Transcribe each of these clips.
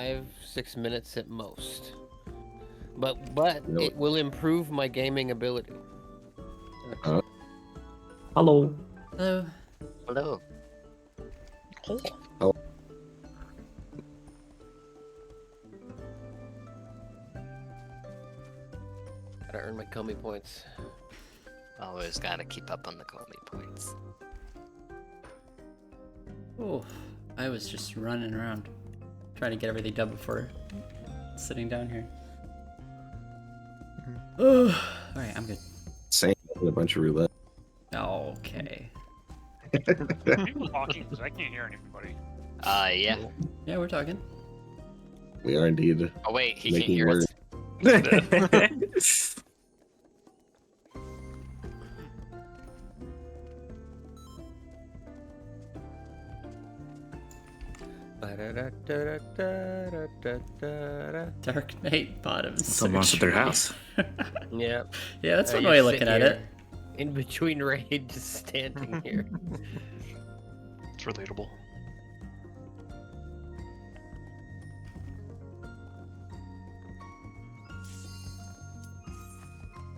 5-6 minutes at most. But Really? it will improve my gaming ability. Hello. Hello. Hello. Oh. Gotta earn my Comey points. Always gotta keep up on the Comey points. Oh, I was just running around, trying to get everything done before sitting down here. Oh, all right, I'm good. Same with a bunch of roulette. Okay. People talking because I can't hear anybody. Yeah. Yeah, we're talking. We are indeed Oh wait, he can't making hear words. us. Dark Knight bottom. Someone's at their house. Yeah. Yeah, that's one you're way of sitting looking at here it. In between raid, just standing here. It's relatable.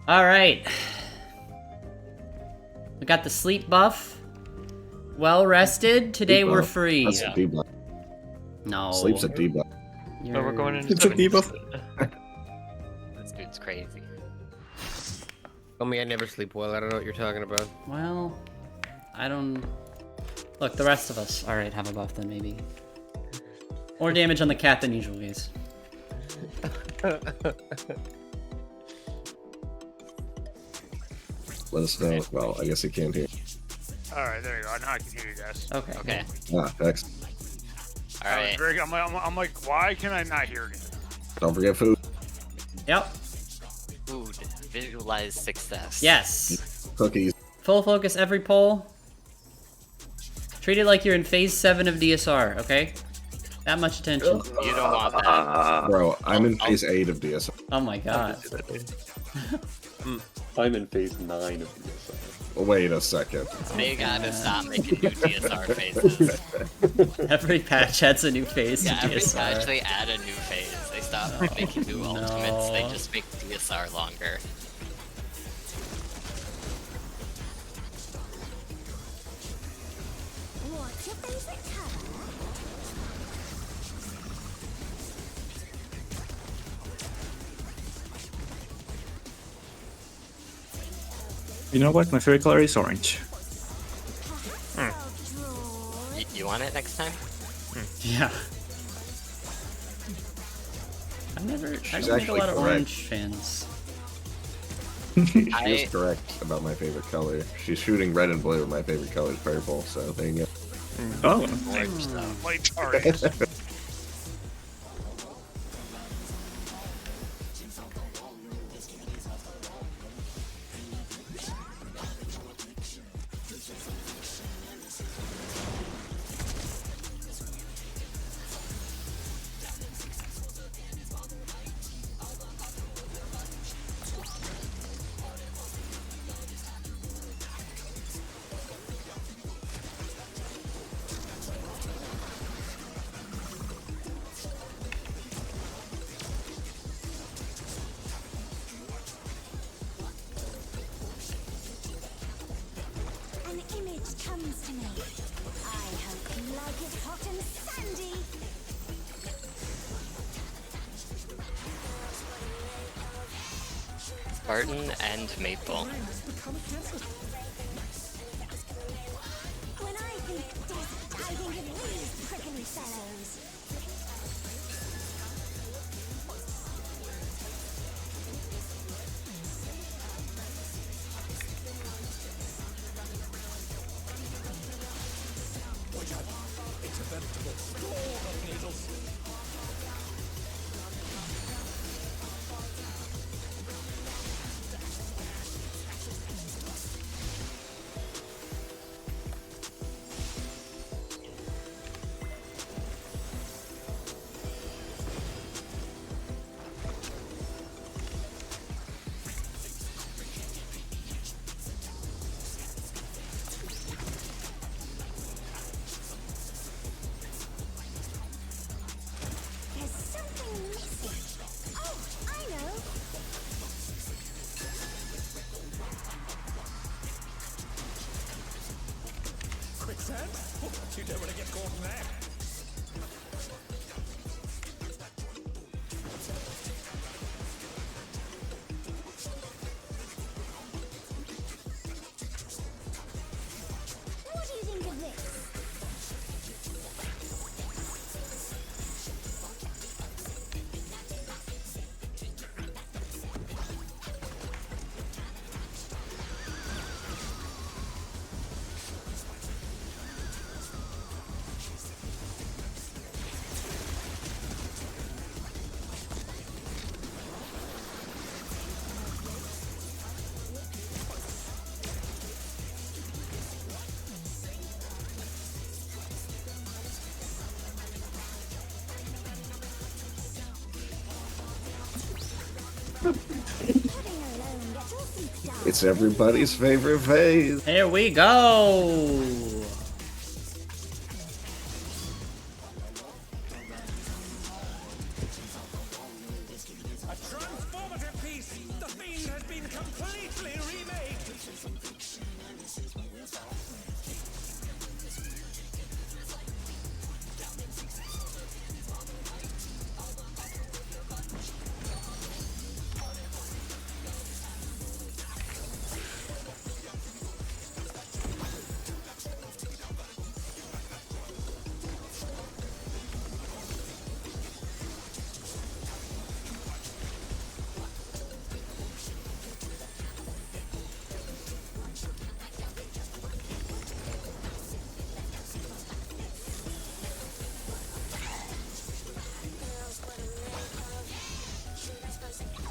All right. We got the sleep buff. Well rested. Today Sleep we're buff. free. That's a debuff. No. Sleep's a debuff. So we're going into It's a 70s. debuff. This dude's crazy. Comey, I never sleep well. I don't know what you're talking about. Well, I don't. Look, the rest of us. All right, have a buff then maybe. More damage on the cat than usual, guys. Let us know. Well, I guess he can't hear. Alright, there you go. Now I can hear you guys. Okay. Okay. Ah, thanks. Alright. I'm like, why can I not hear anything? Don't forget food. Yep. Food. Visualize success. Yes. Cookies. Full focus every poll. Treat it like you're in phase 7 of DSR, okay? That much attention. You don't want that. Bro, I'm in phase 8 of DSR. Oh my god. I'm in phase 9 of DSR. Wait a second. They gotta stop making new DSR phases. Every patch adds a new phase Yeah, to every DSR. patch they add a new phase. They stop making new ultimates, they no. just make DSR longer. What's your favorite color? You know what? My favorite color is orange. Perhaps I'll draw You want it next time? Yeah. I She's don't make a actually lot of correct. orange fans. She I- is correct about my favorite color. She's shooting red and blue. My favorite color is purple, so there you go. Oh. Orange though. Light orange. An image comes to me. I hope you like it hot and sandy. Spartan and Maple. When I think desert, I think of these prickly fellows. What do you think of this? Having alone gets all freaked out. It's everybody's favorite phase. Here we go.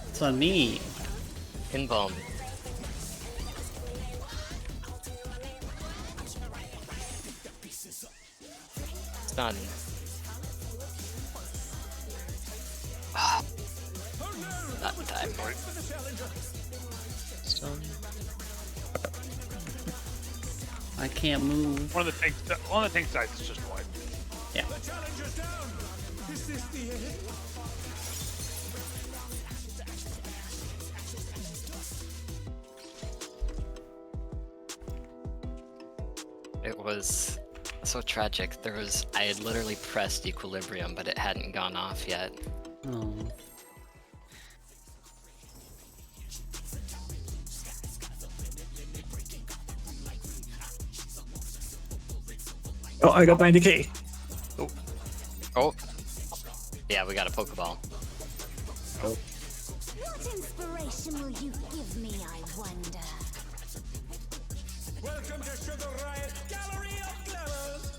It's on me. Pinball. Stun. Not in time. Stun. I can't move. One of the tank sides is just white. Yeah. It was so tragic. I had literally pressed equilibrium, but it hadn't gone off yet. Oh. Oh, I got 90k. Oh. Yeah, we got a Pokeball. What inspiration will you give me, I wonder? Welcome to Sugar Riot Gallery of Glamours!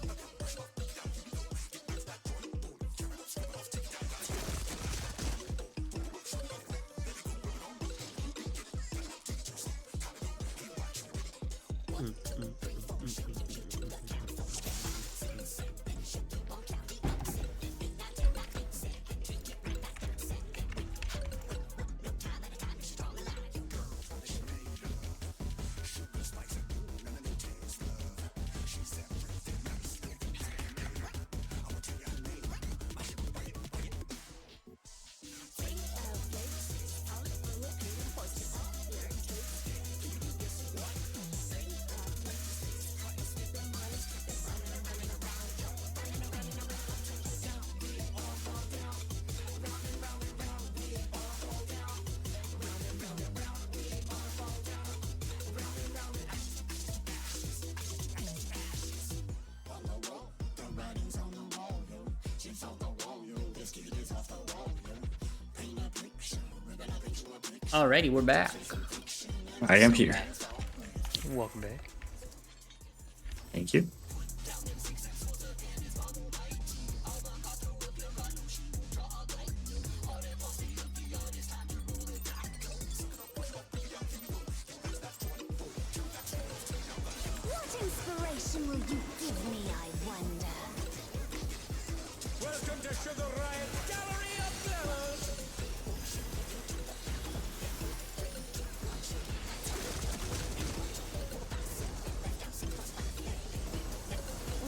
Alrighty, we're back. I am here. Welcome back. Thank you. What inspiration will you give me, I wonder? Welcome to Sugar Riot Gallery of Glamours!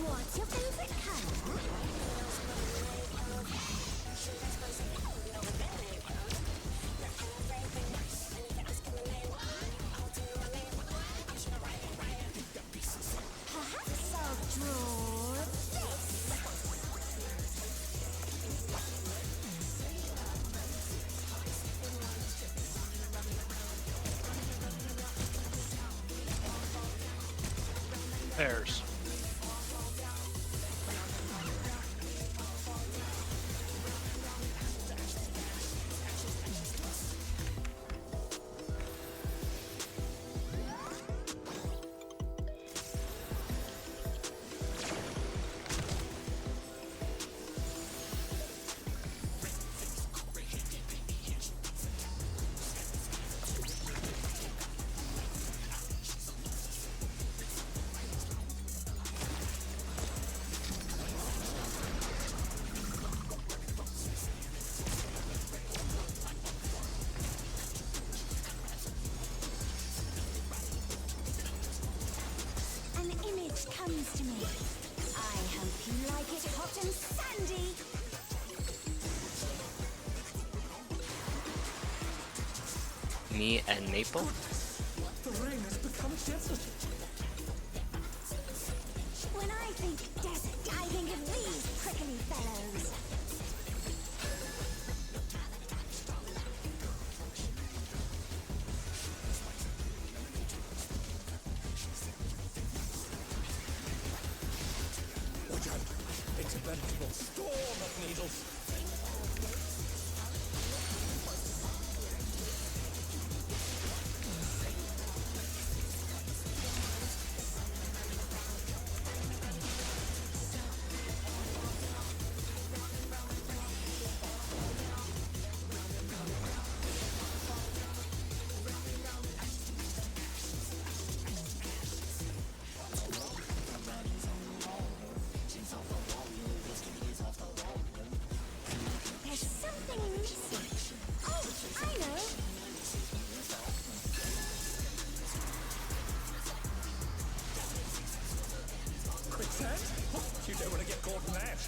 What's your favorite color? Perhaps I'll Draw this. Pairs. An image comes to me. I hope you like it hot and sandy. Me and Maple? The rain has become desert. When I think desert, I think of these prickly fellows. Watch out. It's a veritable storm of needles. There's something missing. Oh, I know. Quicksand? You don't want to get caught in that.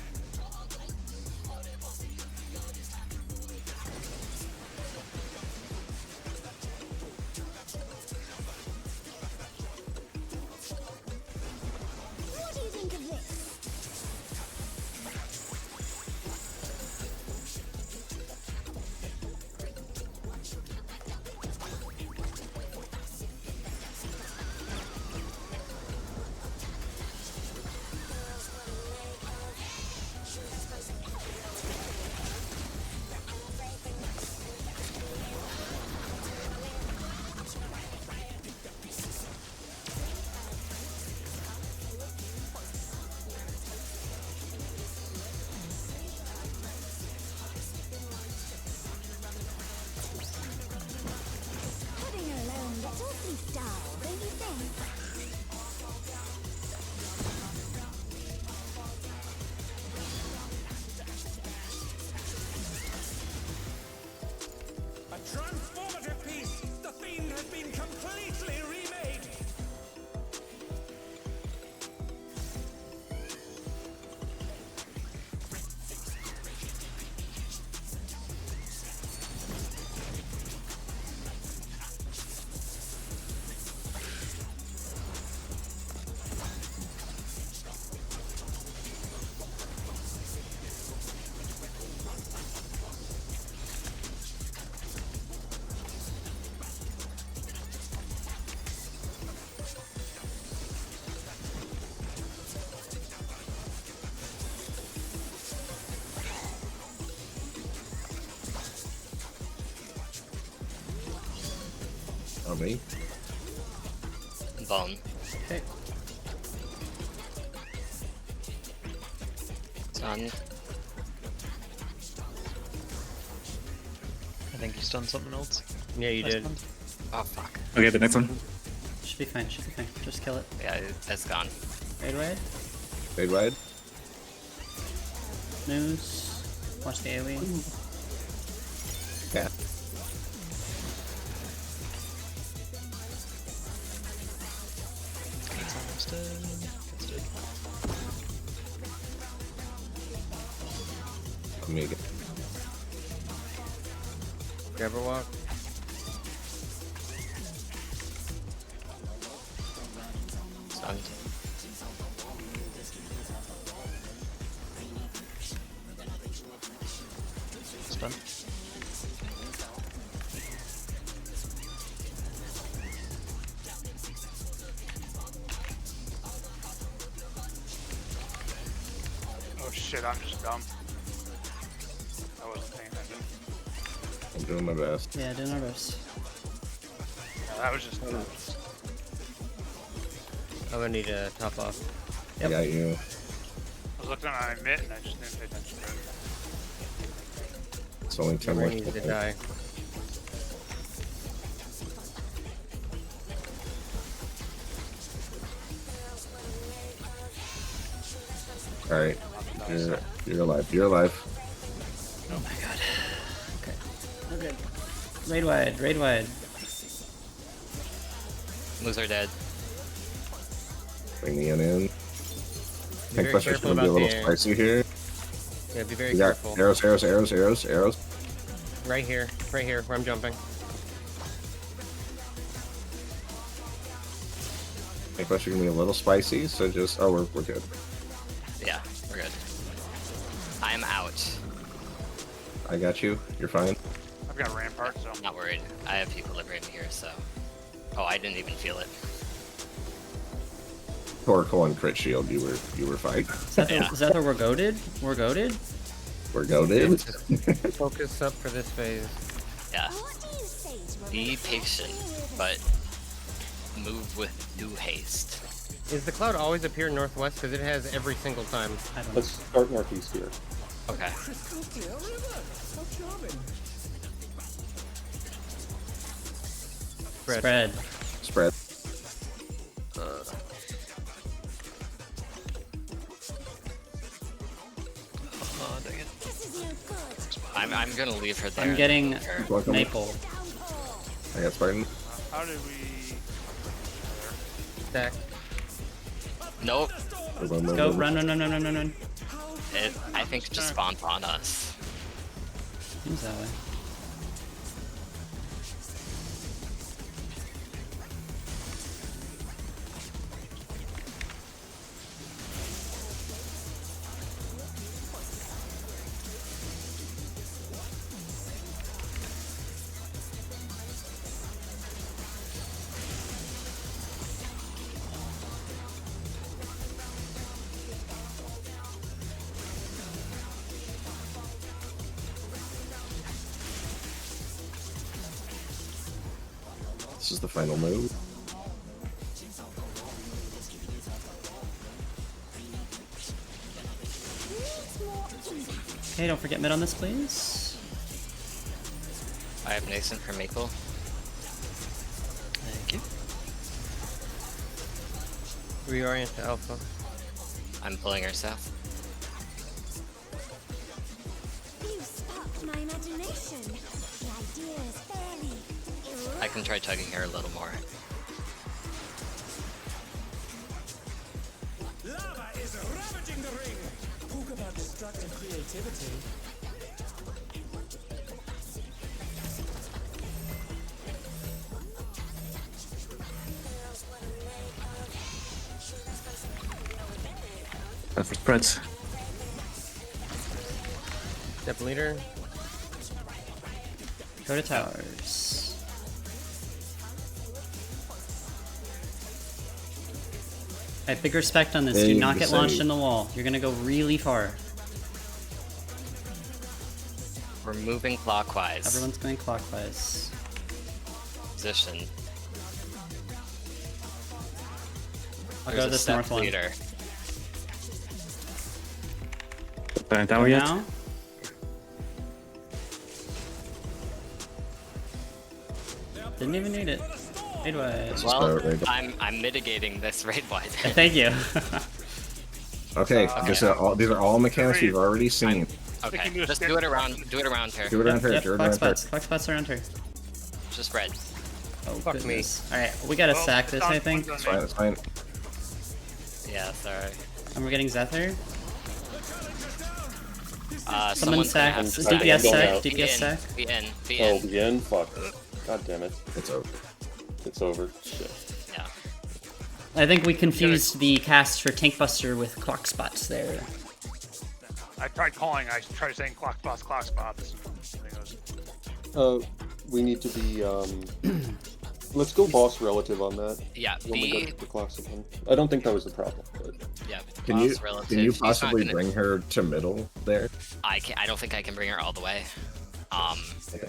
What do you think of this? Pudding alone gets awfully dull, don't you think? A transformative piece. The theme has been completely remade. Oh, me? Bone. Okay. Stunned. I think you stunned something else. Yeah, you did. Oh fuck. Okay, the next one. Should be fine, should be fine. Just kill it. Yeah, it's gone. Raid. Fade wide? News. Watch the AoE. Yeah. It's almost dead. It's dead. Me again. Grabber walk. Stunned. done. Oh shit, I'm just dumb. I wasn't paying attention. I'm doing my best. Yeah, doing our best. No, that was just dumb. I'm gonna need to top off. I got you. I was looking at my mitt and I just didn't pay attention to it. It's only 10 Ray more. needs to die. Alright. You're alive. You're alive. Oh my god. Okay. We're good. Raid wide, raid wide. Loser dead. Bring the in. Be Tank very Buster's careful gonna be a about little the. spicy here. Yeah, be very We got careful. arrows, arrows, arrows, arrows, arrows. Right here, where I'm jumping. Tank Buster's gonna be a little spicy, so just we're good. Yeah, we're good. I'm out. I got you. You're fine. I've got Rampart, so Not worried. I have equilibrium here, so. Oh, I didn't even feel it. Oracle and crit shield. You were fine. Zethar, we're goaded? We're goaded? We're goaded. Focus up for this phase. Yeah. What do you say to a Be little patient, with but move with due haste. Is the cloud always appear northwest? Because it has every single time. I don't know. Let's start northeast here. Okay. Crystal clear river. How charming. Spread. Spread. Spread. Oh, dang it. this is no good? I'm gonna leave her there. I'm getting Her- Welcome. maple. Downpour. I got Spartan. how did we... Stack. Nope. Go, run, run, run, run, run, run, run. I think it just spawned on us. Seems that way. This is the final move. Needs more impact. Okay, don't forget mid on this, please. I have nascent for Maple. Thank you. Reorient to alpha. I'm pulling her south. You sparked my imagination. The idea is fairly I can try tugging her a little more. Lava is ravaging the ring. Talk about destructive creativity. For spreads. Step leader. Go to towers. Alright, big respect on this. Do Big not get launched save. in the wall. You're gonna go really far. We're moving clockwise. Everyone's going clockwise. Position. I'll There's go a to this step north one. leader. Down Go yet? now. Didn't even need it. Raid wide. Well, Raid wide. I'm mitigating this raid wide. Thank you. Okay, these are all mechanics you've already seen. Okay, do a just stick. do it around her. Do it around her. Yep, Do it clock around her. spots. Clock spots around her. Just red. Oh, Fuck me. goodness. Alright, we gotta Well, sack it's this, on- I think. it's It's fine. It's fine. Yeah, sorry. And we're getting Zethar. Someone Someone sack. I'm DPS going sack. out. DPS sack. Be in. Be Oh, in. the end? Fuck. God damn it. It's over. It's over. Shit. Yeah. I think we confused the cast for Tank Buster with clock spots there. I tried calling. I tried saying clock spots, clock spots. I think it was... We need to be, let's go boss relative on that. Yeah, When we be go to the clocks again. I don't think that was a problem, but... yeah. Can you boss relative. can you She's not possibly gonna- bring her to middle there? I don't think I can bring her all the way. I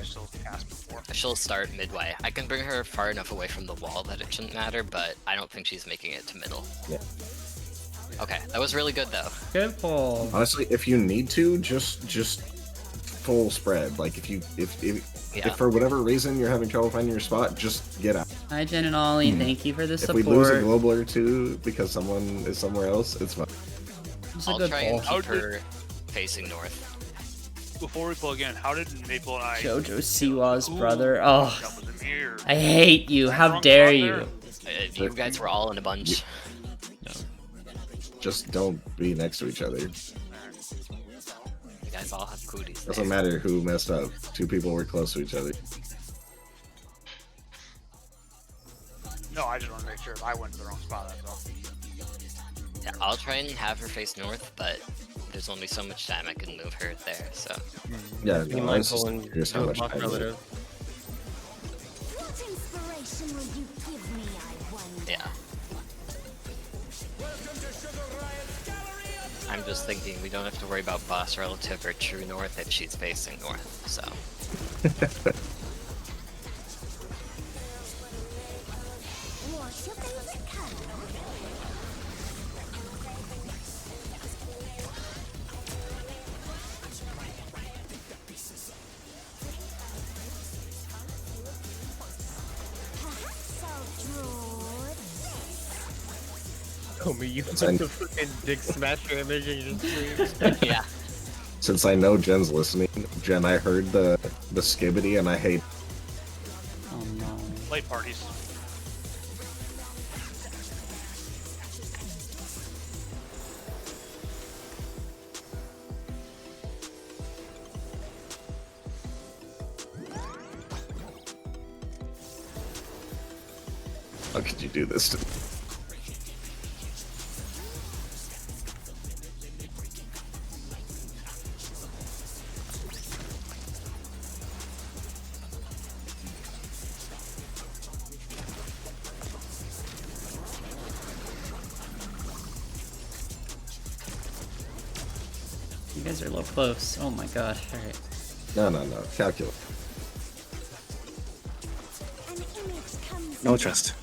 still cast before. She'll start midway. I can bring her far enough away from the wall that it shouldn't matter, but I don't think she's making it to middle. Yeah. Okay, that was really good though. Good pull. Honestly, if you need to, just full spread. Like if for whatever reason you're having trouble finding your spot, just get out. Hi, Jen and Ollie. Thank you for the If support. we lose a global or two because someone is somewhere else, it's fine. It's a I'll good try pull. and keep her facing north. Before we pull again, how did Maple and I... Jojo Siwa's Ooh, brother. Oh, that was in here. I hate you. Am I How drunk dare out you? there? You guys were all in a bunch. Just don't be next to each other. You guys all have cooties. Doesn't matter who messed up. Two people were close to each other. No, I just want to make sure if I went to the wrong spot, that's all. Yeah, I'll try and have her face north, but there's only so much time I can move her there, so... Yeah, Be no, I was mindful just and curious how do a much block time. relative. What inspiration will you give me, I wonder? Yeah. I'm just thinking we don't have to worry about boss relative or true north if she's facing north, so... What's your favorite color? Perhaps I'll draw this. Oh, me, you put the fucking dick smasher image and you just screamed. yeah. Since I know Jen's listening, Jen, I heard the skibbity and I hate. Oh no. Late parties. How could you do this to me? You guys are a little close. Oh my god. Alright. No. Calculate. An image comes No trust.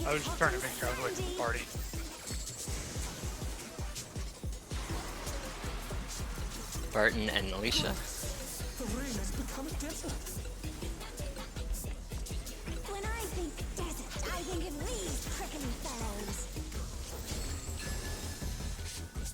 I was just trying to make sure I was away from the party. Barton and Alicia. When I think desert, I think of these prickly fellows. There's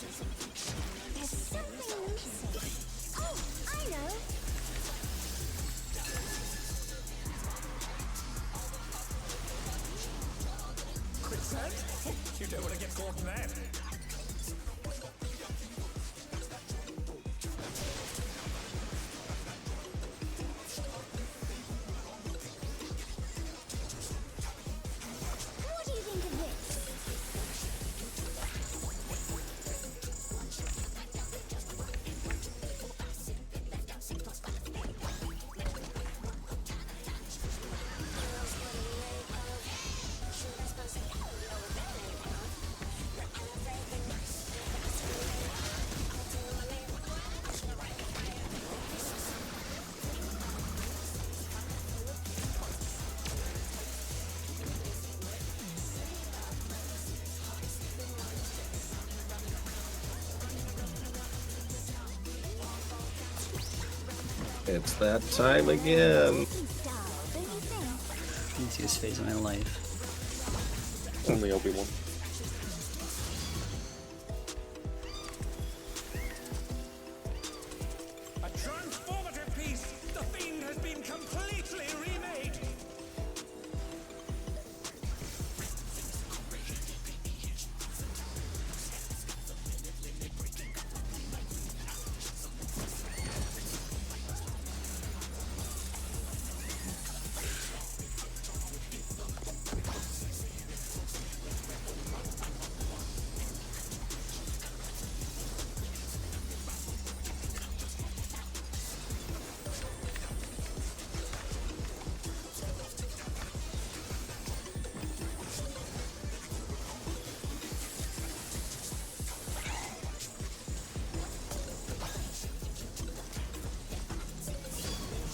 something missing. Oh, I know. You don't want to get caught in that. What do you think of this? It's that time again. Easiest phase of my life. Only Obi-Wan. A transformative piece! The fiend has been completely remade!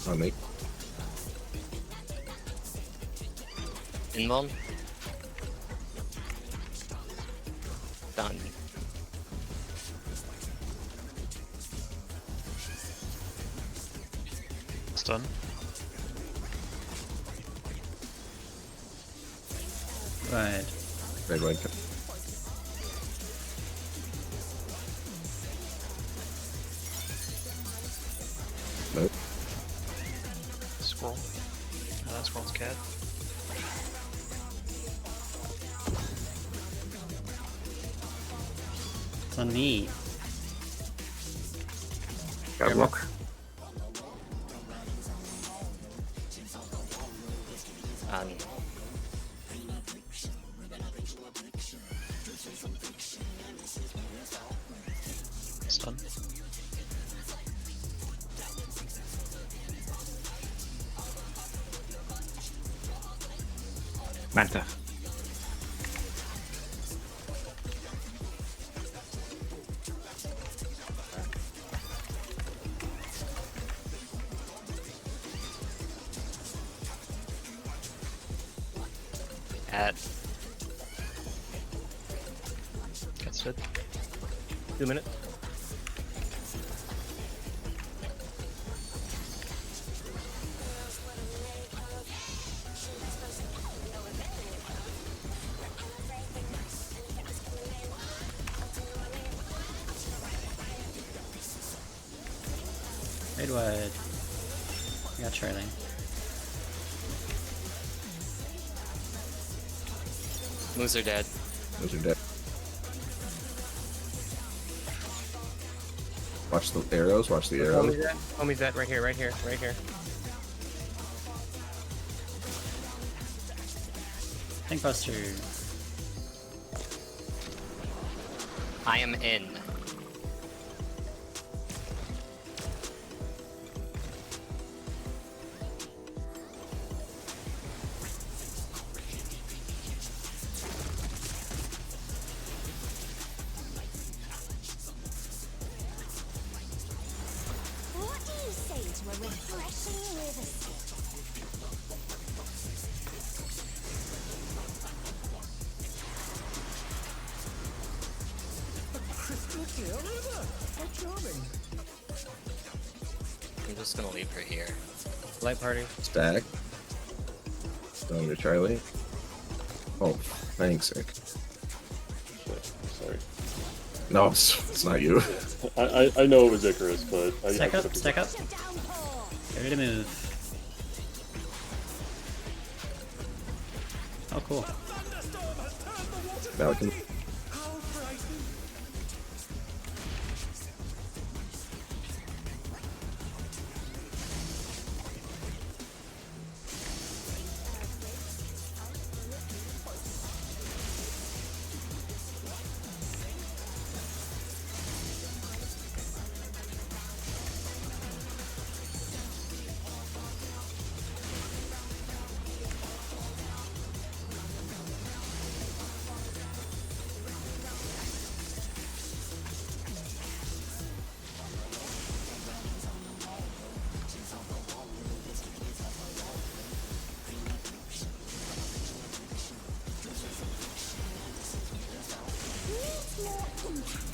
On me. Inbone. Done. Stun. Right. Red, white. Nope. Squirrel. Oh, that squirrel's cat. It's on me. Got block. On. Stun. Manta. At. Cat's dead. 2 minutes. Red wide. I got Charlie. Moves are dead. Those are dead. Watch the arrows. Watch the arrows. Homie's dead. Right here, right here, right here. Tank Buster. I am in. What do you say to a refreshing river sip? Crystal clear river! How charming! I'm just gonna leave her here. Light party. Stack. Stone to Charlie. Oh, thanks, sick. Shit, sorry. No, it's not you. I know it was Icarus, but I Stack could've up, stack up. Downpour! Ready to move. Oh, cool. Thunderstorm has turned the water Now I can. How frightening! Needs more impact.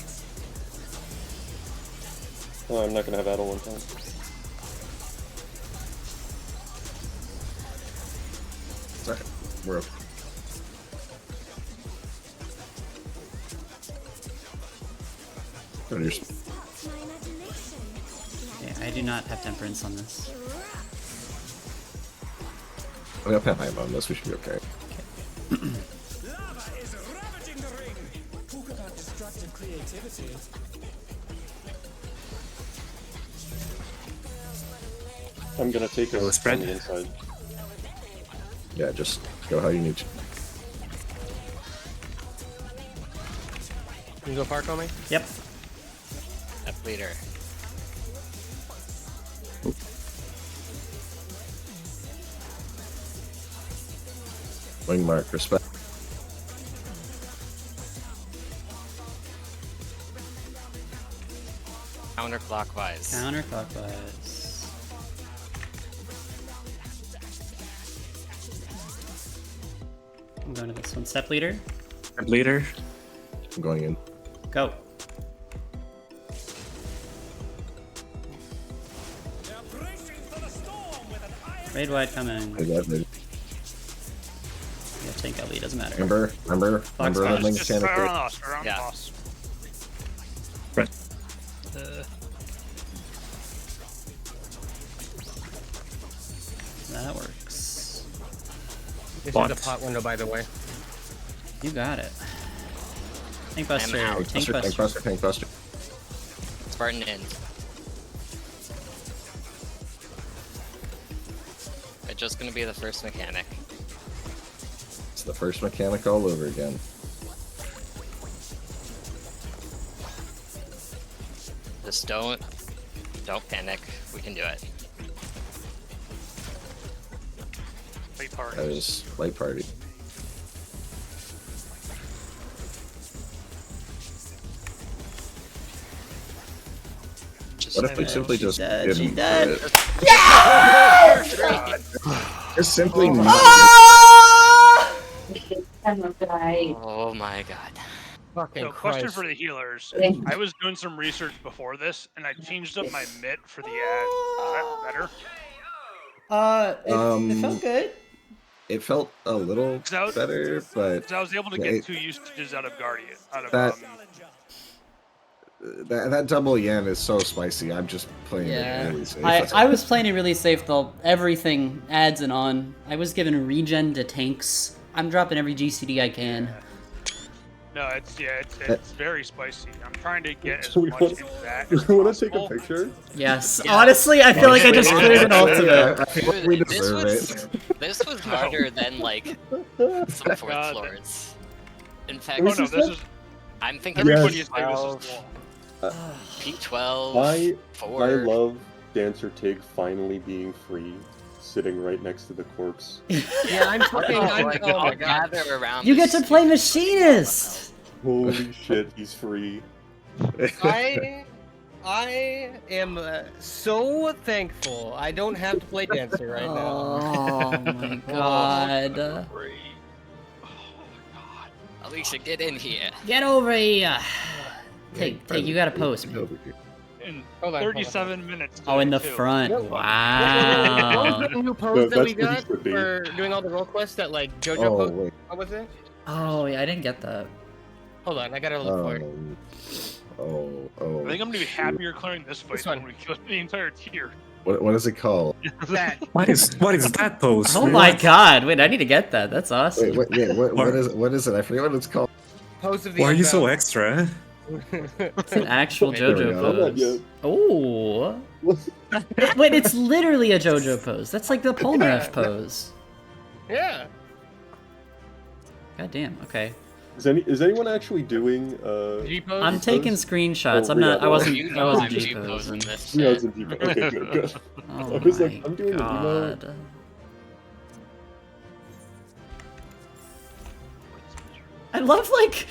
Oh, I'm not gonna have Adel one time. We're up. Go to your Okay, I do not have temperance on this. I got Pep on this. We should be okay. Lava is ravaging the ring. Talk about destructive creativity. I'm gonna take a spread. on the inside. Yeah, just go how you need to. Can you go far, Comey? Yep. F leader. Wing mark, respect. Counterclockwise. Counterclockwise. I'm going to this one. Step leader. Leader. I'm going in. Go. They're bracing for the storm with an iron. Raid wide coming. I got it. Yeah, tank LE, doesn't matter. Remember, box. Link Just mechanic. fire on us, fire on Yeah. the boss. Right. That works. This Bot. is a pot window, by the way. You got it. Tank buster. out. Tank Tank buster. Tank Buster. Spartan in. It's just gonna be the first mechanic. It's the first mechanic all over again. Just don't panic. We can do it. Late party. That is light party. Just What if we simply just dead, didn't she's do dead. it? Yeah! Just simply not. Oh my god. Fucking So, question Christ. for the healers. I was doing some research before this, and I changed up my mitt for the ad. Is that better? It felt good. It felt a little So- better, but Because I was able to Yeah, get it- 2 usages out of Guardian. Out of That- that double yen is so spicy. I'm just playing it really safe. That's I all. was playing it really safe though. Everything adds and on. I was given regen to tanks. I'm dropping every GCD I can. No, it's very spicy. I'm trying to get as So we much want- into that. You as wanna take a possible. picture? Yes. Honestly, I feel like I just cleared an ultimate. I feel like we Dude, deserve this was harder than like some fourth God. floors. In fact, Oh no, this is I'm thinking everybody Yes. is like this is long. P12. I 4. love Dancer Tig finally being free, sitting right next to the corpse. Yeah, I'm fucking. Oh I'm, my oh my god, god. gather around. You this get to play machinist. Holy shit, he's free. I am so thankful. I don't have to play Dancer right now. Oh my god. Alicia, get in here. Get over here. Take, you gotta post me. In Hold on, 37 minutes. Oh, in the too. front. What was Wow. the new No, pose that we that's what got it should be. for doing all the role quests? That like JoJo Oh pose? wait. What was it? Oh, yeah, I didn't get that. Hold on, I gotta look for it. Oh. I think I'm gonna be happier clearing this fight This one. when we kill the entire tier. What is it called? That. What is that pose? Oh my god. Wait, I need to get that. That's awesome. What is it? I forget what it's called. Pose of the Why are you so Unbound. extra? It's an actual There we JoJo go. Not yet. pose. Oh. Wait, it's literally a JoJo pose. That's like the Polnareff pose. Yeah. God damn. Okay. Is anyone actually doing G pose. I'm taking screenshots. Oh, I'm not. yeah, I wasn't. You I know wasn't I'm G G-posing posing. this No, shit. it's a deep. Okay, good. Oh I was my like, I'm doing an emo. god. I love like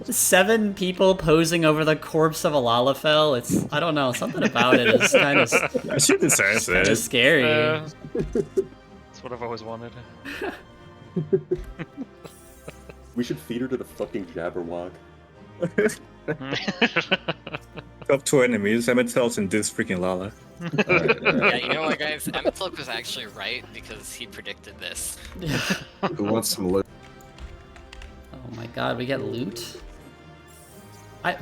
7 people posing over the corpse of a Lalafell. It's I don't know, something about it is kind of She deserves it. scary. That's what I've always wanted. We should feed her to the fucking Jabberwock. Top 2 enemies, Emmett and this freaking Lala. Yeah, you know what, guys? Emmetlook was actually right because he predicted this. Who wants some loot? Oh my god, we get loot?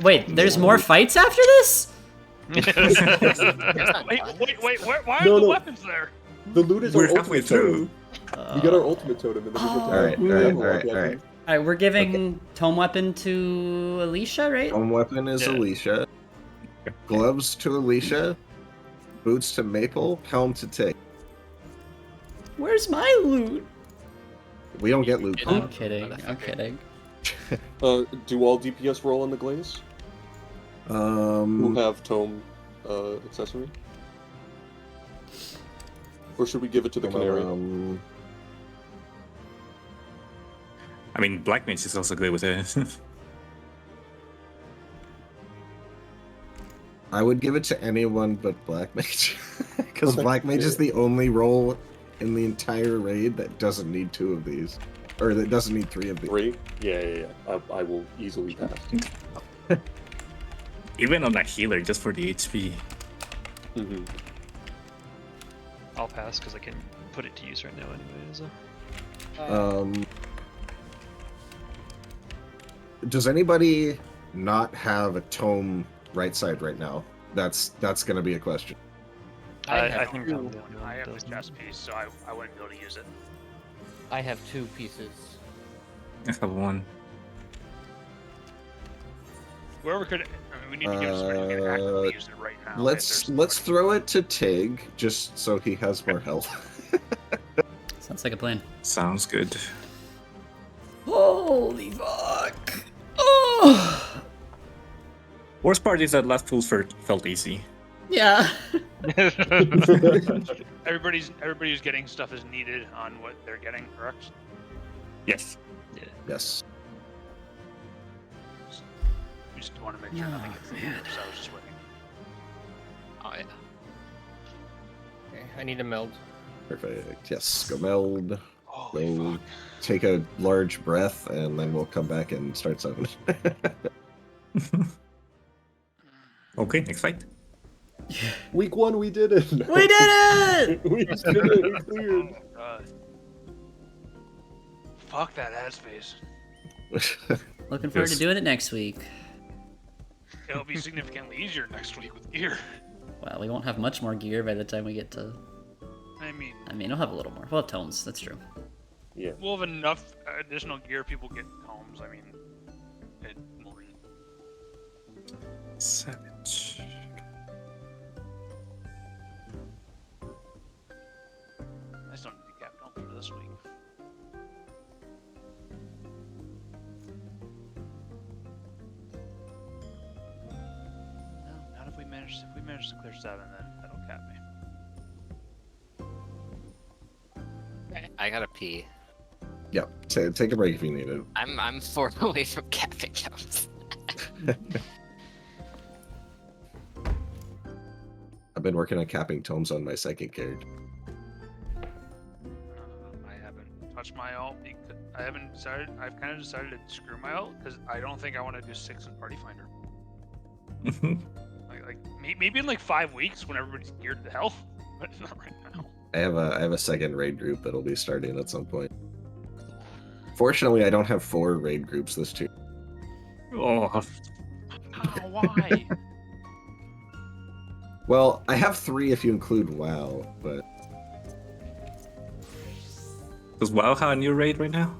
Wait, there's more fights after this? Wait, why are No, the no. weapons there? The loot is We're our halfway ultimate through. totem. We got our ultimate totem, and then we get to Alright, level alright, up alright. weapons. Alright, we're giving tome weapon to Alicia, right? Home weapon is Yeah. Alicia. Gloves to Alicia. Boots to Maple. Helm to Tig. Where's my loot? We don't get loot. I'm kidding, I'm kidding. Do all DPS roll on the glaze? Who Um, have tome accessory? Or should we give it to the canary? I mean, Black Mage is also good with it. I would give it to anyone but Black Mage. Because Okay. Black Mage is the only role in the entire raid that doesn't need 2 of these. Or that doesn't need 3 of these. 3? Yeah. I will easily pass. Even on that healer, just for the HP. Mm-hmm. I'll pass because I can put it to use right now anyway. So. Does anybody not have a tome right side right now? That's gonna be a question. I think I'm the only one I that have the doesn't. chest piece, so I wouldn't be able to use it. I have 2 pieces. I have one. Whoever could, I mean, we need to give somebody who can actively use it right now. Let's throw it to Tig, just so he has more health. Sounds like a plan. Sounds good. Holy fuck! Oh! Worst part is that last pool felt easy. Yeah. Everybody's getting stuff as needed on what they're getting, correct? Yes. Yes. We just want to make sure nothing gets needed, so I was just waiting. Oh yeah. Okay, I need a meld. Perfect. Yes. Go meld. Holy Go fuck. take a large breath, and then we'll come back and start summoning. Okay, next fight. Week 1, we did it! We did it! We did it! We cleared! Oh, God. Fuck that ad space. Looking forward to Yes. doing it next week. It'll be significantly easier next week with gear. Well, we won't have much more gear by the time we get to... I mean, we'll have a little more. We'll have tomes, that's true. Yeah. we'll have enough additional gear. People get homes. I mean, it will be. Savage. I just don't need to cap home for this week. No, not if we manage. If we manage to clear 7, then that'll cap me. I gotta pee. Yep. Take a break if you need it. I'm 4 away from capping jumps. I've been working on capping tomes on my second character. I haven't touched my ult. I haven't decided. I've kind of decided to screw my ult because I don't think I want to do 6 in Party Finder. Maybe in like 5 weeks when everybody's geared to hell, but not right now. I have a second raid group that'll be starting at some point. Fortunately, I don't have 4 raid groups this year. Oh, Oh, why? Well, I have 3 if you include WoW, but does WoW have a new raid right now?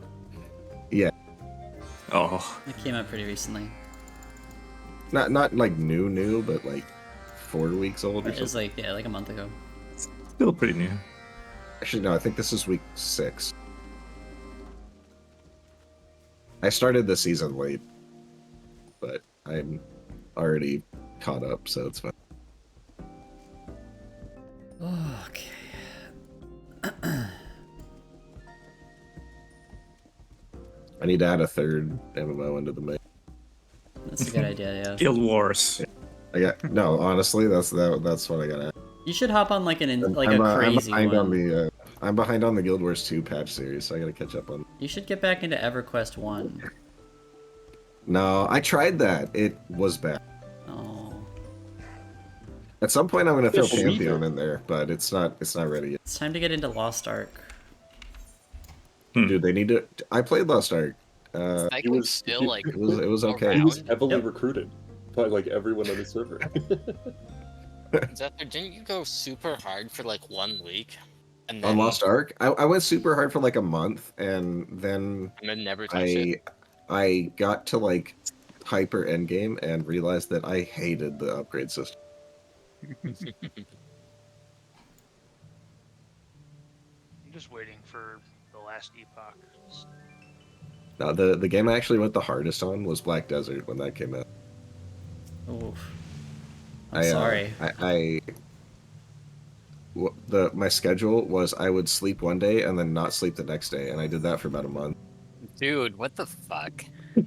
yeah, Oh, It came out pretty recently. not like new, but like 4 weeks old or It was something. like a month ago. still pretty new. Actually, no, I think this is week 6. I started the season late, but I'm already caught up, so it's fine. Okay. I need to add a 3rd MMO into the mix. That's a good idea, yeah. Guild Wars. No, honestly, that's what I gotta. You should hop on like a crazy I'm behind one. on the I'm behind on the Guild Wars 2 patch series, so I gotta catch up on. You should get back into EverQuest 1. No, I tried that. It was bad. Oh. At some point, I'm gonna throw Yeah, believe Pantheon it. in there, but it's not ready yet. It's time to get into Lost Ark. Dude, they need to. I played Lost Ark. I He can was still like It was okay. he was around. heavily Yep. recruited by like everyone on the server. Zephyr, didn't you go super hard for like 1 week? And On then Lost Ark, I went super hard for like a month, and then never touched it? I got to like hyper endgame and realized that I hated the upgrade system. I'm just waiting for the last epoch. No, the game I actually went the hardest on was Black Desert when that came out. Oof. I'm sorry. My schedule was I would sleep one day and then not sleep the next day, and I did that for about a month. Dude, what the fuck? You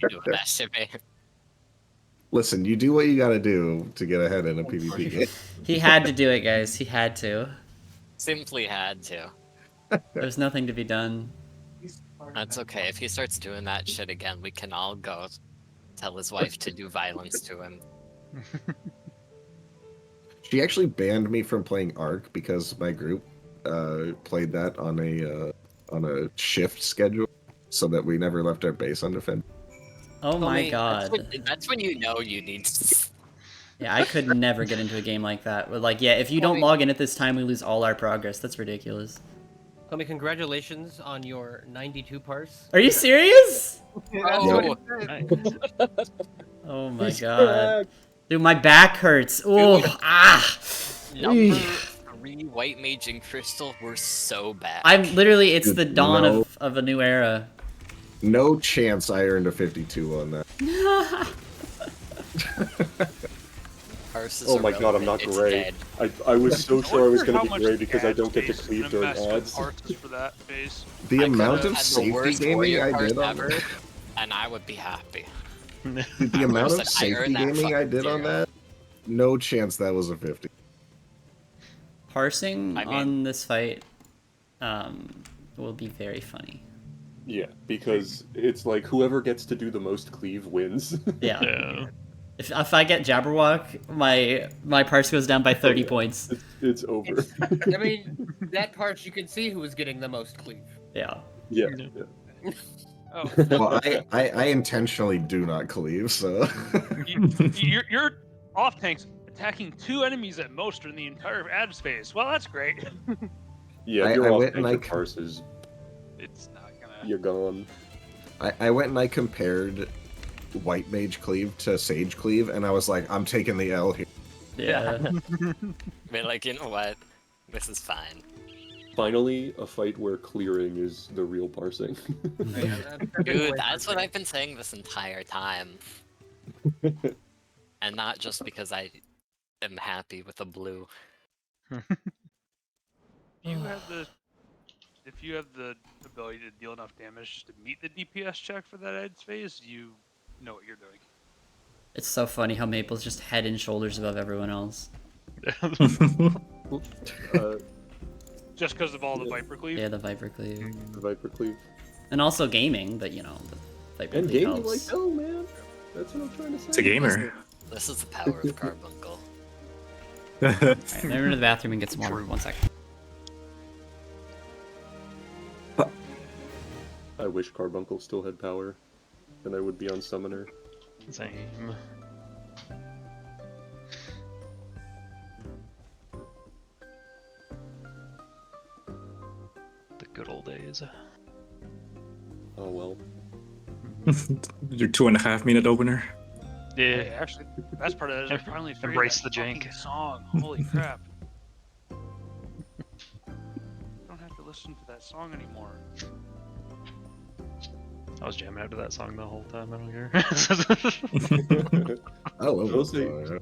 doing that shit, man? Listen, you do what you gotta do to get ahead in a PvP game. He had to do it, guys. He had to. Simply had to. There's nothing to be done. That's okay. If he starts doing that shit again, we can all go tell his wife to do violence to him. She actually banned me from playing Ark because my group played that on a shift schedule, so that we never left our base undefended. Oh my god. That's when you know you need to... Yeah, I could never get into a game like that. But like, yeah, if you don't log in at this time, we lose all our progress. That's ridiculous. Tommy, congratulations on your 92 parse. Are you serious? Oh, Oh my god. Dude, my back hurts. Oh, ah. Number 3 White Mage and Crystal were so bad. I'm literally, it's Dude, the dawn no. of a new era. No chance I earned a 52 on that. Parses Oh are my god, I'm not relevant. It's gray. dead. I was so sure I was How going to much be gray because I don't get to ad space cleave and during invest in ads. parts for that phase. The I amount could've of had the safety worst gaming warrior I parse did on ever, that. and I would be happy. The amount of said I safety earned that gaming I fucking did on zero. that, no chance that was a 50. Parsing I mean- on this fight will be very funny. Yeah, because it's like whoever gets to do the most cleave wins. Yeah. Yeah. If I get Jabberwock, my parse goes down by 30 points. It's over. I mean, that part you can see who was getting the most cleave. Yeah. Yeah. Oh, Well, I intentionally do not cleave, so. your off tanks attacking 2 enemies at most in the entire ad space. Well, that's great. Yeah, I if you're off went and tank I- your parses, It's not gonna. you're gone. I went and I compared White Mage Cleave to Sage Cleave, and I was like, I'm taking the L here. Yeah. But like, you know what? This is fine. Finally, a fight where clearing is the real parsing. Dude, that's what I've been saying this entire time. And not just because I am happy with the blue. If you have the ability to deal enough damage just to meet the DPS check for that edge phase, you know what you're doing. It's so funny how Maple's just head and shoulders above everyone else. Just because of all the Viper Cleave? Yeah, the Viper Cleave. The Viper Cleave. And also gaming, but you know, the Viper And Cleave gaming helps. like hell, man. That's what I'm trying to say. It's a gamer. This is the power of Carbuncle. Alright, I'm gonna run to the bathroom and get some water. 1 second. I wish Carbuncle still had power, then I would be on Summoner. Same. The good old days. Oh well. Your 2.5 minute opener. Hey, Yeah. actually, the best part of that is I finally figured Embrace that the jank. fucking song. Holy crap. I don't have to listen to that song anymore. I was jamming out to that song the whole time. I don't care. I love I'll this say- song.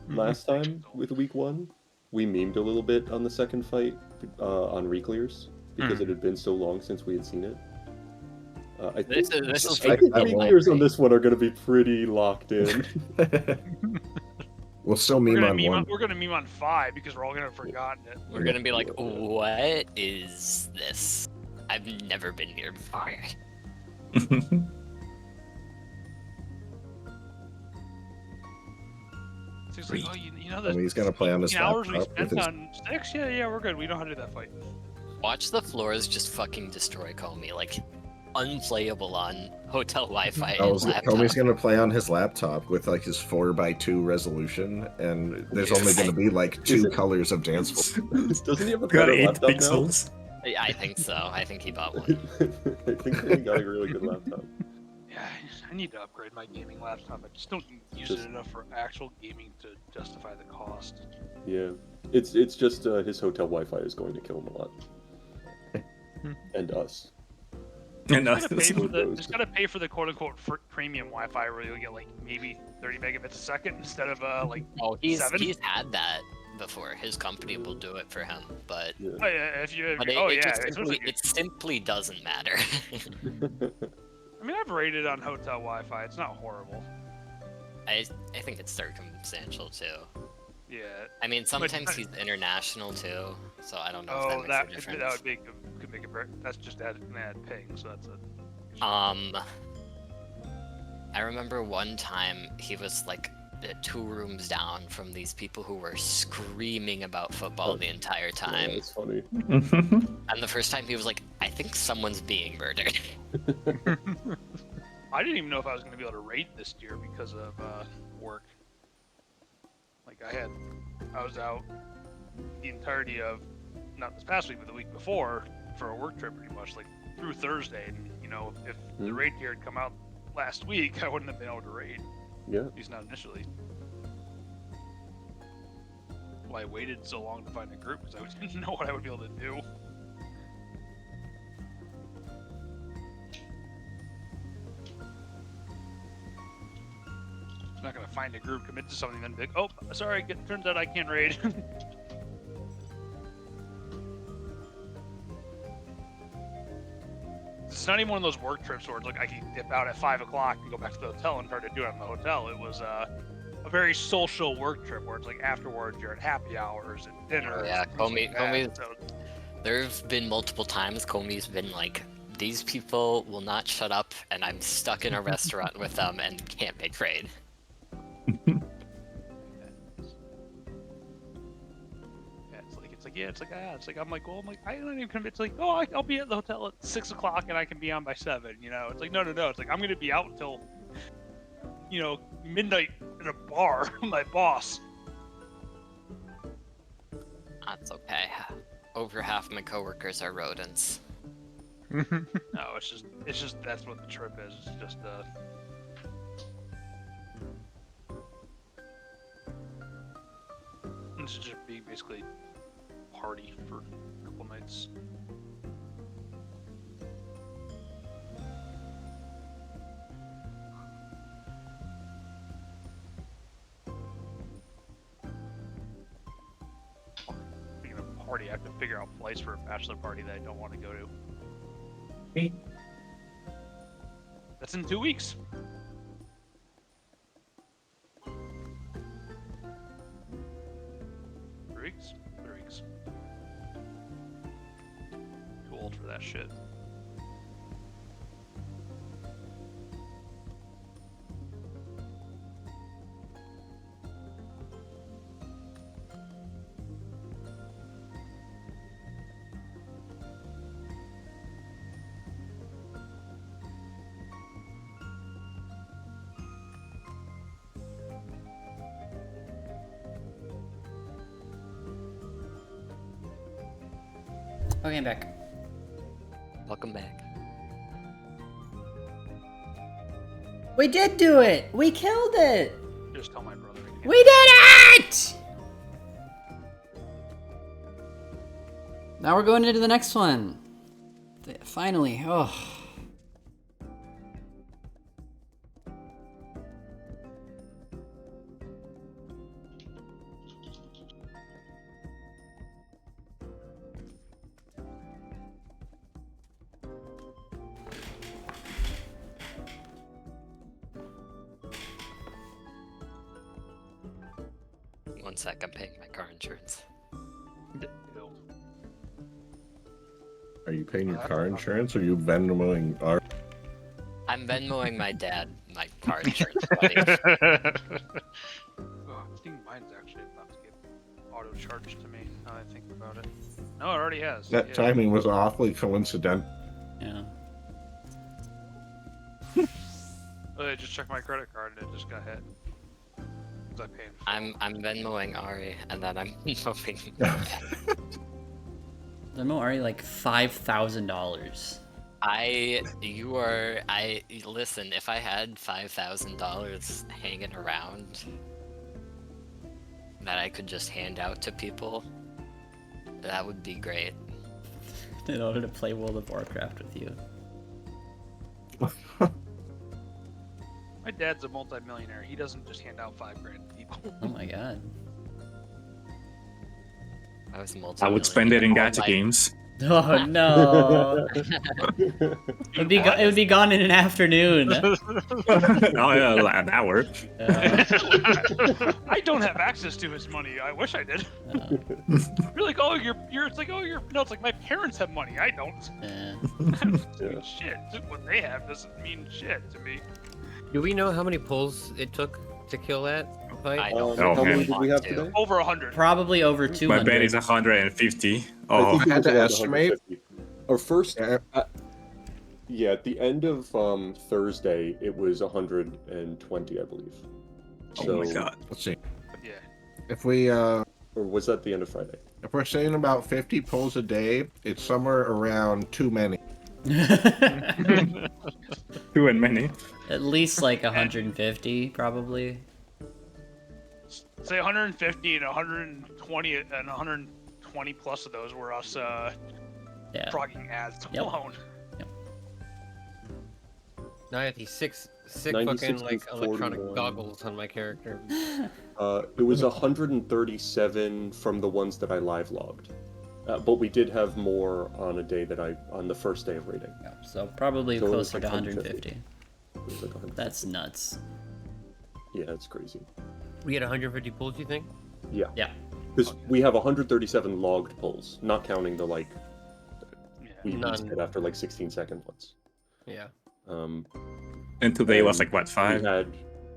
Last time with week 1, we memed a little bit on the second fight on reclears because it had been so long since we had seen it. I think This is I- I won't. reclears on this one are going to be pretty locked in. We'll still We're meme gonna on meme one. on, we're gonna meme on 5 because we're all gonna have forgotten it. We're gonna be like, what is this? I've never been here before. He's like, oh, you know the And he's gonna play on his hours we laptop with spent his. on Six? Yeah, we're good. We know how to do that fight. Watch the floors just fucking destroy Comey, like unplayable on hotel Wi-Fi and laptop. Comey's gonna play on his laptop with like his 4:2 resolution, and there's only gonna be like two colors of dance floor. Doesn't he have a Got better 8 laptop pixels. I think so. I think he bought one. now? I think he got a really good laptop. Yeah, I need to upgrade my gaming laptop. I just don't use it enough for actual gaming to justify the cost. Yeah, it's just his hotel Wi-Fi is going to kill him a lot, and us. And Just gotta pay for the quote-unquote premium Wi-Fi where you'll get like maybe 30 megabits a second instead of like he's 7. he's had that before. His company will do it for him, but Yeah. Oh yeah, it simply doesn't matter. I mean, I've rated on hotel Wi-Fi. It's not horrible. I think it's circumstantial too. Yeah. I mean, sometimes he's international too, so I don't know if Oh, that makes a difference. that would could make it. That's just add ping, so that's it. I remember one time he was like 2 rooms down from these people who were screaming about football the entire time. Yeah, that's funny. And the first time he was like, I think someone's being murdered. I didn't even know if I was going to be able to raid this year because of work. Like I was out the entirety of not this past week, but the week before for a work trip, pretty much like through Thursday. And you know, if the raid gear had come out last week, I wouldn't have been able to raid. Yeah. At least not initially. Well, I waited so long to find a group because I didn't know what I would be able to do. I'm not gonna find a group, commit to something, then be like, oh, sorry, turns out I can't raid. It's not even one of those work trips where it's like I can dip out at 5 o'clock and go back to the hotel and try to do it in the hotel. It was a very social work trip where it's like afterwards you're at happy hours and dinner. Oh, yeah, Comey. So, There's been multiple times Comey's been like, these people will not shut up, and I'm stuck in a restaurant with them and can't make raid. I'm like, well, I don't even commit. It's like, oh, I'll be at the hotel at 6 o'clock and I can be on by 7. You know, it's like, no. It's like I'm gonna be out until, you know, midnight at a bar with my boss. That's okay. Over half my coworkers are rodents. No, it's just that's what the trip is. It's just it's just being basically party for a couple nights. Speaking of party, I have to figure out a place for a bachelor party that I don't want to go to. Me? That's in 2 weeks. Three weeks. Too old for that shit. Okay, I'm back. Welcome back. We did do it! We killed it! Just tell my brother. We did it! Now we're going into the next one. Finally, oh. One sec, I'm paying my car insurance. Are you paying your car insurance, or are you Venmoing our? I'm Venmoing my dad my car insurance money. Oh, I think my mine's actually about to get auto charged to me. Now that I think about it. No, it already has. That Yeah. timing was awfully coincidental. Yeah. I just checked my credit card and it just got hit. Was I paying? I'm Venmoing Ari, and then I'm hoping. Venmo Ari like $5,000. Listen, if I had $5,000 hanging around that I could just hand out to people, that would be great. In order to play World of Warcraft with you. My dad's a multi-millionaire. He doesn't just hand out $5,000 to people. Oh my god. I was I would spend it in multi-millionaire. gacha games. Oh no. It would be gone in an afternoon. Oh yeah, like an hour. I don't have access to his money. I wish I did. You're like, oh, it's like, oh, no, it's like my parents have money. I don't. Yeah. Shit. What they have doesn't mean shit to me. Do we know how many pulls it took to kill that fight? I don't Oh, How many man. did we have want to. today? Over 100. Probably over My 200. bet is 150. I Oh, think it I had was to around estimate. 150. Our first, Yeah. yeah, at the end of Thursday, it was 120, I believe. oh my god. Let's see. Yeah. If we Or was that the end of Friday? if we're saying about 50 pulls a day, it's somewhere around too many. Too and many. At least like 150, probably. Say 150 and 120 and 120 plus of those were us Yeah. frogging ads Yep. alone. Now I have these six 96 fucking to like electronic 41. goggles on my character. It was 137 from the ones that I live logged. But we did have more on a day that on the first day of raiding. Yeah, so probably So it was closer like to 150. 150. It was like 100. That's nuts. Yeah, that's crazy. We had 150 pulls, you think? Yeah. Yeah. Because we have 137 logged pulls, not counting the like we None. beasted after like 16-second ones. Yeah. And today was like what, 5?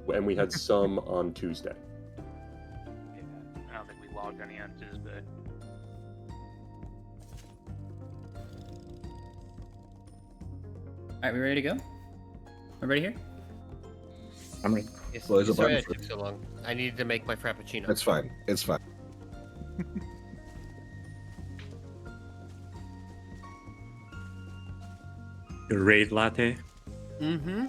We had some on Tuesday. Yeah. I don't think we logged any on Tuesday. Alright, we ready to go? Everybody here? I'm ready. Yes, Well, there's a sorry bunch it took so long. I needed to make my frappuccino. It's fine. It's fine. Your raid latte. Mm-hmm.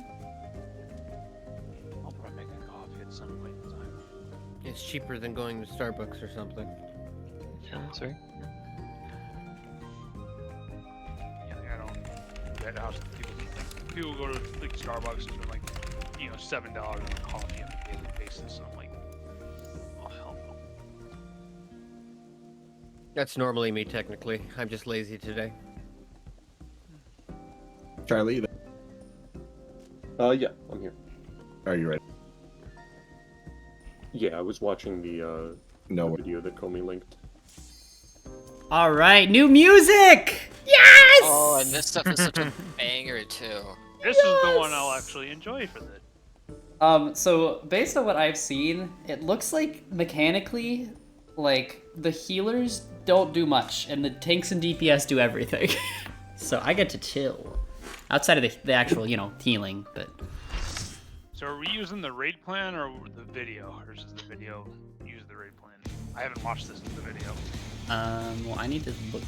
I'll probably make a coffee at some point in time. It's cheaper than going to Starbucks or something. Yeah, sorry. Yeah, I don't. That house people go to like Starbucks and spend like $7 on a coffee on a daily basis. And I'm like, oh hell no. That's normally me, technically. I'm just lazy today. Charlie, Yeah, I'm here. are you ready? Yeah, I was watching the No. video that Comey linked. Alright, new music! Yes! Oh, and this stuff is such a banger too. This is the one I'll actually enjoy for this. So based on what I've seen, it looks like mechanically, like the healers don't do much, and the tanks and DPS do everything. So I get to chill. Outside of the actual, healing, but... So are we using the raid plan or the video? Or does the video use the raid plan? I haven't watched this in the video. Well, I need to look.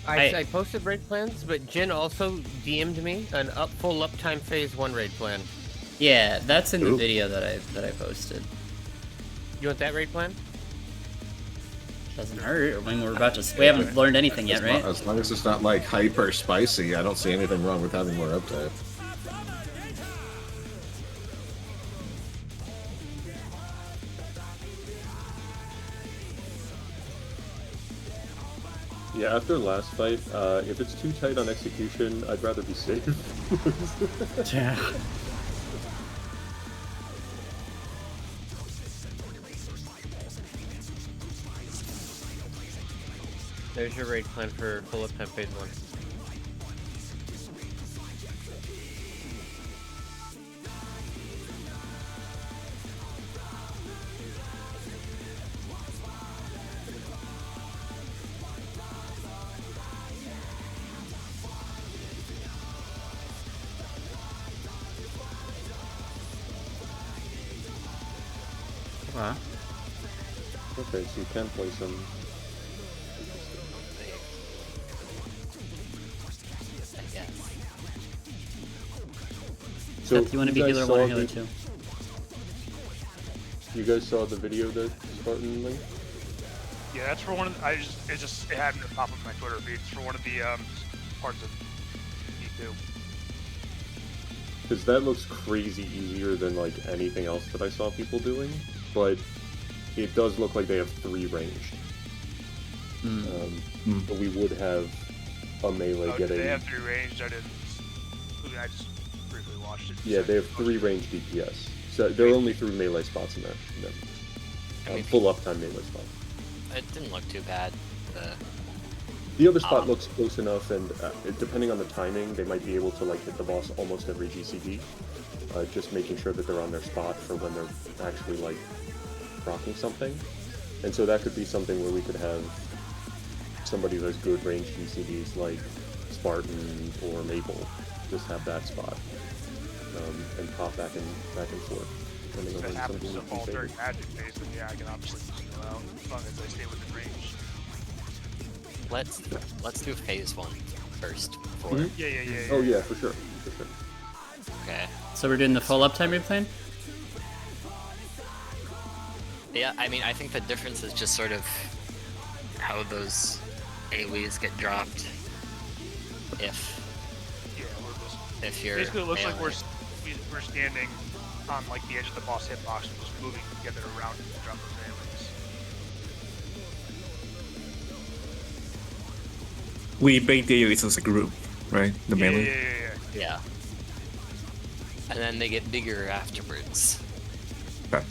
I posted raid plans, but Jin also DM'd me an full uptime phase 1 raid plan. Yeah, that's in the Ooh. video that I posted. You want that raid plan? Doesn't hurt. I mean, we haven't learned anything yet, right? As long as it's not like hyper spicy, I don't see anything wrong with having more uptime. Yeah, after last fight, if it's too tight on execution, I'd rather be safe. Yeah. There's your raid plan for full uptime phase 1. Okay, so you can play some. I guess. So Seth, you want to be guys healer 1 or saw healer the- 2? You guys saw the video that Spartan linked? Yeah, that's for one of the, it happened to pop up my Twitter feed. It's for one of the parts of E2. Because that looks crazy easier than like anything else that I saw people doing, but it does look like they have 3 ranged. But we would have a melee Oh, getting. they have 3 ranged. I just briefly watched it. Yeah, they have 3 ranged DPS. So there are only 3 melee spots in that. Full uptime melee spots. It didn't look too bad. The other spot looks close enough, and depending on the timing, they might be able to like hit the boss almost every GCD. Just making sure that they're on their spot for when they're actually like rocking something. And so that could be something where we could have somebody who has good range GCDs like Spartan or Maple just have that spot and pop back and forth. Depending on If it when happens something to is fall during configured. magic phase, then yeah, I can obviously single out as long as I stay within range. Let's do phase 1 first. Before. Mhm. Yeah. Oh yeah, for sure. Okay. So we're doing the full uptime replan? Yeah, I mean, I think the difference is just sort of how those AoEs get dropped. If you're Basically, it looks like melee. we're standing on like the edge of the boss hitbox and just moving together around to drop those AoEs. We bait the AoEs as a group, right? The melee. Yeah. And then they get bigger afterwards. Okay.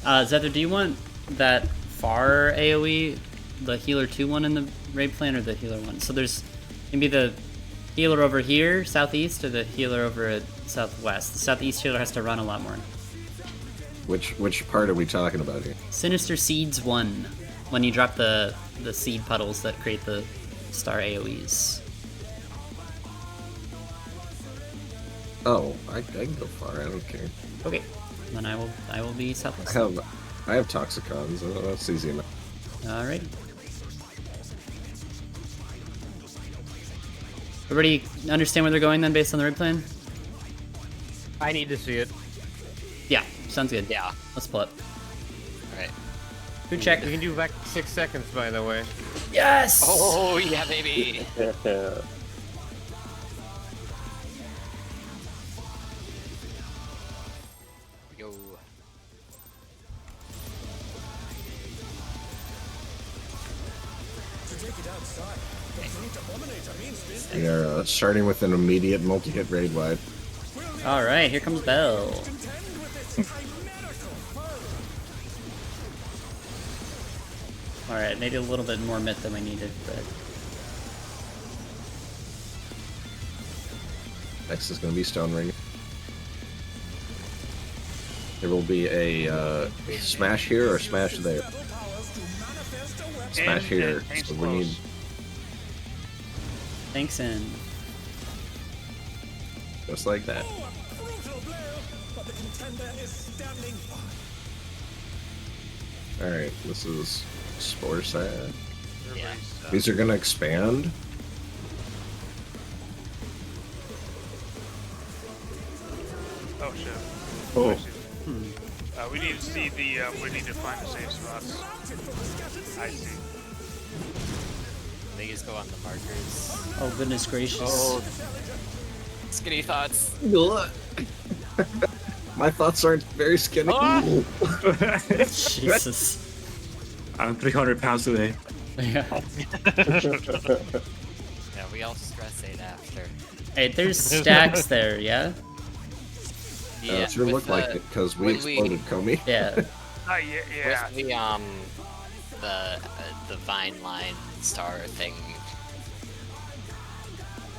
Zether, do you want that far AoE, the healer 2 one in the raid plan, or the healer 1? So there's maybe the healer over here, southeast, or the healer over at southwest. The southeast healer has to run a lot more. Which part are we talking about here? Sinister Seeds 1, when you drop the seed puddles that create the star AoEs. Oh, I can go far. I don't care. Okay, then I will be southwest. I have Toxicons. That's easy enough. Alrighty. Everybody understand where they're going then, based on the raid plan? I need to see it. Yeah, sounds good. Yeah. Let's pull it. Alright. Who check? We can do back 6 seconds, by the way. Yes! Oh, yeah, baby! Yo. We are starting with an immediate multi-hit raid wide. Alright, here comes Bell. Alright, maybe a little bit more myth than we needed, but... Next is going to be Stone Ring. There will be a smash here or smash there. Smash here. So we need. Thanks, in. Just like that. Alright, this is Spore Sad. Yeah. These are gonna expand. Oh shit. Oh. We need to see the. We need to find the safe spots. I see. They just go on the markers. Oh, goodness gracious. Oh. Skinny thoughts. My thoughts aren't very skinny. Oh! Jesus. I'm 300 pounds today. Yeah. Yeah, we all stress ate after. Hey, there's stacks there, yeah? It sure looked like it because we exploded Comey. Yeah. Yeah. With the vine line star thing.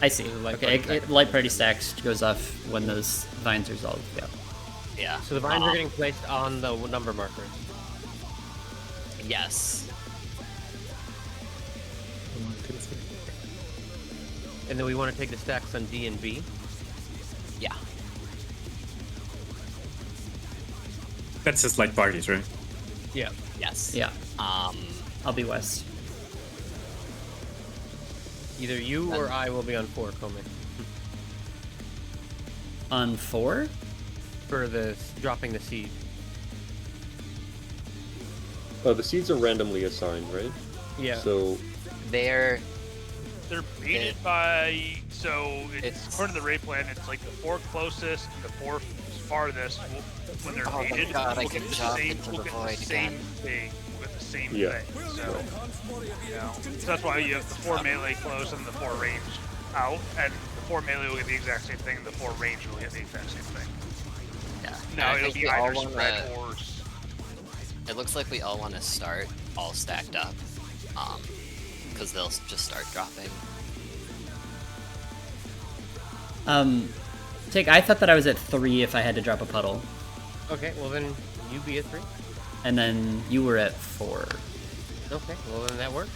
I see. Okay, light party stacks goes off when those vines are resolved. Yeah. Yeah. So the vines are getting placed on the number markers. Yes. And then we want to take the stacks on D and B. Yeah. That's just like parties, right? Yeah. Yes. Yeah. I'll be west. Either you or I will be on 4, Comey. On 4? For the dropping the seed. The seeds are randomly assigned, right? Yeah. So They're baited by, so it's according to the raid plan, it's like the 4 closest and the 4 farthest when they're Oh my baited, God, I we'll can get the jump same, into we'll the get the void same again. thing. We'll get the same Yeah. thing. So, so that's why you have the 4 melee close and the 4 range out, and the 4 melee will get the exact same thing, and the 4 range will get the exact same thing. Yeah. Now I it'll think be we all either spread wanna- or. It looks like we all want to start all stacked up, because they'll just start dropping. Take. I thought that I was at 3 if I had to drop a puddle, Okay, well then you be at 3. and then you were at 4. Okay, well then that works.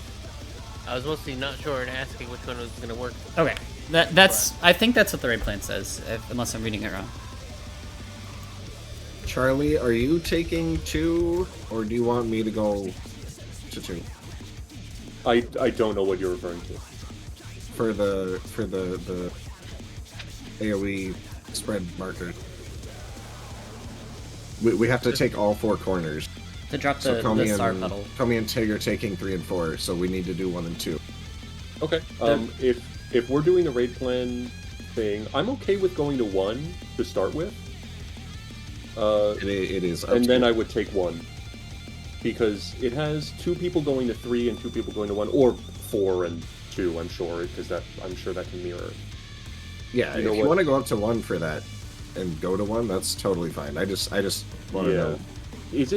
I was mostly not sure and asking which one was going to work. Okay. That's. I think that's what the raid plan says, unless I'm reading it wrong. Charlie, are you taking 2, or do you want me to go to 2 I don't know what you're referring to. for the AOE spread marker? We have to take all 4 corners. To drop So the star puddle. Comey and Tig are taking 3 and 4, so we need to do 1 and 2. Okay. If we're doing a raid plan thing, I'm okay with going to 1 to start with. It is. Up And to then you. I would take 1. Because it has 2 people going to 3 and 2 people going to 1, or 4 and 2, I'm sure, because I'm sure that can mirror. Yeah, You know if you what? want to go up to 1 for that and go to 1, that's totally fine. I just want to know. Is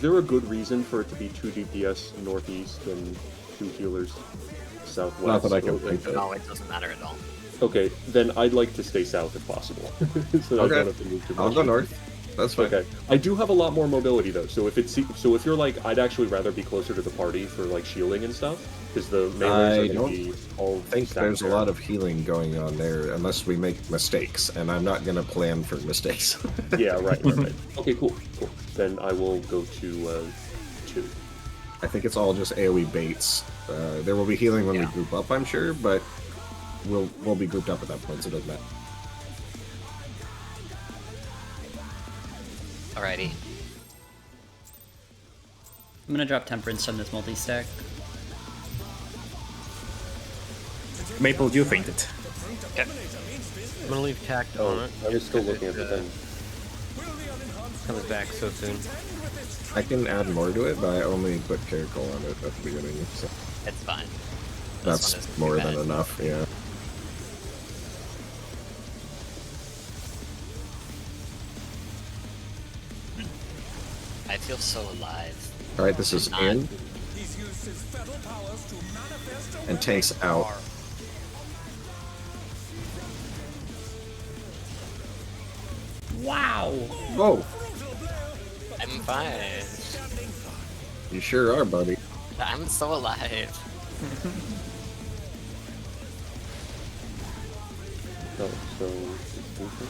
there a good reason for it to be 2 DPS northeast and 2 healers southwest? Not that I can or- think of. No, it doesn't matter at all. Okay, then I'd like to stay south if possible, so that I Okay. don't have to move too much. I'll go north. That's fine. Okay, I do have a lot more mobility though. So if you're like, I'd actually rather be closer to the party for like shielding and stuff, because the melees I are don't going to be all. I think stacked there's a there. lot of healing going on there, unless we make mistakes, and I'm not going to plan for mistakes. Yeah, right. Okay, cool. Then I will go to 2. I think it's all just AoE baits. There will be healing when we group up, I'm sure, but we'll be grouped up at that point, so it doesn't matter. Alrighty. I'm gonna drop Temperance on this multi-stack. Maple, you fainted. I'm going to leave tact on it. I was still looking at the thing. Comes back so soon. I can add more to it, but I only put Caracol on it at the beginning, so It's fine. This one that's isn't too more bad. than enough, yeah. I feel so alive. Alright, this is in, and Tank's out. Wow! Oh, I'm fine. you sure are, buddy. I'm so alive. Oh, so.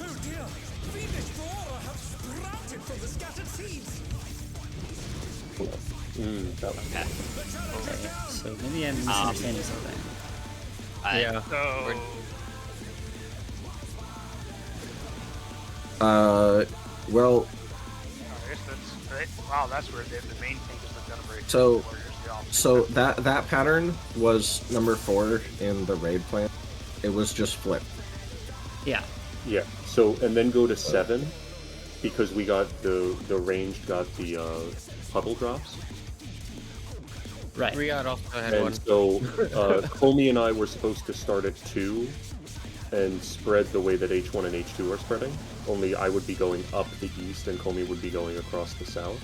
Oh dear! Fiendish flora have sprouted from the scattered seeds! That was Okay, so maybe I'm misunderstanding something. Yeah. So, Well, I guess that's right. Wow, that's where the main thing is the Gunnery. So- so that pattern was number 4 in the raid plan. It was just flip. Yeah. Yeah. So and then go to 7, because we got the ranged got the puddle drops. Right. Riyadh also had And one. so Comey and I were supposed to start at 2 and spread the way that H1 and H2 are spreading. Only I would be going up the east and Comey would be going across the south.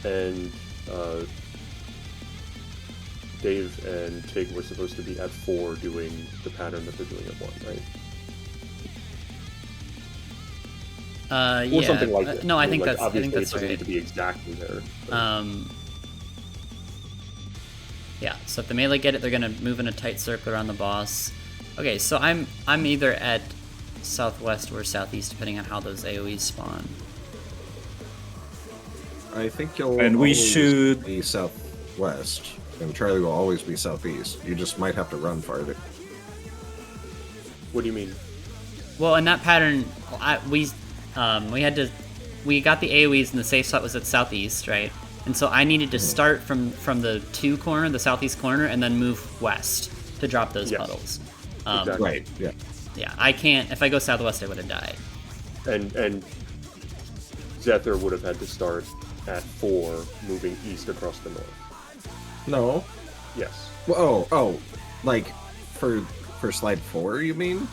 And Dave and Tig were supposed to be at 4 doing the pattern that they're doing at 1, right? Yeah. Or something like that. No, I think like, that's. I think obviously that's it doesn't right. need to be exactly there. but- Yeah, so if the melee get it, they're gonna move in a tight circle around the boss. Okay, so I'm either at southwest or southeast, depending on how those AoEs spawn. I think you'll And we always should- be southwest, and Charlie will always be southeast. You just might have to run farther. What do you mean? Well, in that pattern, we got the AoEs and the safe spot was at southeast, right? And so I needed to start from the the southeast corner, and then move west to drop those Yes. puddles. Exactly. Right, yeah. Yeah, I can't. If I go southwest, I would have died. And Zephyr would have had to start at 4, moving east across the north. No. Yes. Well, oh, like, for slide 4, you mean?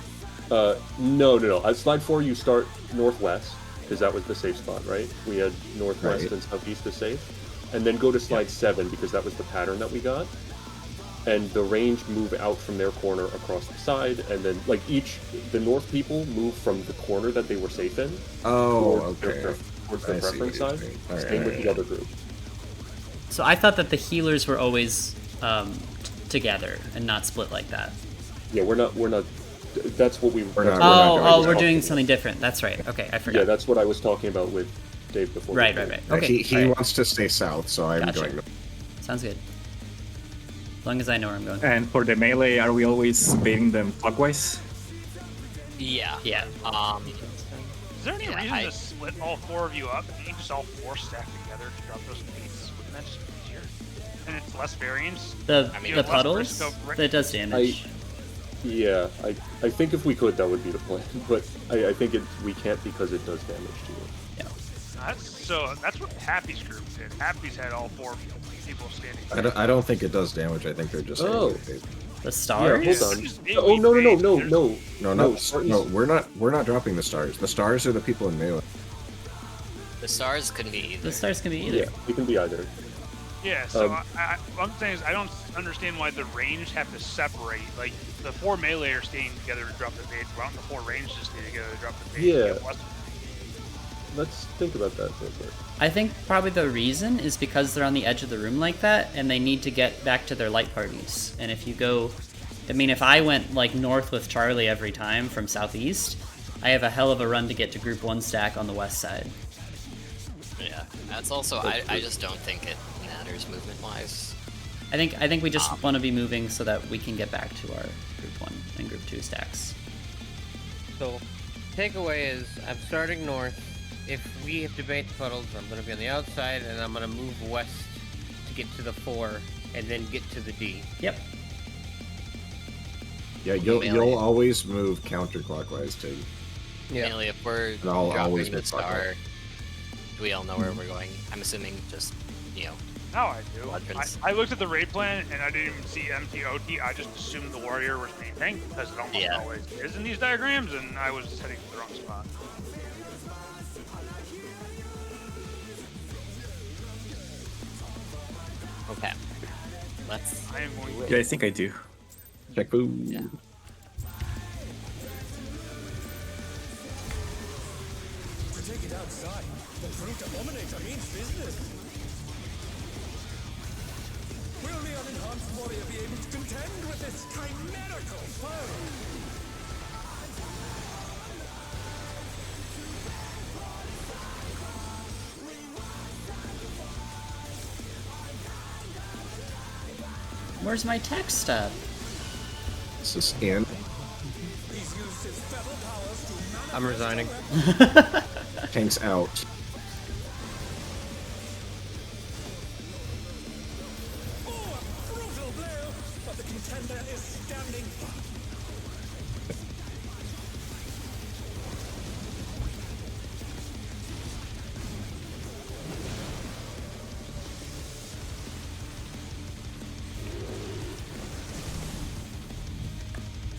No. At slide 4, you start northwest, because that was the safe spot, right? We had northwest Right. and southeast as safe. And then go to slide 7, because that was the pattern that we got. And the range move out from their corner across the side, and then, like, the north people move from the corner that they were safe in Oh, towards okay. towards I the see preference what you're side. saying. All right, Same with all the right. other group. So I thought that the healers were always together and not split like that. Yeah, we're not. That's what we. We're that's not- what Oh, was we're talking doing about. something different. That's right. Okay, I Yeah, forgot. that's what I was talking about with Dave before. Right. we played. Okay, He all right. wants to stay south, so I'm Gotcha. going to. Sounds good. As long as I know where I'm going. And for the melee, are we always baiting them clockwise? Yeah. Yeah. Is there any Yeah, reason I- to split all 4 of you up? Can you just all 4 stack together to drop those beats? Wouldn't that just be easier? And it's less variance? The I mean, the less puddles risk of that does damage. Yeah, I think if we could, that would be the plan. But I think we can't because it does damage to you. That's what Happy's group did. Happy's had all 4 people standing. I don't think it does damage. I think they're just. Oh. The stars. Yeah, hold on. Just Oh no. No, we're not dropping the stars. The stars are the people in melee. The stars could be either. The stars can be either. Yeah, it can be either. Yeah, so Um, what I'm saying is I don't understand why the range have to separate. Like, the 4 melee are staying together to drop the page. Why don't the 4 range just stay together to drop the page? Yeah. Get less- Let's think about that real quick. I think probably the reason is because they're on the edge of the room like that, and they need to get back to their light parties. And if you go, I mean, if I went like north with Charlie every time from southeast, I have a hell of a run to get to group 1 stack on the west side. Yeah. That's also I just don't think it matters movement wise. I think we just want to be moving so that we can get back to our group 1 and group 2 stacks. So, takeaway is I'm starting north. If we have to bait the puddles, I'm going to be on the outside, and I'm going to move west to get to the 4, and then get to the D. Yep. Yeah, you'll always move counterclockwise too. Yeah. Mainly if we're And I'll always dropping the be clockwise. star, we all know where we're going. I'm assuming just, Now I do. Quadrants. I looked at the raid plan and I didn't even see MTOT. I just assumed the warrior was main tank because it almost Yeah. always is in these diagrams, and I was heading to the wrong spot. okay. Let's I am going Yeah, I think I do. Check food. Yeah. To take it outside, the brute abominator means business. Will the unenhanced warrior be able to contend with this chimerical foe? Where's my tech stuff? This is in. He's used his feral powers to I'm resigning. Tanks out. Oh, a brutal blow, but the contender is standing.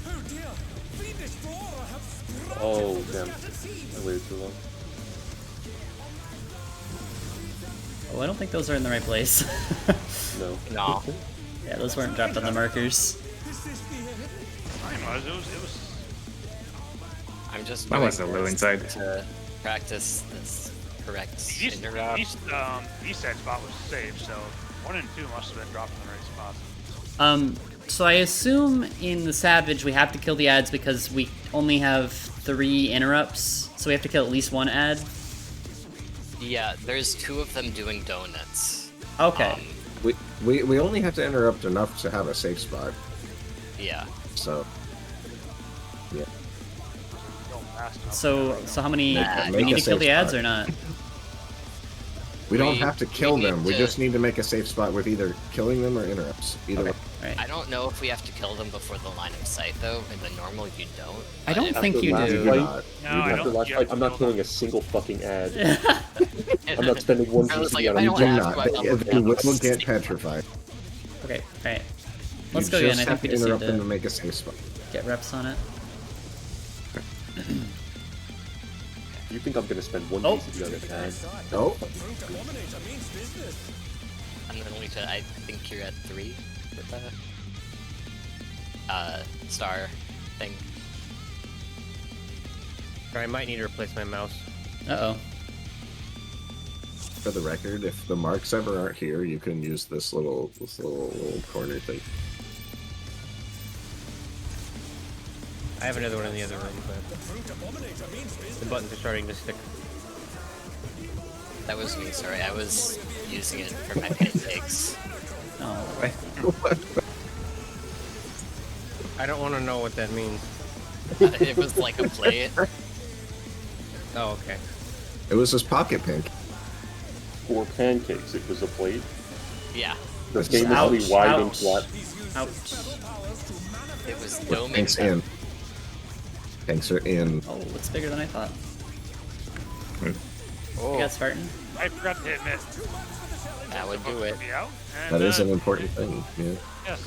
Oh dear, fiendish flora have sprouted Oh from the damn! scattered seeds. I waited too long. Oh, I don't think those are in the right place. No. no. Yeah, those weren't dropped on the markers. Is this the end? I don't know, it was I'm just That was doing a little this inside. to practice this correct interrupt. east side spot was safe, so 1 and 2 must have been dropped in the right spots. So I assume in the Savage we have to kill the ads because we only have 3 interrupts, so we have to kill at least 1 ad. Yeah, there's 2 of them doing donuts. Okay. We only have to interrupt enough to have a safe spot. Yeah. So. Yeah. So how many? Make Do we need a to kill safe the ads spot. or not? We don't have to kill need them. We to- just need to make a safe spot with either killing them or interrupts. Either way. Right. I don't know if we have to kill them before the line of sight, though. In the normal, you don't. I don't But if- think you last do. fight- No, I After don't. last you fight, have I'm to not kill killing them. a single fucking ad. I'm not spending 1 I was like, GCD if on I a don't Do have not. to, I don't They have will to. get petrified. Okay. All right. Let's You go again. just I have think we to just need interrupt them to to make a safe spot. get reps on it. You think I'm gonna spend 1 Oh. GCD on an ad? Oh, And then we could, I think you're at 3 with the star thing. Or I might need to replace my mouse. Uh oh. for the record, if the marks ever aren't here, you can use this little corner thing. I have another one in the other room, but the buttons are starting to stick. That was me, sorry. I was using it for my pancakes. Oh. I don't want to know what that means. It was like a plate. Oh, okay. It was his pocket pink. For pancakes, it was a plate. Yeah. The famously Ouch, wide and ouch. flat. Ouch. It was With doming pinks them. in. Pinks are in. Oh, it's bigger than I thought. Oh, You got Spartan? I forgot to hit mid. that would do it. Be out. And, That is an important thing. Yeah. Yes.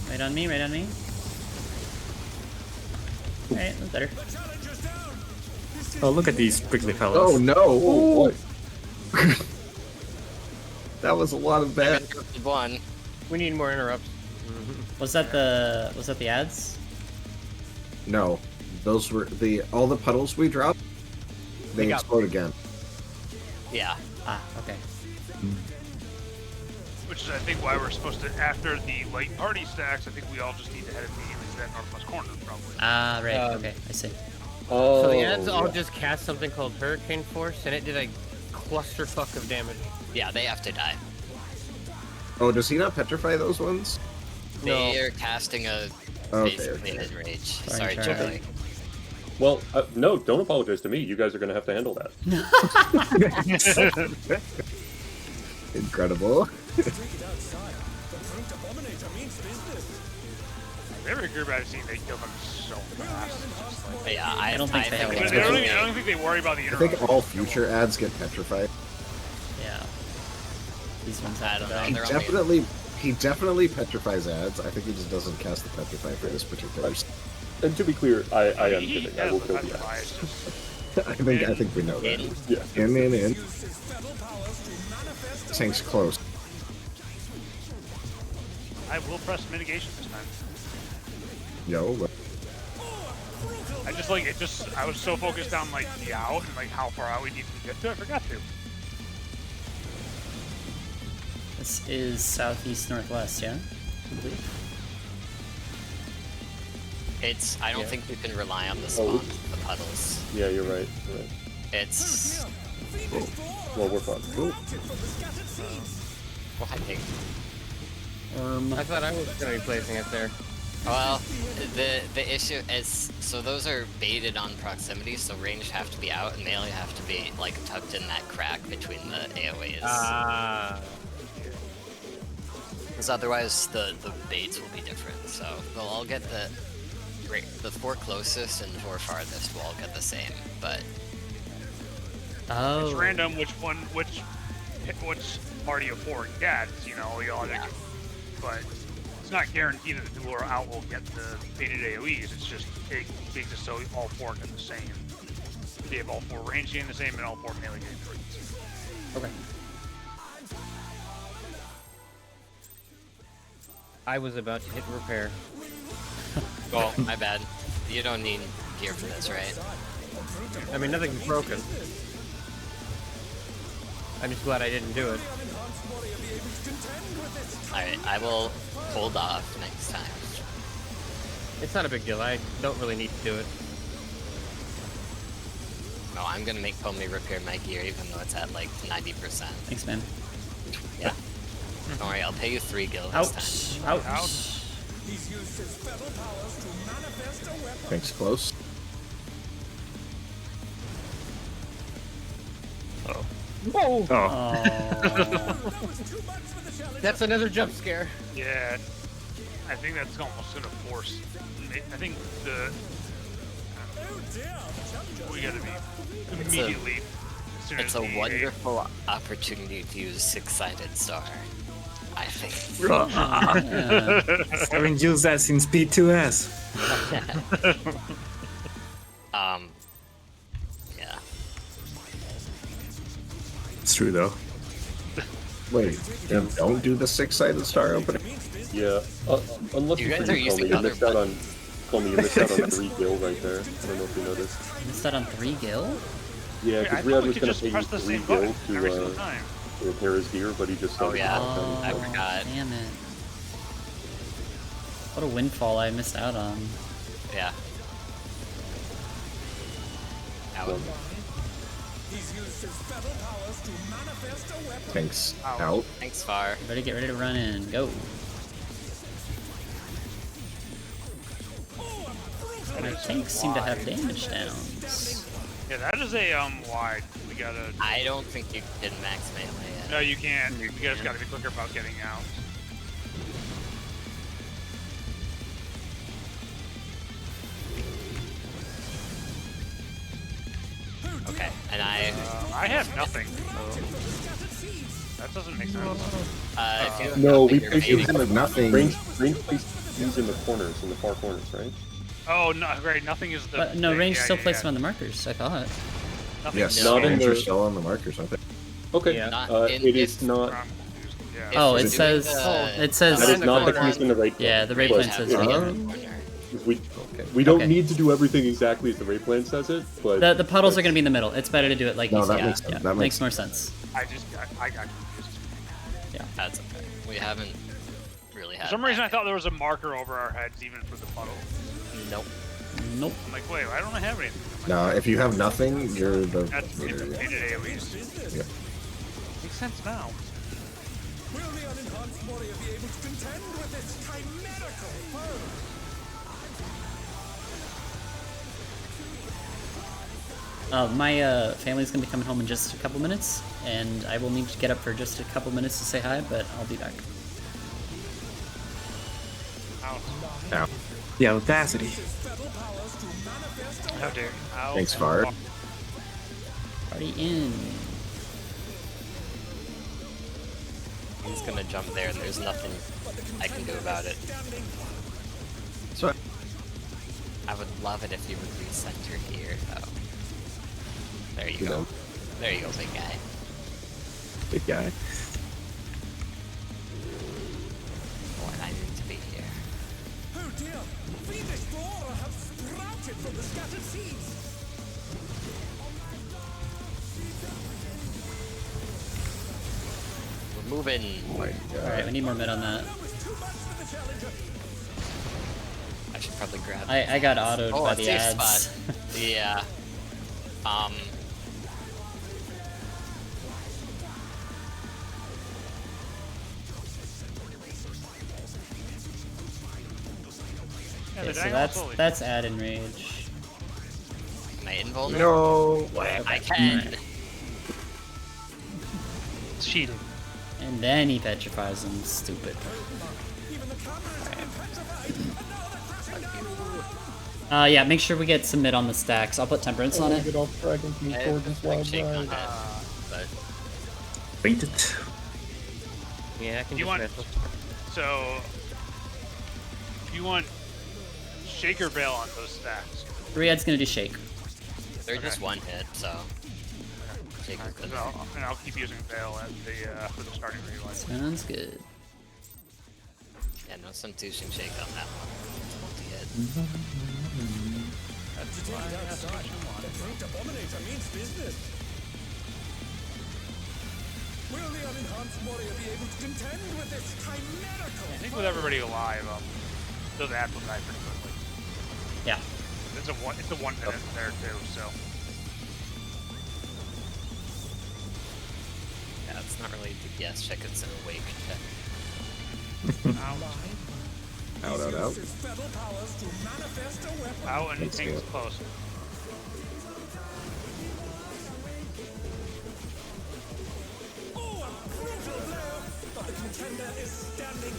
Right on me, right on me. Alright, that's better. Oh, look at these prickly fellows. Oh no! Oh, boy. That was a lot of bad. Interrupted one. We need more interrupts. Was that the ads? No, those were all the puddles we dropped. They got- explode again. Yeah. Ah, okay. Which is, I think, why we're supposed to, after the light party stacks, I think we all just need to head immediately to that northwest corner, probably. Ah, right, Um, okay, I see. Oh, So the ads all yeah. just cast something called Hurricane Force, and it did a clusterfuck of damage. Yeah, they have to die. Oh, does he not petrify those ones? They are casting a Okay, basically okay. mid-rage. Sorry, Sorry, Charlie. Charlie. Well, no, don't apologize to me. You guys are gonna have to handle that. Incredible. Every group I've seen, they kill them so fast. It's just like, Yeah, I don't think they have I It's don't, really- even, I don't think they worry about the I interrupts. think all future ads get petrified. Yeah. These ones I have to don't know. die. He They're only- definitely petrifies ads. I think he just doesn't cast the petrify for this particular. And to be clear, I am He kidding. I has will the kill the petrify, ads. it's just- I think we know that. In. Yeah. In. Tank's close. I will press mitigation this time. Yo, but I just like it. Just I was so focused on like the out and like how far out we need to get to. I forgot to. This is southeast northwest, yeah? I believe. It's. I don't think you can rely on the Oh, spawn, the puddles. Yeah, you're right. You're right. It's. Well, we're fine. Well, I think. I thought I was going to be placing it there. Well, the issue is, so those are baited on proximity, so ranged have to be out, and they only have to be like tucked in that crack between the AoEs. Ah. Because otherwise, the baits will be different. So they'll all get the 4 closest and 4 farthest will all get the same, but Oh. It's random which party of 4 gets. You know, you all Yeah. but it's not guaranteed that the people who are out will get the baited AoEs. It's just it makes it so all 4 get the same. They have all 4 range getting the same and all 4 melee getting the same. Okay. I was about to hit repair. Oh, my bad. You don't need gear for this, right? I mean, nothing's broken. I'm just glad I didn't do it. Alright, I will hold off next time. It's not a big deal. I don't really need to do it. No, I'm gonna make Pomni repair my gear even though it's at like 90%. Thanks, man. Yeah. Don't worry, I'll pay you 3 gil this Ouch. time. Ouch. Thanks, close. Oh. Whoa! Oh. That's another jump scare. Yeah, I think that's almost gonna force. I think we gotta be immediately. As soon It's as a we- wonderful opportunity to use Six-Sided Star. I think. Yeah. I haven't used that since P2S. Yeah. It's true though. Wait, then don't do the 6-sided star opening. Yeah, unless You you guys forget are using Comey, you other missed out on Comey, you missed out on 3 gil right there. I don't know if you noticed. Missed that on 3 gil? Yeah, I because thought Riyadh we was could gonna just pay you press the 3 same gil button every single time. to repair his gear, but he just Oh, yeah. Oh, I forgot. damn it. What a windfall I missed out on. Yeah. Out. Tanks out. Thanks, Far. Ready, get ready to run in. Go. My tanks seem to have damage downs. Yeah, that is a wide. We gotta. I don't think you can max melee yet. No, you can't. You guys gotta be quicker about getting out. Okay, and I have nothing. That doesn't make sense. if you have No, we nothing, you're placed you these baiting. in the nothing. range placed these in the corners, in the far corners, right? Oh no, great. Nothing is the. But no, thing. range Yeah, still yeah, placed yeah. them on the markers, I thought. Nothing Yes, is- Not in range the- are still on the markers, aren't they? Okay, Yeah. Not in- it is if- not. I'm confused. Yeah. Oh, If it we're says, doing it says, That is the not the corner. case in the right. yeah, the raid but plan Have says, to be yeah. in the corner. We don't Okay. need to do everything exactly as the raid plan says it, but The puddles are going to be in the middle. It's better to do it like No, you that said. makes sense. Yeah, That makes makes more sense. I got confused. That's okay. We haven't really had. For some reason, I that. thought there was a marker over our heads, even for the puddle. Nope. Nope. I'm like, wait, why don't I have anything? No, if you have nothing, you're the That's leader. it's day at least. Yeah. Makes sense now. Will the unenhanced warrior be able to contend with this chimerical foe? My family's going to be coming home in just a couple minutes, and I will need to get up for just a couple minutes to say hi, but I'll be back. Out. The audacity. How dare you? Ow. Thanks, Far. Party in. He's gonna jump there, and there's nothing I can do about it. So, I would love it if you would recenter here, though. There you You go. know. There you go, big guy. Big guy. Oh, and I need to be here. Oh dear! Fiendish flora have sprouted from the scattered seeds! We're moving. Alright, we need more mid on that. I should probably grab. I got autoed Oh, by a the safe ads. spot. Yeah. Yeah, Okay, the so diagonal's slowly. that's add in rage. Am I invulnerable? no. I can. It's cheating. And then he petrifies him, stupid. Yeah, make sure we get some mid on the stacks. I'll put temperance on it. I have a quick shake on that, but Beat it. Yeah, I can You do want- special. So, you want Shaker Veil on those stacks. Riyadh's gonna do shake. they're just one hit, so Jacob, Alright, good. and I'll keep using Veil as the for the starting relight. Sounds good. Yeah, no substitution shake on that one. It's multi-hit. Agitated outside. The brute abominator means business. Will the unenhanced warrior be able to contend with this chimerical? I think with everybody alive, those ads will die pretty quickly. Yeah. It's a 1 minute there too, so. Yeah, it's not really DPS check, it's an awake check. Out, out, out. His feral powers to manifest a weapon. Out and Let's things go. close. Oh, a brutal blow! But the contender is standing.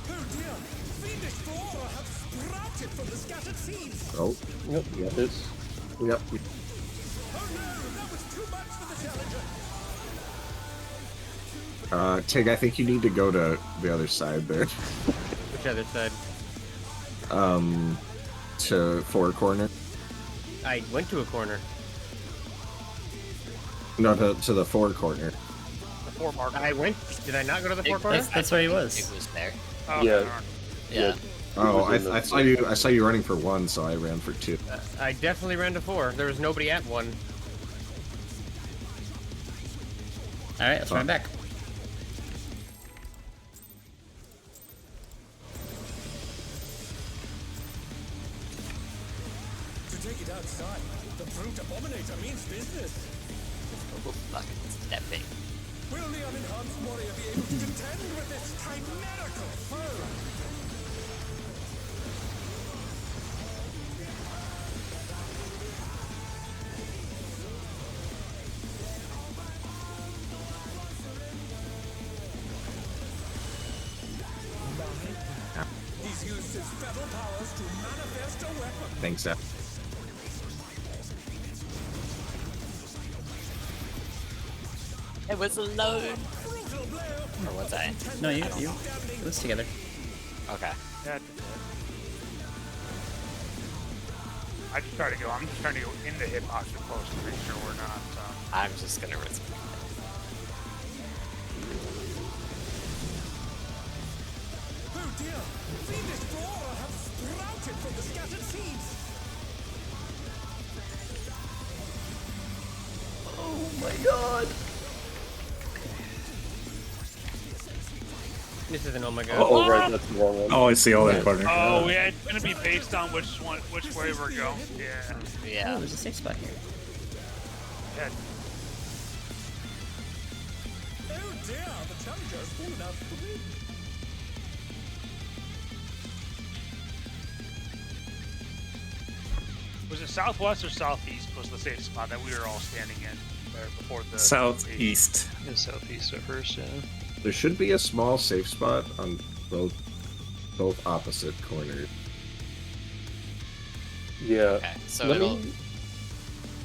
Oh dear! Fiendish flora have sprouted from the scattered seeds. Oh, Yep, you got this. yep. Oh no! That was too much for the challenger. Tig, I think you need to go to the other side there. Which other side? To 4 corner. I went to a corner. No, to the 4 corner. The 4 marker. I went. Did I not go to the 4 corner? That's where he was. It was there. Oh, Yeah. okay, alright. Yeah. Oh, was in the- I saw you running for 1, so I ran for 2. I definitely ran to 4. There was nobody at 1. Alright, let's run back. To take it outside, the brute abominator means business. Oh, fucking stepping. Will the unenhanced warrior be able to contend with this chimerical foe? He's used his feral powers to manifest a weapon. Thanks, Zep. It was alone. Brutal blow. Or was I? No, you put this together. Okay. Yeah, I'm just trying to go in the hitbox as close to make sure we're not. I'm just gonna risk it. Oh dear! Fiendish flora have sprouted from the scattered seeds. Oh my god. This is an oh my god. Oh, right, that's the wrong one. Oh, it's the other corner. Oh, yeah, it's gonna be based on which way we're going. Yeah. Yeah. Oh, there's a safe spot here. Yeah. Oh dear! The challenger has fallen out of the ring. Was it southwest or southeast was the safe spot that we were all standing in there before the Southeast. Yeah, southeast at first, yeah. There should be a small safe spot on both opposite corners. Yeah. Okay. So Let it'll. me-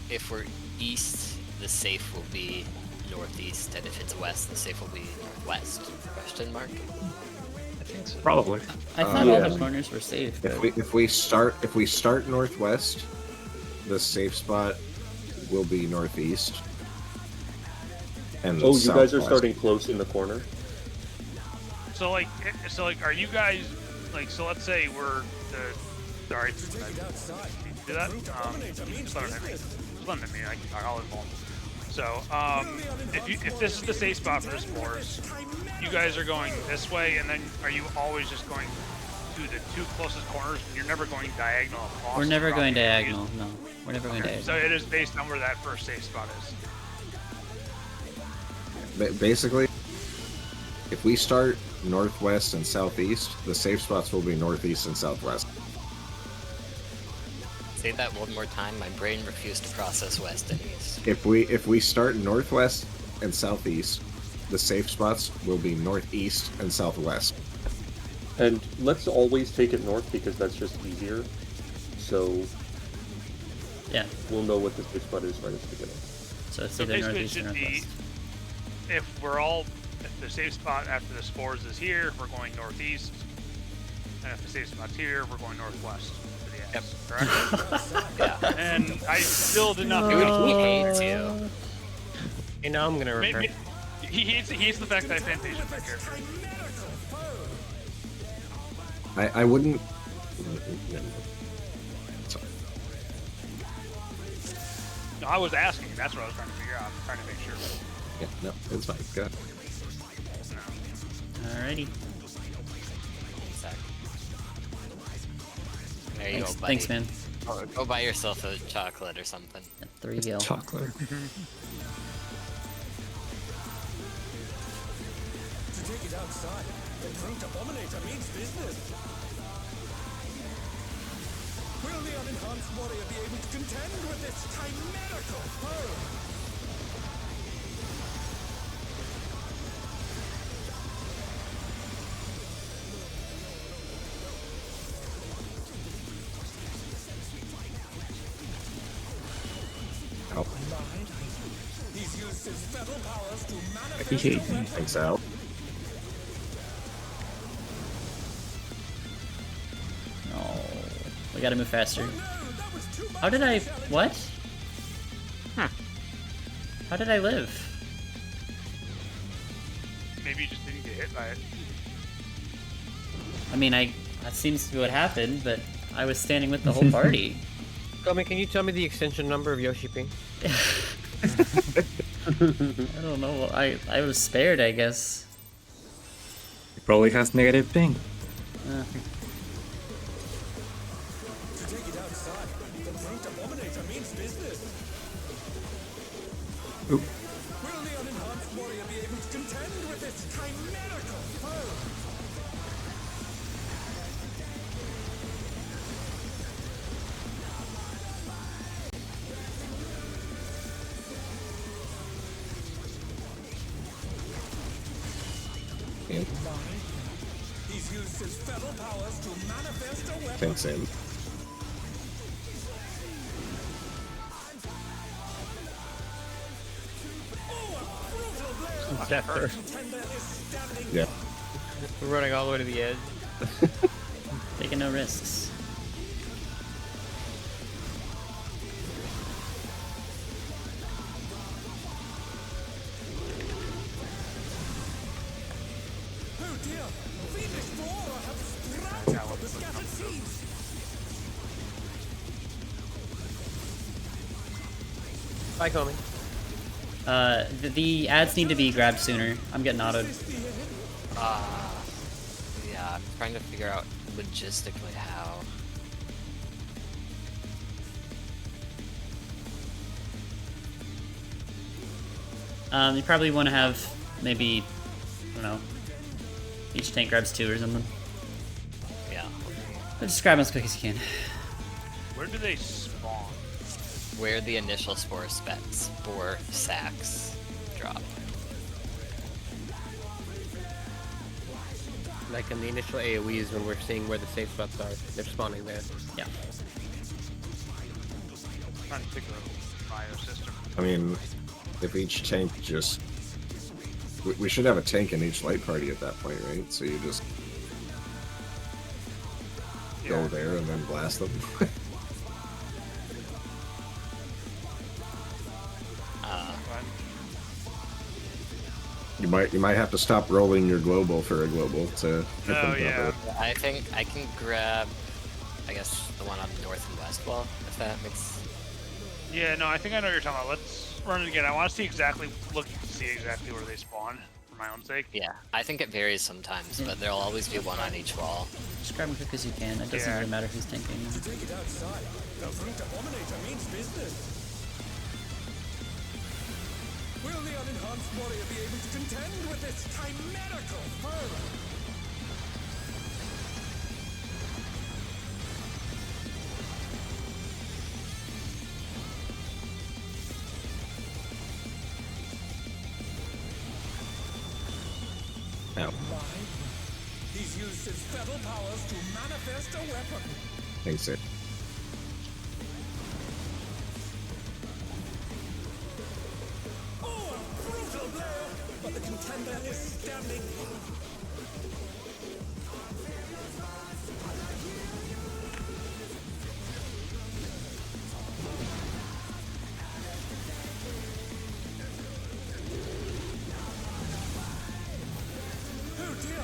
If we're east, the safe will be northeast, and if it's west, the safe will be northwest. Question mark. I think so. Probably. I thought yeah. all the corners were safe. If But... we start northwest, the safe spot will be northeast. And Oh, you guys are southwest. starting close in the corner. So like, are you guys like? So let's say we're the. Sorry, To take it outside, do that. brute abominator means Just let him hit me. business. Just let him hit me. I'll involve him. So if this is the safe spot for the spores, you guys are going this way, and then are you always just going to the 2 closest corners? You're never going diagonal across. We're never throughout going the area? diagonal. No, we're never going Okay, diagonal. so it is based on where that first safe spot is. Basically, if we start northwest and southeast, the safe spots will be northeast and southwest. Say that one more time. My brain refused to process west and east. If we start northwest and southeast, the safe spots will be northeast and southwest. And let's always take it north because that's just easier. So Yeah. we'll know what the safe spot is right at the beginning. So it's So either basically, it northeast or should be northwest. if the safe spot after the spores is here, we're going northeast, and if the safe spot's here, we're going northwest to the X. Correct? Yeah. And I still did not. Dude, figure out he the hates character. you. You know I'm gonna return. He hates the fact that I Fantasia my character. I wouldn't. Sorry. No, I was asking. That's what I was trying to figure out. I'm trying to make sure. Yeah, no, it's fine. Go ahead. Alrighty. There you Thanks, go, buddy. thanks, man. Go buy yourself a chocolate or something. 3 gil. Chocolate. To take it outside, the Crude Abominator means business. Will the unenhanced warrior be able to contend with this chimerical foe? Ow. He's used his feral powers to manifest He hates a me. weapon. Thanks, Al. No. We gotta move faster. No, that was too much How did I... challenge. What? How did I live? Maybe you just didn't get hit by it. I mean, that seems to be what happened, but I was standing with the whole party. Tommy, can you tell me the extension number of Yoshi Ping? I don't know. I was spared, I guess. He probably has negative ping. Uh, To take it outside, the Crude Abominator means business. Oop. Will the unenhanced warrior be able to contend with this chimerical foe? And He's used his feral powers to manifest a weapon. thanks, Sam. Zephyr. Contender is standing. Yeah. We're running all the way to the edge. taking no risks. Oh dear! Fiendish Flora have sprouted the scattered seeds. Bye, Comey. The ads need to be grabbed sooner. I'm getting autoed. Yeah, I'm trying to figure out logistically how. You probably want to have maybe, I don't know, each tank grabs 2 or something. Yeah. But just grab them as quick as you can. Where do they spawn? Where the initial spore sacks drop. Like in the initial AoEs when we're seeing where the safe spots are, they're spawning there. Yeah. I'm trying to figure out bio system. I mean, if each tank just... We should have a tank in each light party at that point, right? So you just go there and then blast them. You might have to stop rolling your global for a global to hit them properly. I think I can grab, I guess, the one on the north and west wall, if that makes... Yeah, no, I think I know what you're talking about. Let's run it again. I want to see exactly, look to see exactly where they spawn, for my own sake. Yeah, I think it varies sometimes, but there'll always be one on each wall. Just grab them quick as you can. It doesn't Yeah. really matter who's tanking. To take it outside, the Crude Abominator means business. Will the unenhanced warrior be able to contend with this chimerical foe? Ow. He's used his feral powers to manifest a weapon. Thanks, sir. is standing. Oh dear!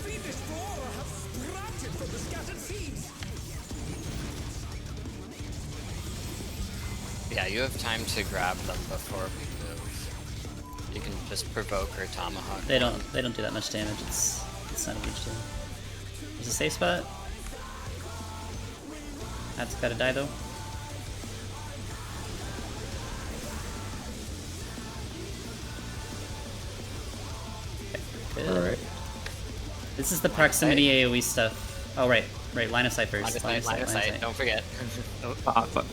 Fiendish flora have sprouted from the scattered seeds. Yeah, you have time to grab them before we move. You can just provoke or tomahawk. They don't do that much damage. It's not a huge deal. There's a safe spot. That's gotta die though. Okay, good. All right. This is the proximity AoE stuff. Oh right, line of sight first. Line of sight, don't forget. Fuck.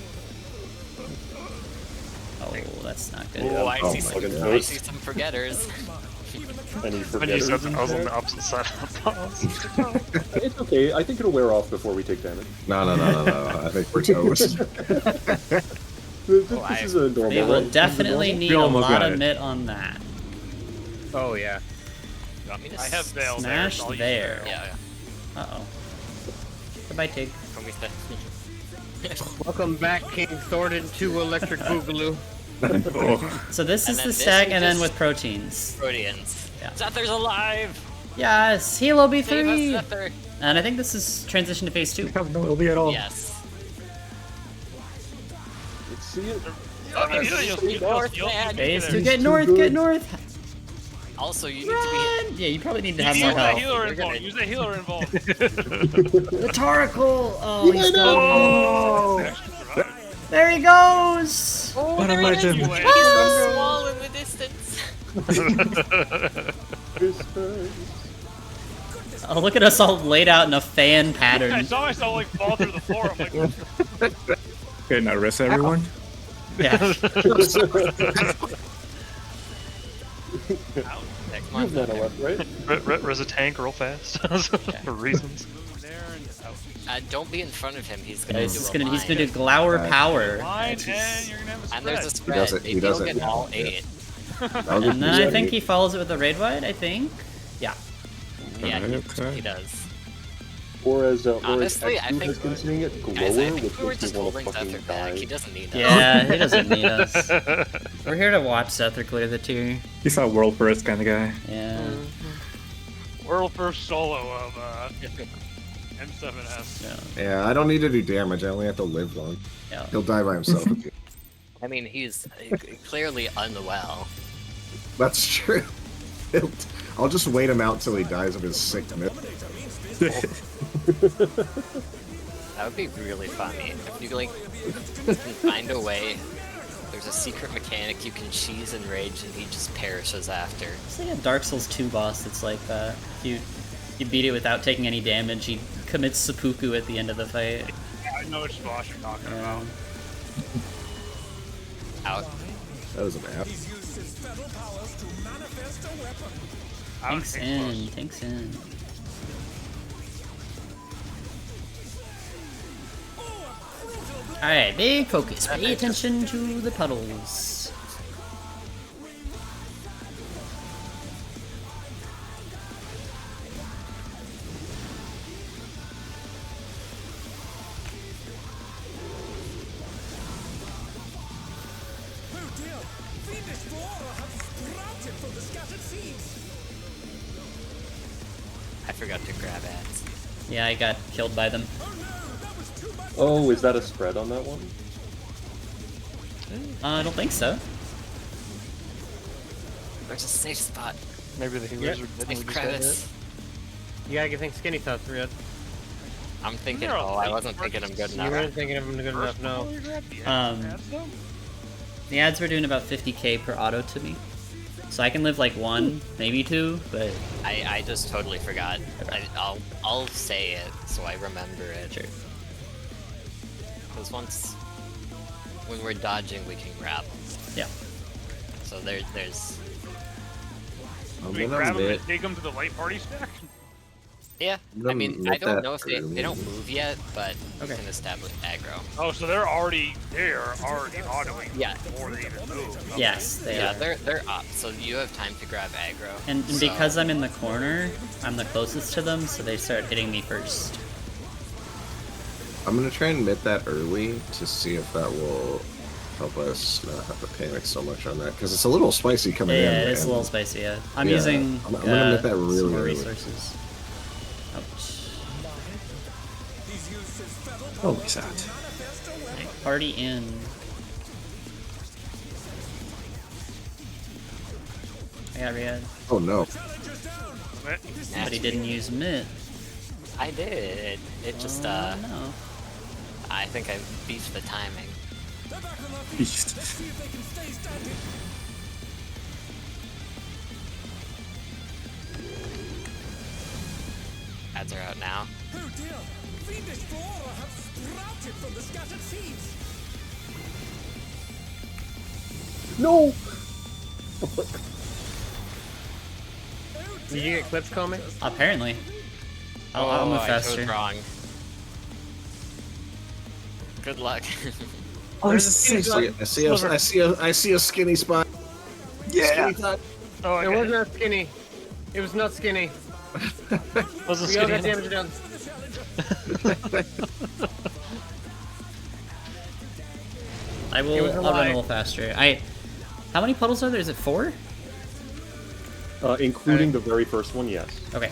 Oh, that's not good. Oh, I Oh see my some. goodness. I see some forgetters. Any When you forgetters said in that, I was on chat? the opposite side of the boss. It's okay. I think it'll wear off before we take damage. No. I think we're toast. This I- is a normal. They will right? definitely need a almost lot got of it. mit on that. Oh yeah. You want me to I have Veil Smash there. So I'll use there. Veil. Yeah. Uh oh. Goodbye, Tig. Can we say? Welcome back, King Thornton 2 Electric Boogaloo. Oh. So this And is then the this stack, is and then just- with proteins. Proteans. Yeah. Zethir's alive! Yes, Halo Save us, B3. Zethir! And I think this is transition to phase 2. have no LB at all. Yes. Let's see it. North, man. Phase 2, He's get too north, good. get north. Also, you need to Run! Yeah, you probably need to have Use more that health. healer involved. Use that healer involved. The Taracle! Oh, he's no! gone. There he goes! be. Oh, What there a he is! legend. He's so small in the distance. Christmas. Oh, look at us all laid out in a fan I pattern. saw myself like fall through the floor. I'm like, Okay, now rest everyone. Yeah. Next You month. have mana left, right? Res a tank real fast for reasons. there and out. Don't be in front of him. He's gonna do He's a gonna line. do Glower Power. Line, That's and his- you're gonna have a And there's a spread. spread. He Maybe does he'll it, get yeah. all Yeah. 8. And then I think he follows it with the raid wide, I think. Yeah. Yeah, Okay. he does. Or as Honestly, I X2 think- has been seeing it, glower, Guys, I which think we were makes me just want holding to fucking Zethir back. die. He doesn't need us. Yeah, he doesn't need us. We're here to watch Zethir clear the tier. He's a world first kind of guy. Yeah. World first solo of M7S. Yeah. Yeah, I don't need to do damage. I only have to live long. Yeah. He'll die by himself. I mean, he's clearly unwell. That's true. I'll just wait him out till he dies of his sickness. That would be really funny. If you like can find a way, there's a secret mechanic you can cheese and rage and he just perishes after. It's like a Dark Souls 2 boss that's like that. You beat it without taking any damage, he commits seppuku at the end of the fight. I know which boss you're talking Yeah. about. Out. That was an app. He's used his feral powers to manifest a weapon. I don't Tanks think in, tanks in. Alright, big focus. Pay attention to the puddles. Oh dear! Fiendish flora have sprouted from the scattered seeds. I forgot to grab ads. Yeah, I got killed by them. Oh no, that was too much. Oh, is that a spread on that one? I don't think so. There's a safe spot. Maybe the healers are dead and we Safe just got crevice. hit. You gotta get things skinny thoughts, Red. I'm thinking, You're a oh, I late wasn't thinking I'm good You enough. weren't thinking of them good enough, no. The ads were doing about 50k per auto to me. So I can live like 1, maybe 2, but I just totally forgot. I'll say it so I remember it. sure. Because once when we're dodging, we can grab. Yeah. So there's I'm We gonna grab him lit. and take him to the light party stack? Yeah, I'm I mean, gonna I make don't that know if they early. don't move yet, but Okay. you can establish aggro. Oh, so they're already autoing Yeah. before they even move. Okay. Yes, they Yeah, are. they're up, so you have time to grab aggro. And so- because I'm in the corner, I'm the closest to them, so they start hitting me first. I'm gonna try and mid that early to see if that will help us not have to panic so much on that, because it's a little spicy coming in. Yeah, it is a and- little spicy, yeah. I'm Yeah, using I'm gonna make that really some more early. resources. Ouch. Holy sad. Right, party in. I got Riyadh. Oh no. But he didn't use Mitt. I did. It just, Oh, no. I think I beefed the timing. Beast. Ads are out now. Oh dear! Fiendish flora have sprouted from the scattered seeds! No! Did you get clips, Coleman? Apparently. I'll move I faster. chose wrong. Good luck. Oh, There's a skinny spot. I see a skinny spot. Yeah. Skinny spot. Oh, It was not skinny. It was not skinny. Wasn't We all got skinny. damage done. I It will. was a I'll run a lie. little faster. How many puddles are there? Is it 4? Including the very first one, yes. Okay.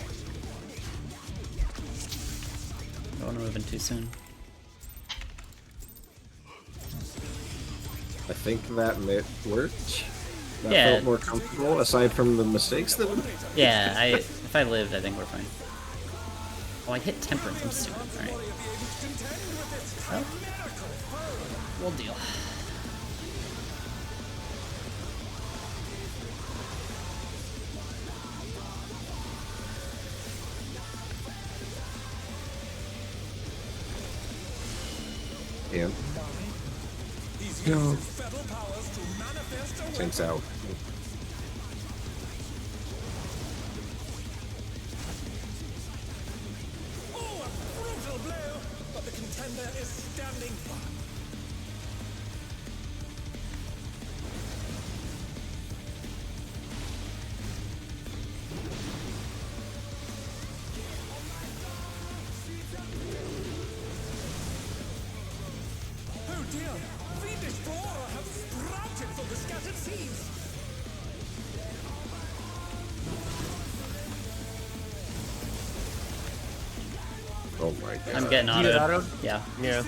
Don't want to move in too soon. I think that worked. That Yeah. felt more comfortable, aside from the mistakes that. Yeah, if I lived, I think we're fine. Oh, I hit temperance. I'm stupid. All right. Well, we'll deal. Yeah. No. Tanks out. Oh, a brutal blow! But the contender is standing firm. Oh dear! Fiendish flora have sprouted from the scattered seeds! Oh my god. I'm getting You get auto. autoed? Yeah. Yeah.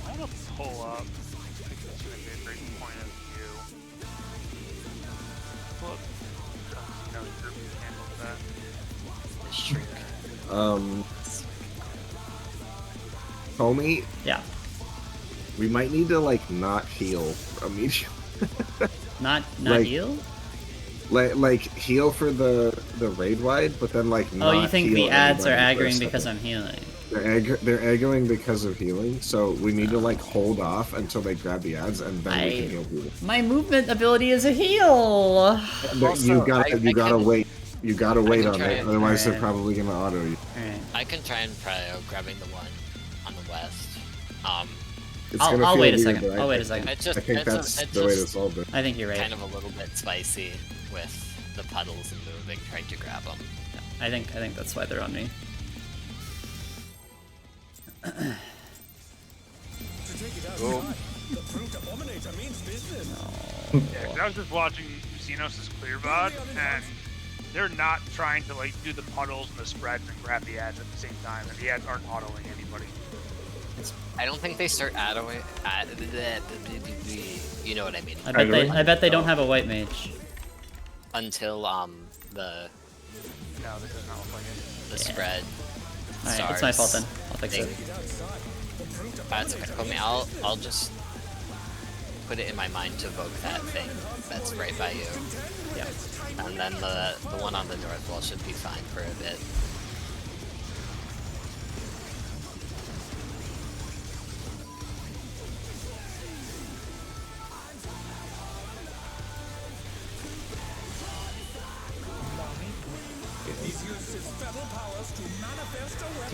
I'm gonna pull up. I think that's gonna be a great point of view. Pull up. No, group handles that. Shrink. Homie, Yeah. we might need to like not heal immediately. Not Like- heal? like heal for the raid wide, but then like Oh, not you think heal the ads are anybody for a aggroing because second. I'm healing? They're aggroing because of healing, so we need to like hold off until they grab the ads and then we can heal people. My movement ability is a heal. But Also, you gotta I gotta can- wait. You gotta wait can on try it, and- otherwise they're Alright. probably gonna auto you. Alright. I can try and prio grabbing the one on the west. It's I'll gonna feel wait a weird, second. but I'll wait a think- second. It's just, I think it's that's it's the way to just solve it. I think you're right. kind of a little bit spicy with the puddles and moving, trying to grab them. I think that's why they're on me. To take it outside, the brute abominator means business. Yeah, 'cause I was just watching Xenos' clear VOD, and they're not trying to like do the puddles and the spreads and grab the ads at the same time, and the ads aren't autoing anybody. I don't think they start autoing. You know what I mean. I bet they don't have a white mage. Until the No, this does not look like it. the spread. Alright, it's my fault then. starts I'll fix thing. it. That's okay. Put me. I'll just put it in my mind to evoke that thing that's right by you. Yeah. And then the one on the north wall should be fine for a bit.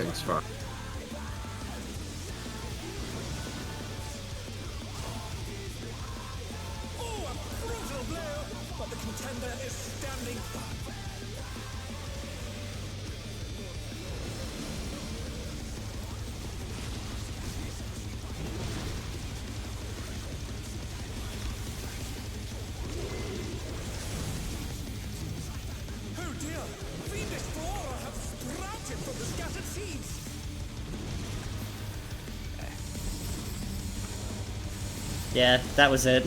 Everything's fine. Oh, a brutal blow, but the contender is standing firm. Oh dear, fiendish flora have sprouted from the scattered seeds. Yeah, that was it.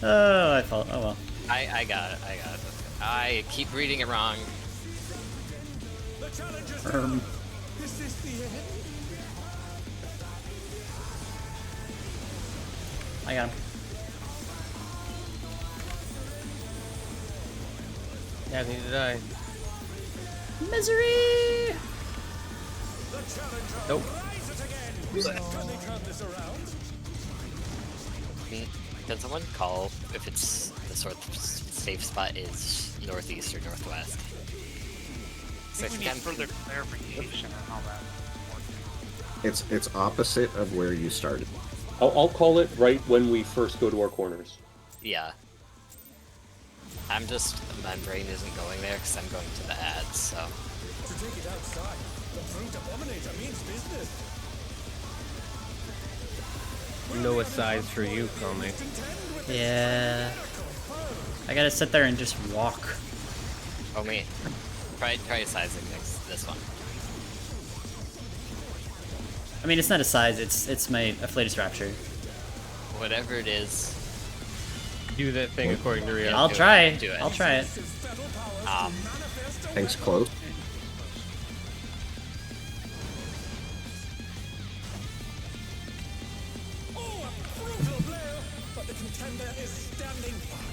Oh, I felt. Oh well. I got it. I keep reading it wrong. The challenge is down. Is this the end? I got him. Yeah, I need to die. Misery. The challenger Nope. rises again. Can they turn this around? Can someone call if it's the sort of safe spot is northeast or northwest? I think we need further clarification on how that works. It's opposite of where you started. I'll call it right when we first go to our corners. Yeah. My brain isn't going there because I'm going to the ads, so. To take it outside, the brute abominator means business. No size for you, Comey. Yeah. I gotta sit there and just walk. Oh me. Try sizing this one. I mean, it's not a size. It's my Afflatus Rapture. Whatever it is. Do that thing according to reality. I'll try. Do it. I'll try it. Things close. Oh, a brutal blow, but the contender is standing firm.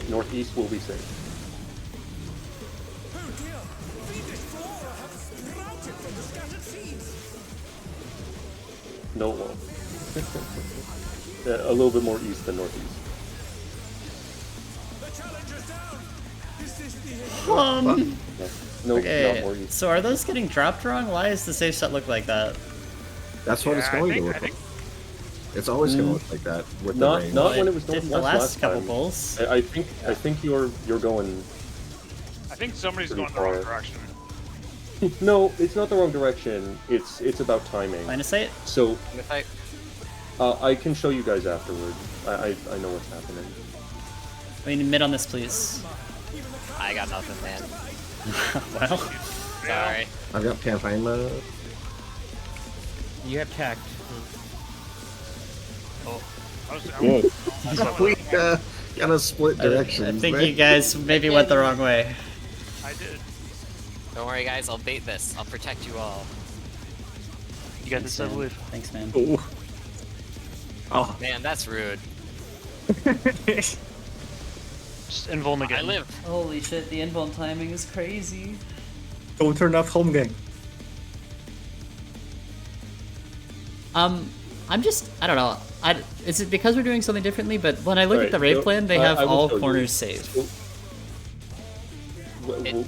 Northeast will be safe. Oh dear, fiendish flora have sprouted from the scattered seeds. No, it won't. A little bit more east than northeast. The challenge is down. Is this the end? No, not Okay. more east. So are those getting dropped wrong? Why does the safe shot look like that? That's what it's going to look like. It's always going to look like that with the range. Not when it was Did northwest the last couple time. bowls? I think you're going. I think somebody's Pretty going the wrong far. direction. No, it's not the wrong direction. It's about timing. Line of sight? So If I I can show you guys afterward. I know what's happening. We need mid on this, please. I got nothing, man. Well, Sorry. I've got campaign mode. You have tact. Oh, I was We got a split directions. I think man. you guys maybe went the wrong way. I did. Don't worry, guys. I'll bait this. I'll protect you all. You got this, I believe. Thanks, man. Oh. Oh. Man, that's rude. Just invuln again. I live. Holy shit, the invuln timing is crazy. Don't turn off home game. I'm just, I don't know. Is it because we're doing something differently? But when I look at Alright, the raid so, plan, they I have will all show you. corners saved.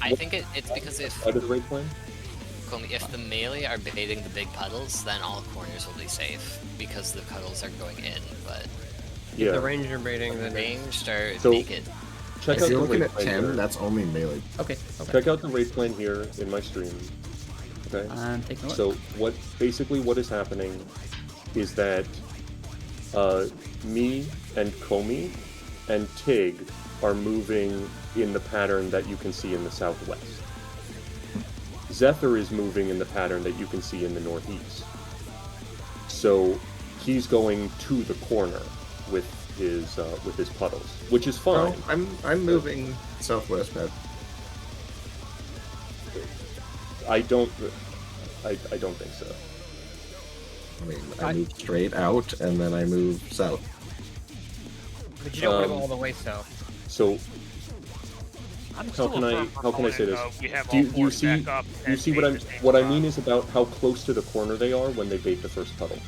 I think it's because if Out of the raid plan? the melee are baiting the big puddles, then all corners will be safe because the puddles are going in. But Yeah. The ranger baiting, the then ranged are So- naked. Check If out you're the looking raid at plan 10, here. that's only melee. Okay. Check out the raid plan here in my stream. Okay. I'm taking a look. So what is happening is that me and Komi and Tig are moving in the pattern that you can see in the southwest. Zephyr is moving in the pattern that you can see in the northeast. So he's going to the corner with his puddles, which is fine. No, I'm moving southwest, man. I don't think so. I mean, I move straight out and then I move south. but you don't want to go all the way south. So I'm how still can a I firm say this? proponent of we have Do all you fours see back up you and see bait what the same what I spot. mean is about how close to the corner they are when they bait the first puddle.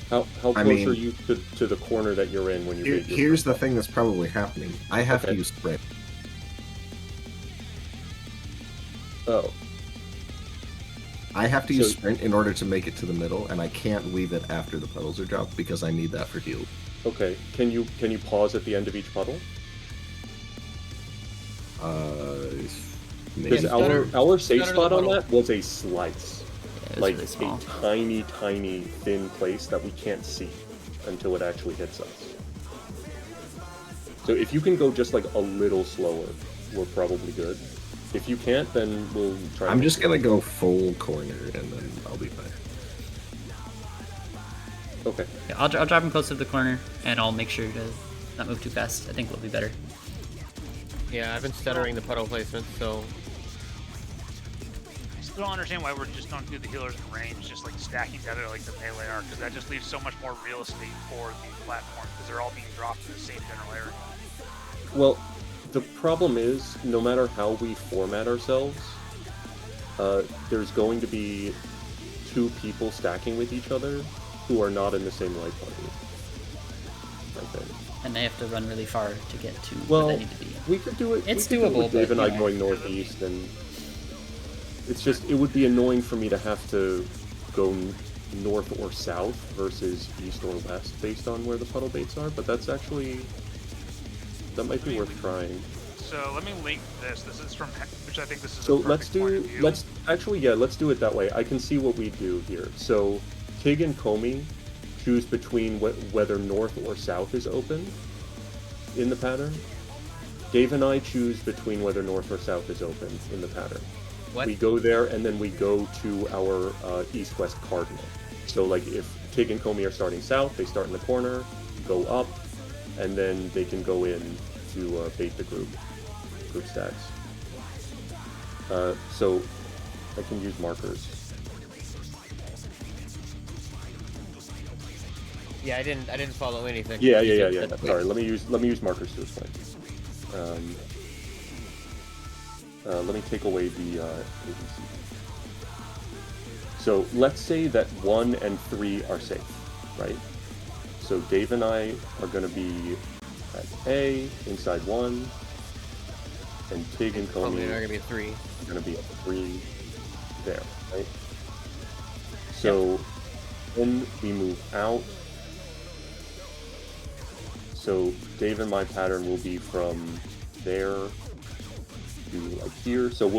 How I close mean- are you to the corner that you're in when you bait your Here's the first thing that's probably happening. I have Okay. to use sprint. Oh, I have to use So- sprint in order to make it to the middle, and I can't leave it after the puddles are dropped because I need that for heal. okay. Can you pause at the end of each puddle? Maybe. Because Yeah, stutter- our safe stutter the spot on puddle. that was a slice. Yeah, it was Like really small. a tiny, tiny, thin place that we can't see until it actually hits us. So if you can go just like a little slower, we're probably good. If you can't, then we'll try. I'm just gonna go full corner, and then I'll be fine. Okay. Yeah, I'll drive him close to the corner, and I'll make sure to not move too fast. I think we'll be better. Yeah, I've been stuttering the puddle placement, so I still don't understand why we're just don't do the healers in range, just like stacking together like the melee are, because that just leaves so much more real estate for the platform, because they're all being dropped in the same general area. Well, the problem is, no matter how we format ourselves, there's going to be two people stacking with each other who are not in the same light party. I think. And they have to run really far to get to Well, where they need to be. we could do it. It's we could do it doable, with Dave but, and I you know. going northeast, and it's just it would be annoying for me to have to go north or south versus east or west based on where the puddle baits are. But that's actually that might be worth trying. So let me link this. This is from, which I think this is So a perfect point of view. let's do it that way. I can see what we do here. So Tig and Comey choose between whether north or south is open in the pattern. Dave and I choose between whether north or south is open in the pattern. what? We go there and then we go to our east-west cardinal. So like if Tig and Comey are starting south, they start in the corner, go up, and then they can go in to bait the group stacks. So I can use markers. Yeah, I didn't follow anything. Yeah. You said- Sorry, let me use markers to explain. Let me take away the agency. So let's say that 1 and 3 are safe, right? So Dave and I are going to be at A inside 1, and Tig and Probably Comey are gonna be a 3. are going to be at 3 there, right? So then we move out. So Dave and my pattern will be from there to like here. So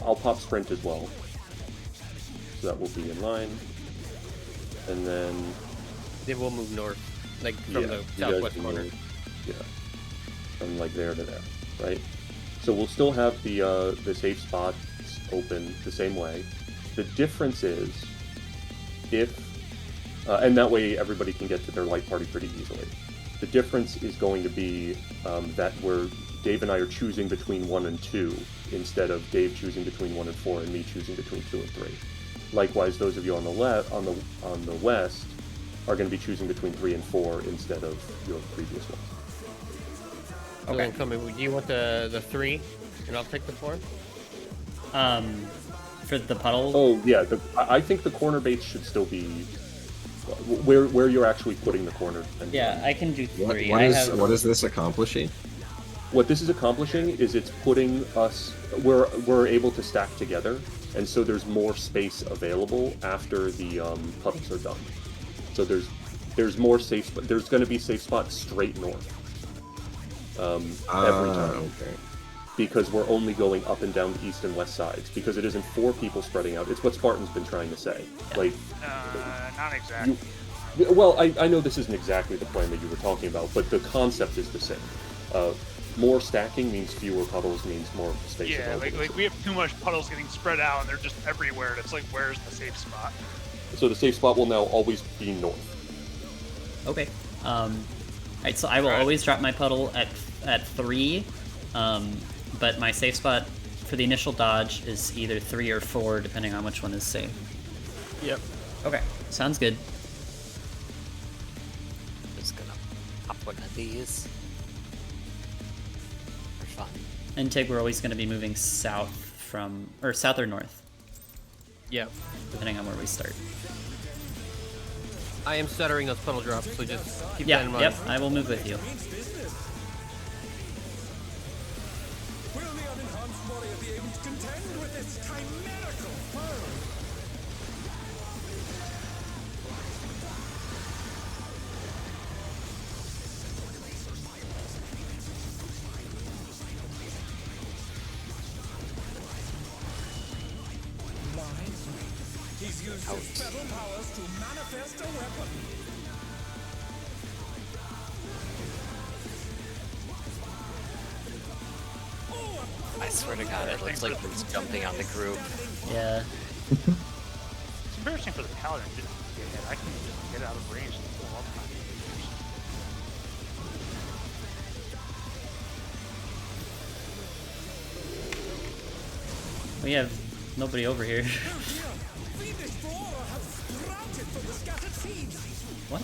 I'll pop sprint as well. So that will be in line. And then Then we'll move north, like from the you guys southwest can corner. move, yeah, from like there to there, right? So we'll still have the safe spots open the same way. The difference is if and that way everybody can get to their light party pretty easily. The difference is going to be that Dave and I are choosing between 1 and 2 instead of Dave choosing between 1 and 4 and me choosing between 2 and 3. Likewise, those of you on the on the west are going to be choosing between 3 and 4 instead of your previous ones. Okay, tell me, do you want the 3, and I'll take the 4? For the puddle. Oh yeah, I think the corner baits should still be where you're actually putting the corner. And Yeah, I can do 3. What is this accomplishing? What this is accomplishing is it's putting us we're able to stack together, and so there's more space available after the puddles are done. So there's more safe. There's going to be safe spots straight north every time. Okay. Because we're only going up and down the east and west sides. Because it isn't 4 people spreading out. It's what Spartan's been trying to say. Like, Not exactly. well, I know this isn't exactly the plan that you were talking about, but the concept is the same. More stacking means fewer puddles means more space. Yeah, available. like we have too much puddles getting spread out, and they're just everywhere. And it's like, where's the safe spot? So the safe spot will now always be north. Okay. Alright, so I will always drop my puddle at 3, but my safe spot for the initial dodge is either 3 or 4, depending on which one is safe. Yep. Okay, sounds good. Just gonna pop one of these for fun. And Tig, we're always going to be moving south or north, Yep. depending on where we start. I am stuttering those puddle drops, so just keep that Yeah, in mind. yep, I will move with you. Will the unenhanced warrior be able to contend with this chimerical foe? He's used his spell powers to manifest a weapon. I swear to God, it looks like he's jumping on the group. Yeah. It's embarrassing for the paladin to get hit. I can just get out of range and pull up. We have nobody over here. Fiendish Flora have sprouted from the scattered seeds. What?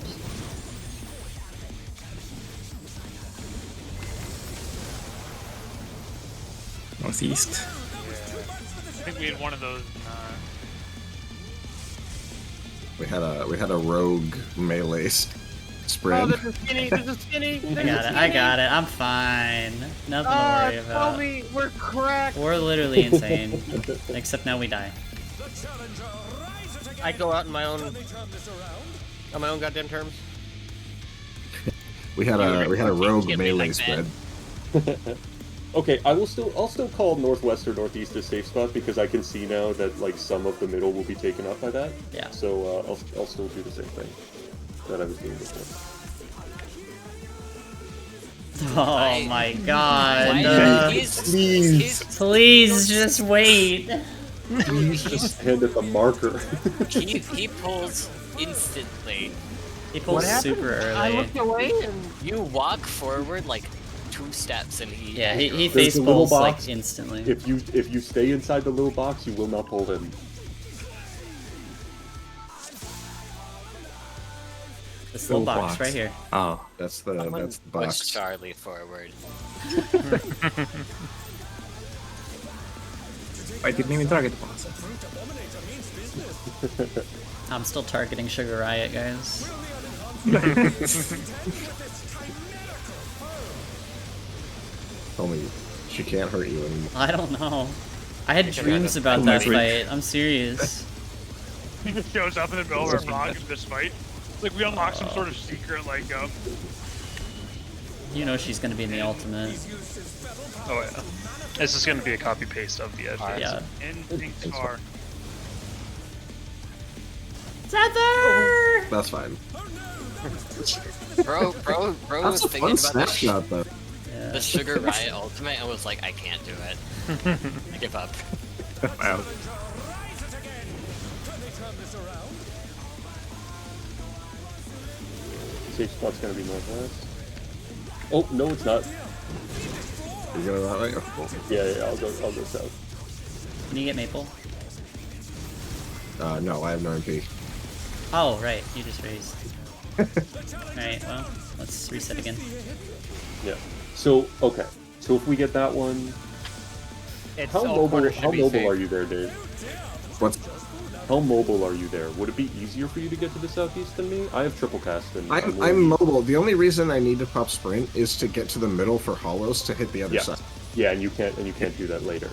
Northeast. I think we had one of those. We had a rogue melee spread. Oh, this is skinny. This is skinny. I got it. I'm fine. Nothing to worry about. Tell me we're cracked. We're literally insane. Except now we die. I go out in my own on my own goddamn terms. We had a rogue melee spread. Okay, I'll still call northwest or northeast a safe spot because I can see now that like some of the middle will be taken up by that. Yeah. So I'll still do the same thing that I was doing before. Oh my god. Please. Please just wait. Please just hand it the marker. He pulls instantly. He pulls super I early. looked away and You walk forward like 2 steps and he. Yeah, he There's face a little pulls like box. instantly. If you stay inside the little box, you will not pull him. This little box right here. Oh. That's the Push box. Charlie forward. I didn't even target the box. I'm still targeting Sugar Riot, guys. Tell me, she can't hurt you anymore. I don't know. I had dreams about that fight. I'm serious. He just shows up in the middle of our frog in this fight. It's like we unlock some sort of secret, like, You know she's gonna be in the ultimate. Oh yeah. This is going to be a copy paste of the edge. Yeah. instinct star. Tether! That's fine. Bro That's was a thinking fun about snapshot, though. Yeah. the Sugar Riot ultimate and was like, I can't do it. I give up. Wow. Safe spot's gonna be northwest. Oh no, it's not. You going that way? Oh, Yeah, I'll go south. Can you get Maple? no, I have no MP. Oh, right. You just raised. Alright, well, let's reset again. Yeah. So okay. So if we get that one, it's how all corners should be mobile safe. are you there, Dave? What's How mobile are you there? Would it be easier for you to get to the southeast than me? I have triple cast and I'm mobile. The only reason I need to pop sprint is to get to the middle for hollows to hit the other Yeah. side. Yeah, and you can't do that later.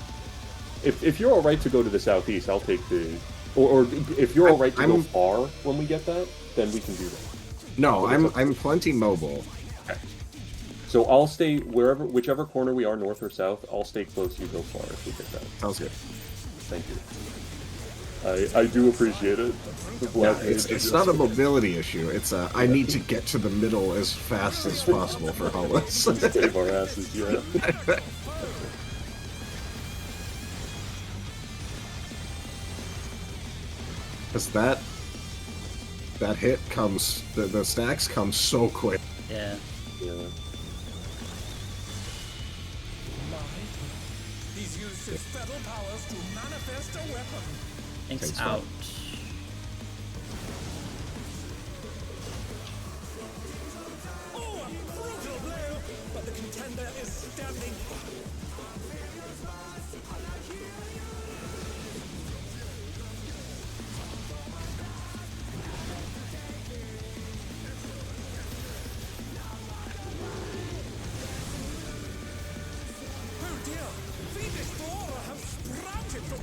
If you're all right to go to the southeast, I'll take the. Or if you're all right to go far when we get that, then we can do that. No, I'm plenty mobile. Okay. So I'll stay whichever corner we are, north or south. I'll stay close. You go far if we get that. Sounds good. Thank you. I do appreciate it. Yeah, it's not a mobility issue. It's I need to get to the middle as fast as possible for hollows. Save our asses, yeah. Because that hit comes, the stacks come so quick. Yeah. Yeah. He's used his fetal powers to manifest a weapon. Thanks out. Oh, a brutal blow, but the contender is standing.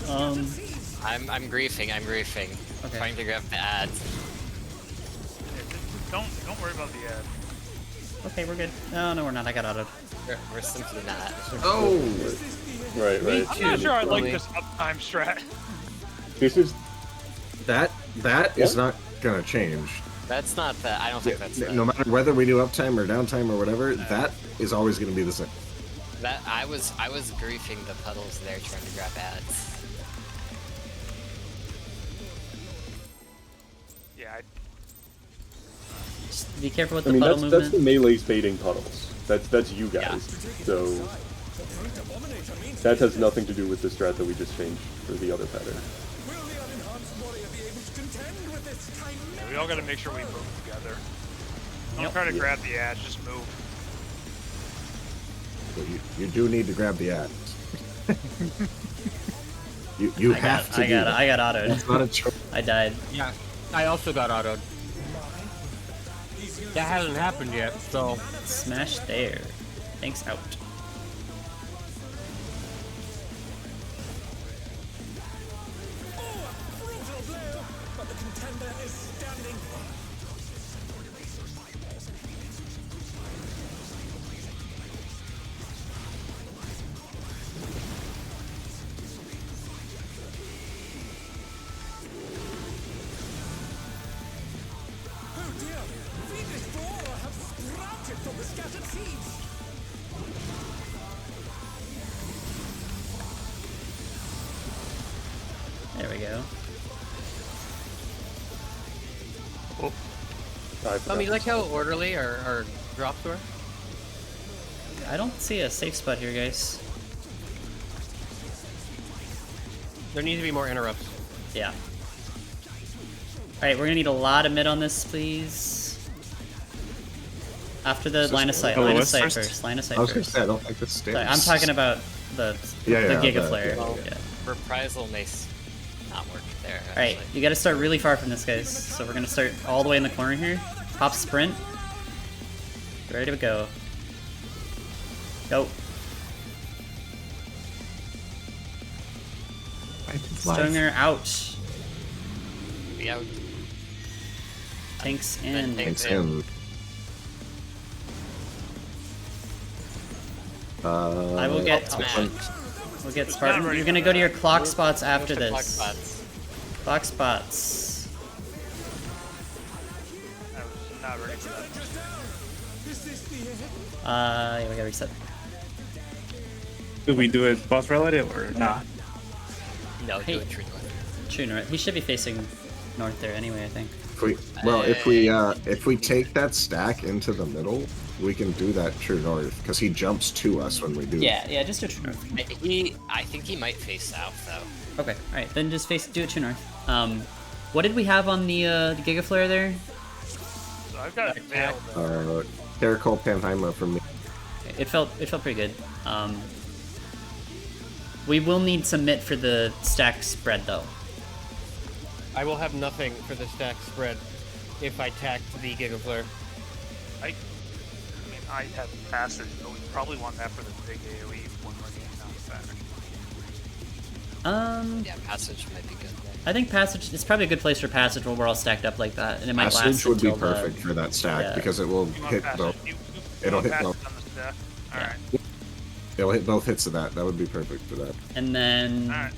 I'm griefing. I'm griefing. Okay. Trying to grab the ads. Don't worry about the ad. Okay, we're good. No, we're not. I got autoed. We're simply not. Oh, Right, right. I'm not sure I like this uptime strat. This is that is not gonna change. That's not the. I don't think that's the. No matter whether we do uptime or downtime or whatever, that is always gonna be the same. That I was griefing the puddles there trying to grab ads. Yeah, Just be careful with I the mean, puddle that's movement. the melee's baiting puddles. That's you guys. Yeah. So that has nothing to do with the strat that we just changed for the other pattern. Will the unenhanced warrior be able to contend with this time? yeah, we all gotta make sure we move together. Don't try to grab the ad, just move. But you do need to grab the ads. you have to. I got autoed. It's not a choice. I died. Yeah, I also got autoed. That hasn't happened yet, so... Smash there. Thanks, out. Brutal blow, but the contender is standing. Oh dear, fiendish flora have sprouted from the scattered seeds. There we go. You like how orderly our drops were? I don't see a safe spot here, guys. There needs to be more interrupts. Yeah. Alright, we're gonna need a lot of mid on this, please. After the line of sight. Line of sight first. Line of sight I was gonna first. say I don't think this stands. Sorry, I'm talking about the Giga Flare. Yeah. Reprisal may not work there. Alright, you gotta start really far from this, guys. So we're gonna start all the way in the corner here. Pop sprint. Ready to go. Go. Stunger out. Be out. Tanks in. Thanks in. I will get. We'll get Spartan. You're gonna go to your clock spots after this. Clock spots. Clock spots. I was not ready for that. Yeah, we gotta reset. Do we do it boss relative or not? No, Hey. do it true north. True north. He should be facing north there anyway, I think. If we take that stack into the middle, we can do that true north because he jumps to us when we do. Yeah, just do true north. I think he might face south though. Okay, alright, then just do it true north. What did we have on the Giga Flare there? So I've got a veil. Caracol Panheima from me. It felt pretty good. We will need some mitt for the stack spread though. I will have nothing for the stack spread if I tacked the Giga Flare. I mean, I have passage, but we probably want that for the big AoE when we're getting out back. Yeah, passage might be good. I think passage is probably a good place for passage when we're all stacked up like that, and it might last Passage would be until the- perfect for that stack yeah. because it will You want hit passage? both. You It'll want hit passage both. on the stack? Yeah. Alright. It'll hit both hits of that. That would be perfect for that. And then, Alright.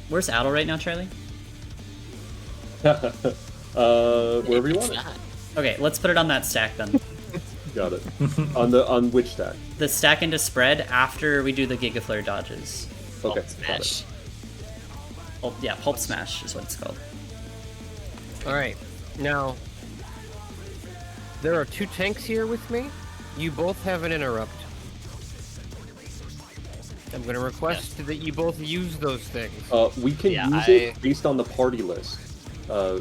where's Adel right now, Charlie? Wherever you It's want it. not. Okay, let's put it on that stack then. Got it. On which stack? The stack into spread after we do the Giga Flare dodges. Okay, got Smash. it. Pulp Smash is what it's called. Alright, now... There are two tanks here with me. You both have an interrupt. I'm gonna request that you both use those things. We can use it based on the party list. Not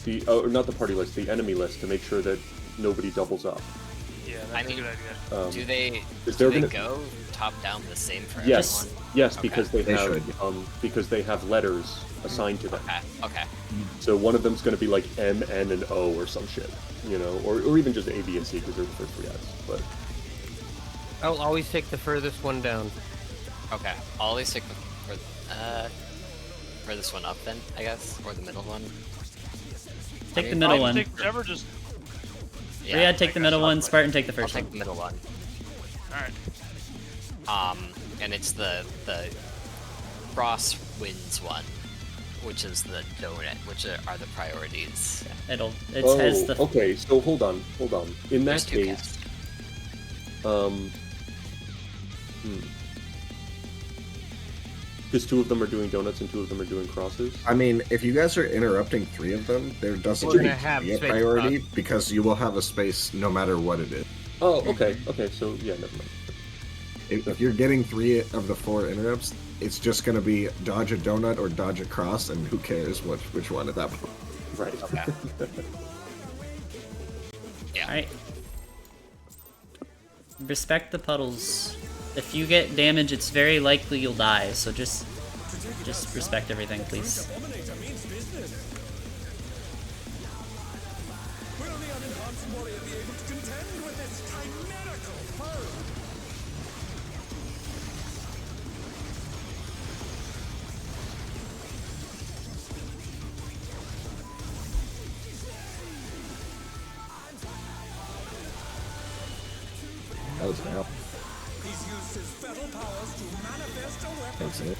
the party list, the enemy list to make sure that nobody doubles up. Yeah, that's a good idea. Do they gonna- go top down the same for Yes, everyone? yes, Okay. because they have letters assigned to them. Okay. So one of them's going to be like M, N, and O or some shit, you know, or even just A, B, and C because they're the first three ads. But I'll always take the furthest one down. Okay, I'll always take the furthest one up then, I guess, or the middle one. Take the middle one. Take whichever, just... Yeah, take the middle one. Spartan, take the first I'll one. take the middle one. Alright. And it's the crosswinds one, which is the donut, which are the priorities. It Oh, has the. okay. So hold on. In There's that two case, casts. because 2 of them are doing donuts and 2 of them are doing crosses. I mean, if you guys are interrupting 3 of them, there doesn't We're need gonna to have be a space priority because you will have a space no matter what it is. Oh, okay. So yeah, never mind. If you're getting 3 of the 4 interrupts, it's just going to be dodge a donut or dodge a cross, and who cares which one at that point. Right. Okay. Yeah. Alright. Respect the puddles. If you get damage, it's very likely you'll die, so just respect everything, please. Dominator means business. Will the unenhanced warrior be able to contend with this chimerical foe? That was now. He's used his feral powers to manifest a weapon. Thanks, Nick.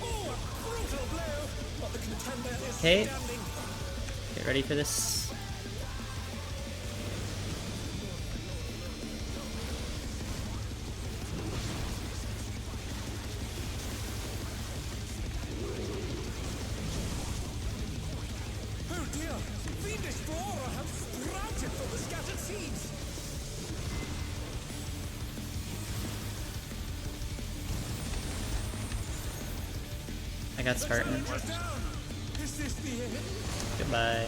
Oh, a brutal blow! But the contender is Okay. standing. Get ready for this. Oh dear! Fiendish flora have sprouted from the scattered seeds! I got Spartan. Down! Is this the end? Goodbye.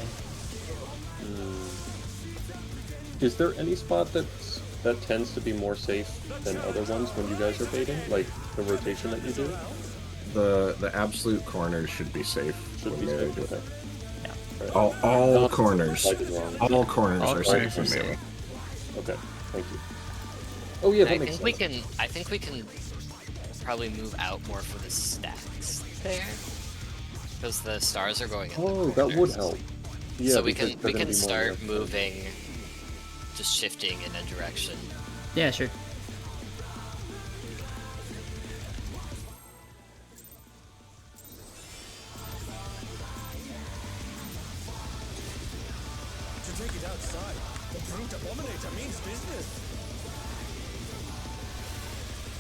Is there any spot that tends to be more safe than other ones when you guys are baiting? Like the rotation that you do? The absolute corners should be safe. Should when be melee safe. do it. Okay. All corners. I did wrong. All corners All are corners safe are when safe. melee. Okay, thank you. Oh yeah, that I makes think sense. I think we can probably move out more for the stacks there, because the stars are going in the Oh, that would corners. help. Yeah, So we because can they're gonna be more start left. moving, just shifting in a direction. Yeah, sure. To take it outside, the brute abominator means business.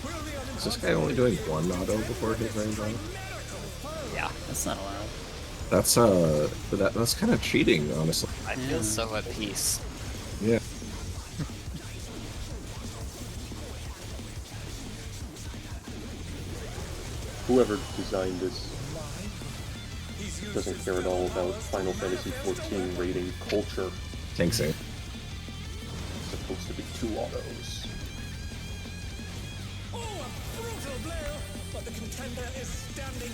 Will the Is this guy only doing 1 auto before his range on? Yeah, That's not allowed. That's kind of cheating, honestly. I feel so at peace. Yeah. Whoever designed this doesn't care at all about Final Fantasy XIV rating culture. Thanks, eh? It's supposed to be 2 autos. Oh, a brutal blow! But the contender is standing.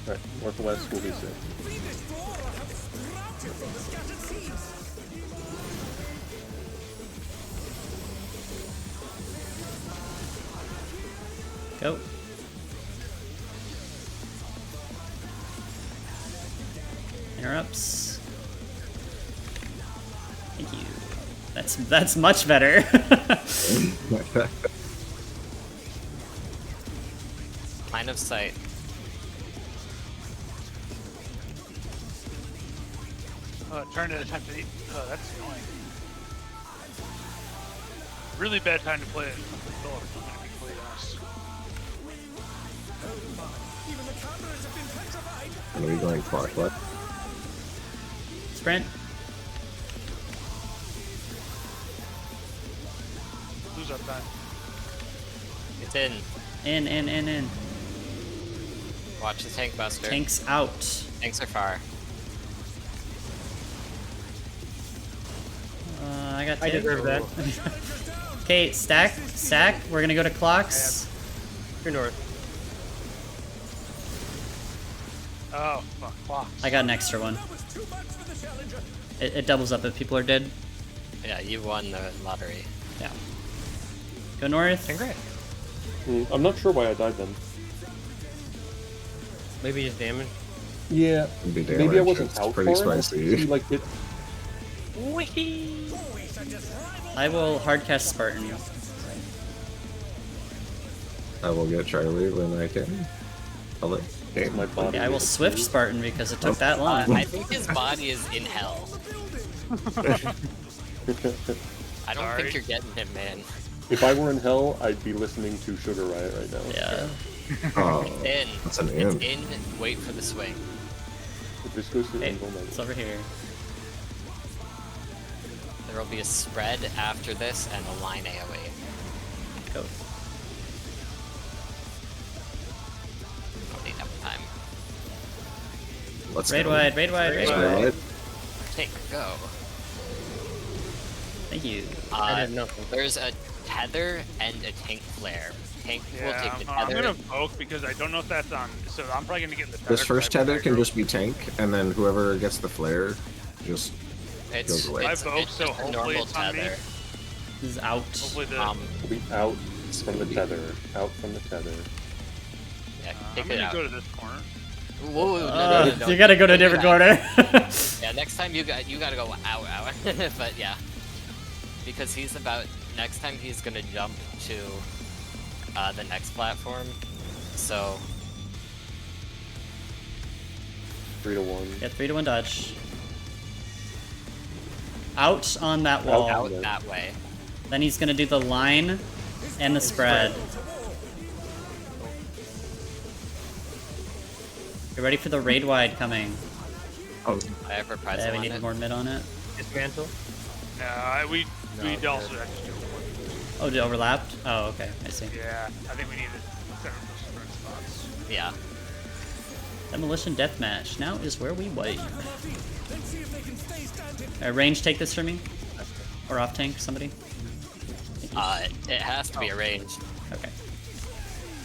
Right, Northwest will be safe. Fiendish flora have sprouted from the scattered seeds. Go. Interrupts. Thank you. That's much better. Line of sight. Turn at a time to eat. Oh, that's annoying. Really bad time to play it. Oh, it's going to be played us. Even the cameras have been petrified. And are we going clockwise? Sprint. Lose our time. It's in. In. Watch the tank buster. Tanks out. Tanks are far. I got I tanked. deserve that. Okay, stack. We're gonna go to clocks. True north. Oh, fuck, clocks. I got an extra one. It doubles up if people are dead. Yeah, you won the lottery. Yeah. Go north. Congrats. I'm not sure why I died then. Maybe just damage. Yeah, It'd be maybe I damage, wasn't it's out pretty for it. spicy. See, like it. I will hardcast Spartan. I will get Charlie when I can. I'll let game. My body. Okay, I will Swift Spartan because it took that long. I think his body is in hell. I don't think you're getting him, man. If I were in hell, I'd be listening to Sugar Riot right now. Yeah. Oh, In. that's an It's in. in. Wait for the swing. If this goes to Hey, Angle, it's over here. There will be a spread after this and a line AoE. Go. I'll need enough time. Let's Raid go. wide, raid wide, raid wide. Right. Take, go. Thank you. I did nothing. There's a tether and a tank flare. Tank will Yeah, take the I'm tether. gonna poke because I don't know if that's on. So I'm probably gonna get the tether. This first 'cause I tether can broke. just be tank, and then whoever gets the flare just It's, goes away. it's, I vote, it's so just a hopefully normal it's on me. tether. This is out. Hopefully the. we'll be out from the tether. Out from the tether. Yeah, I'm take it gonna out. go to this corner. Whoa, no, You gotta go to a Don't do different that. corner. Yeah, next time you gotta go out. But yeah, because he's about next time he's gonna jump to the next platform. So 3-1. Yeah, 3-1 dodge. Out on that wall. out that way. Then he's gonna do the line and the spread. Get ready for the raid wide coming. oh, I have reprisal Yeah, we on need it. more mid on it. Dismantle. No, we No, also actually. Oh, it overlapped? Oh, okay. I see. Yeah, I think we need to center those spread spots. Yeah. Demolition deathmatch. Now is where we wait. Range, take this from me. Or off tank, somebody. It has to be arranged. Okay.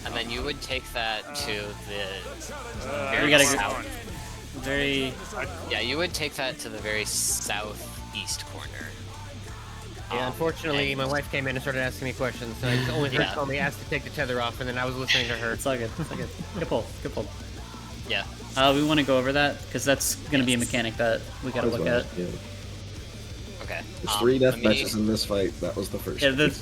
And then you would take that to the We gotta go. go. Very. yeah, you would take that to the very southeast corner. Yeah, unfortunately, and- my wife came in and started asking me questions, so I only heard Yeah. told me asked to take the tether off, and then I was listening to her. It's all good. It's all good. Good pull. Good pull. Yeah. We want to go over that because that's gonna be a mechanic that we gotta look at. Yeah. Okay. There's 3 death let me- matches in this fight. That was the first. Yeah, the,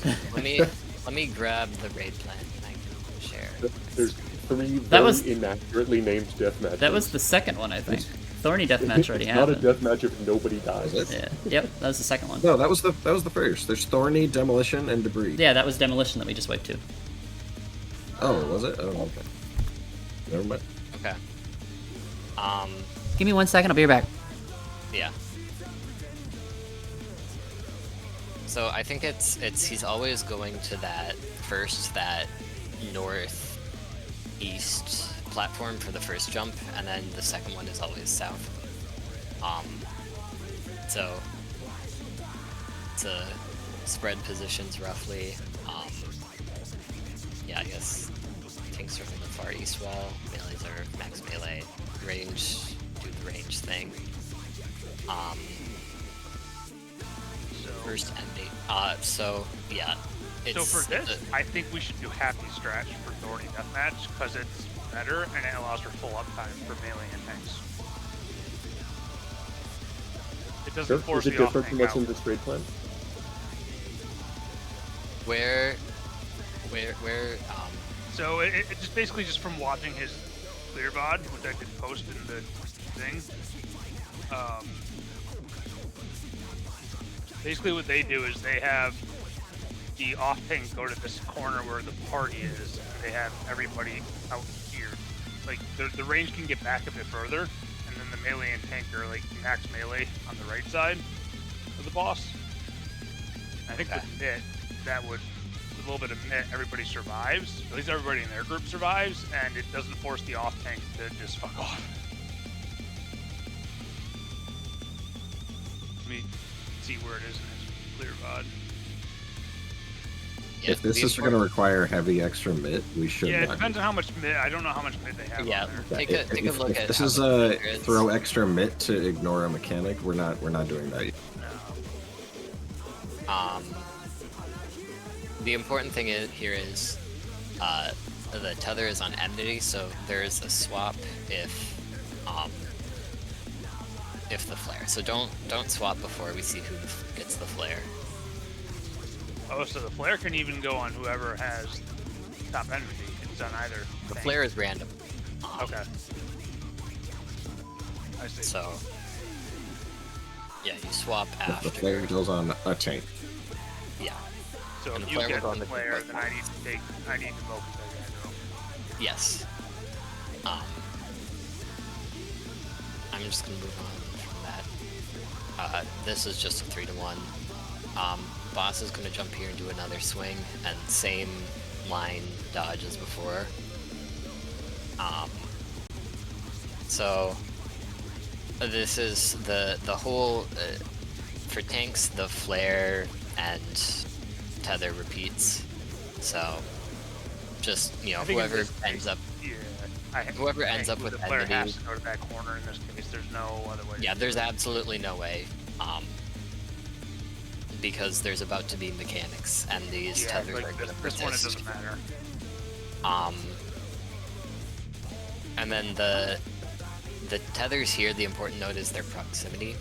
Let me grab the raid plan and I can share. There's 3 That very was- inaccurately named death matches. that was the second one, I think. Thorny deathmatch already It's not a happened. death match if nobody dies. Was it? Yeah. Yep. That was the second one. No, that was the first. There's Thorny, Demolition, and Debris. Yeah, that was demolition that we just wiped too. Oh, was it? Oh, okay. Never mind. Okay. Give me 1 second. I'll be right back. Yeah. So I think it's he's always going to that northeast platform for the first jump, and then the second one is always south. So to spread positions roughly. Yeah, I guess tanks are from the far east wall. Melees are max melee. Range, do the range thing. First ending. So yeah. So for this, I think we should do Happy Stretch for Thorny Deathmatch because it's better and it allows for full uptime for melee and tanks. It doesn't force Is it the off different from tank what's out. in this raid plan? where So it just basically just from watching his clear VOD, which I did post in the thing. Basically what they do is they have the off tank go to this corner where the party is, and they have everybody out here. Like the range can get back a bit further, and then the melee and tank are like max melee on the right side of the boss. I think with Mitt, that would, with a little bit of Mitt, everybody survives. At least everybody in their group survives, and it doesn't force the off tank to just fuck off. Let me see where it is in his clear VOD. Yeah, If this the is going to require heavy extra mid, we should Yeah, it not. depends on how much mid. I don't know how much mid they have Yeah, on there. take a look If at this how is much a there is. throw extra mid to ignore a mechanic, we're not doing that yet. The important thing here is the tether is on enmity, so there's a swap if the flare. So don't swap before we see who gets the flare. Oh, so the flare can even go on whoever has top enmity. It's on either. The tank. flare is random. Okay. I see. So yeah, you swap The after. flare goes on a tank. Yeah. So and if the you flare get will go on the the flare, like, then I need to invoke the aggro. Yes. I'm just gonna move on from that. This is just a 3-to-1. Boss is gonna jump here and do another swing, and same line dodge as before. So this is the whole for tanks. The flare and tether repeats. So just I think in whoever this ends up. Yeah. Whoever ends up with the flare enmity. has to go to that corner in this case. There's no other way. Yeah, there's absolutely no way. Because there's about to be mechanics, and these Yeah, tethers like are gonna this one it persist. doesn't matter. And then the tethers here, the important note is their proximity.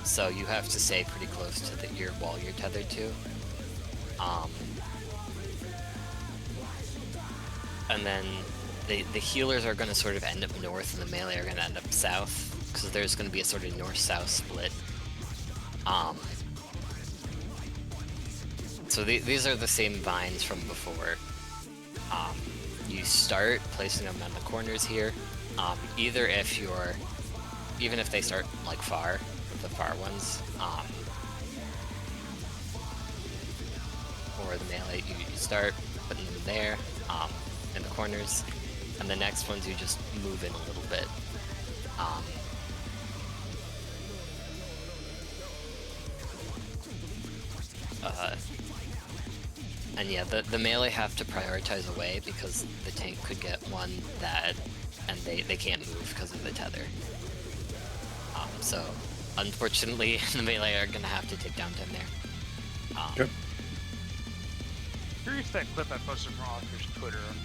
So you have to stay pretty close to your wall you're tethered to. And then the healers are going to sort of end up north, and the melee are going to end up south, because there's going to be a sort of north-south split. So these are the same vines from before. You start placing them on the corners here. Even if they start like far, the far ones, or the melee, you start putting them there, in the corners, and the next ones you just move in a little bit. And yeah, the melee have to prioritize away because the tank could get one that, and they can't move because of the tether. So unfortunately, the melee are gonna have to take downtime there. Yep. Curious that clip I posted from Author's Twitter on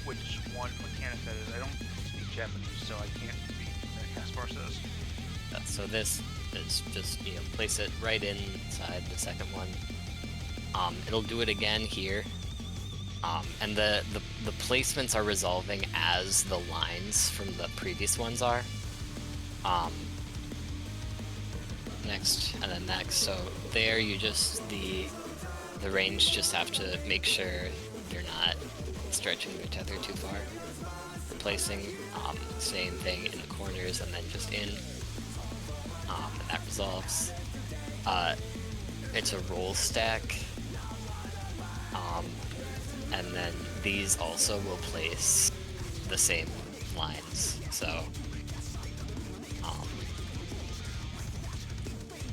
which one mechanic that is. I don't speak Japanese, so I can't read what Caspar says. So this is just, place it right inside the second one. It'll do it again here. And the placements are resolving as the lines from the previous ones are. Next, and then next. So there you just, the range just have to make sure they're not stretching their tether too far. Replacing, same thing in the corners and then just in. And that resolves. It's a roll stack. And then these also will place the same lines. So,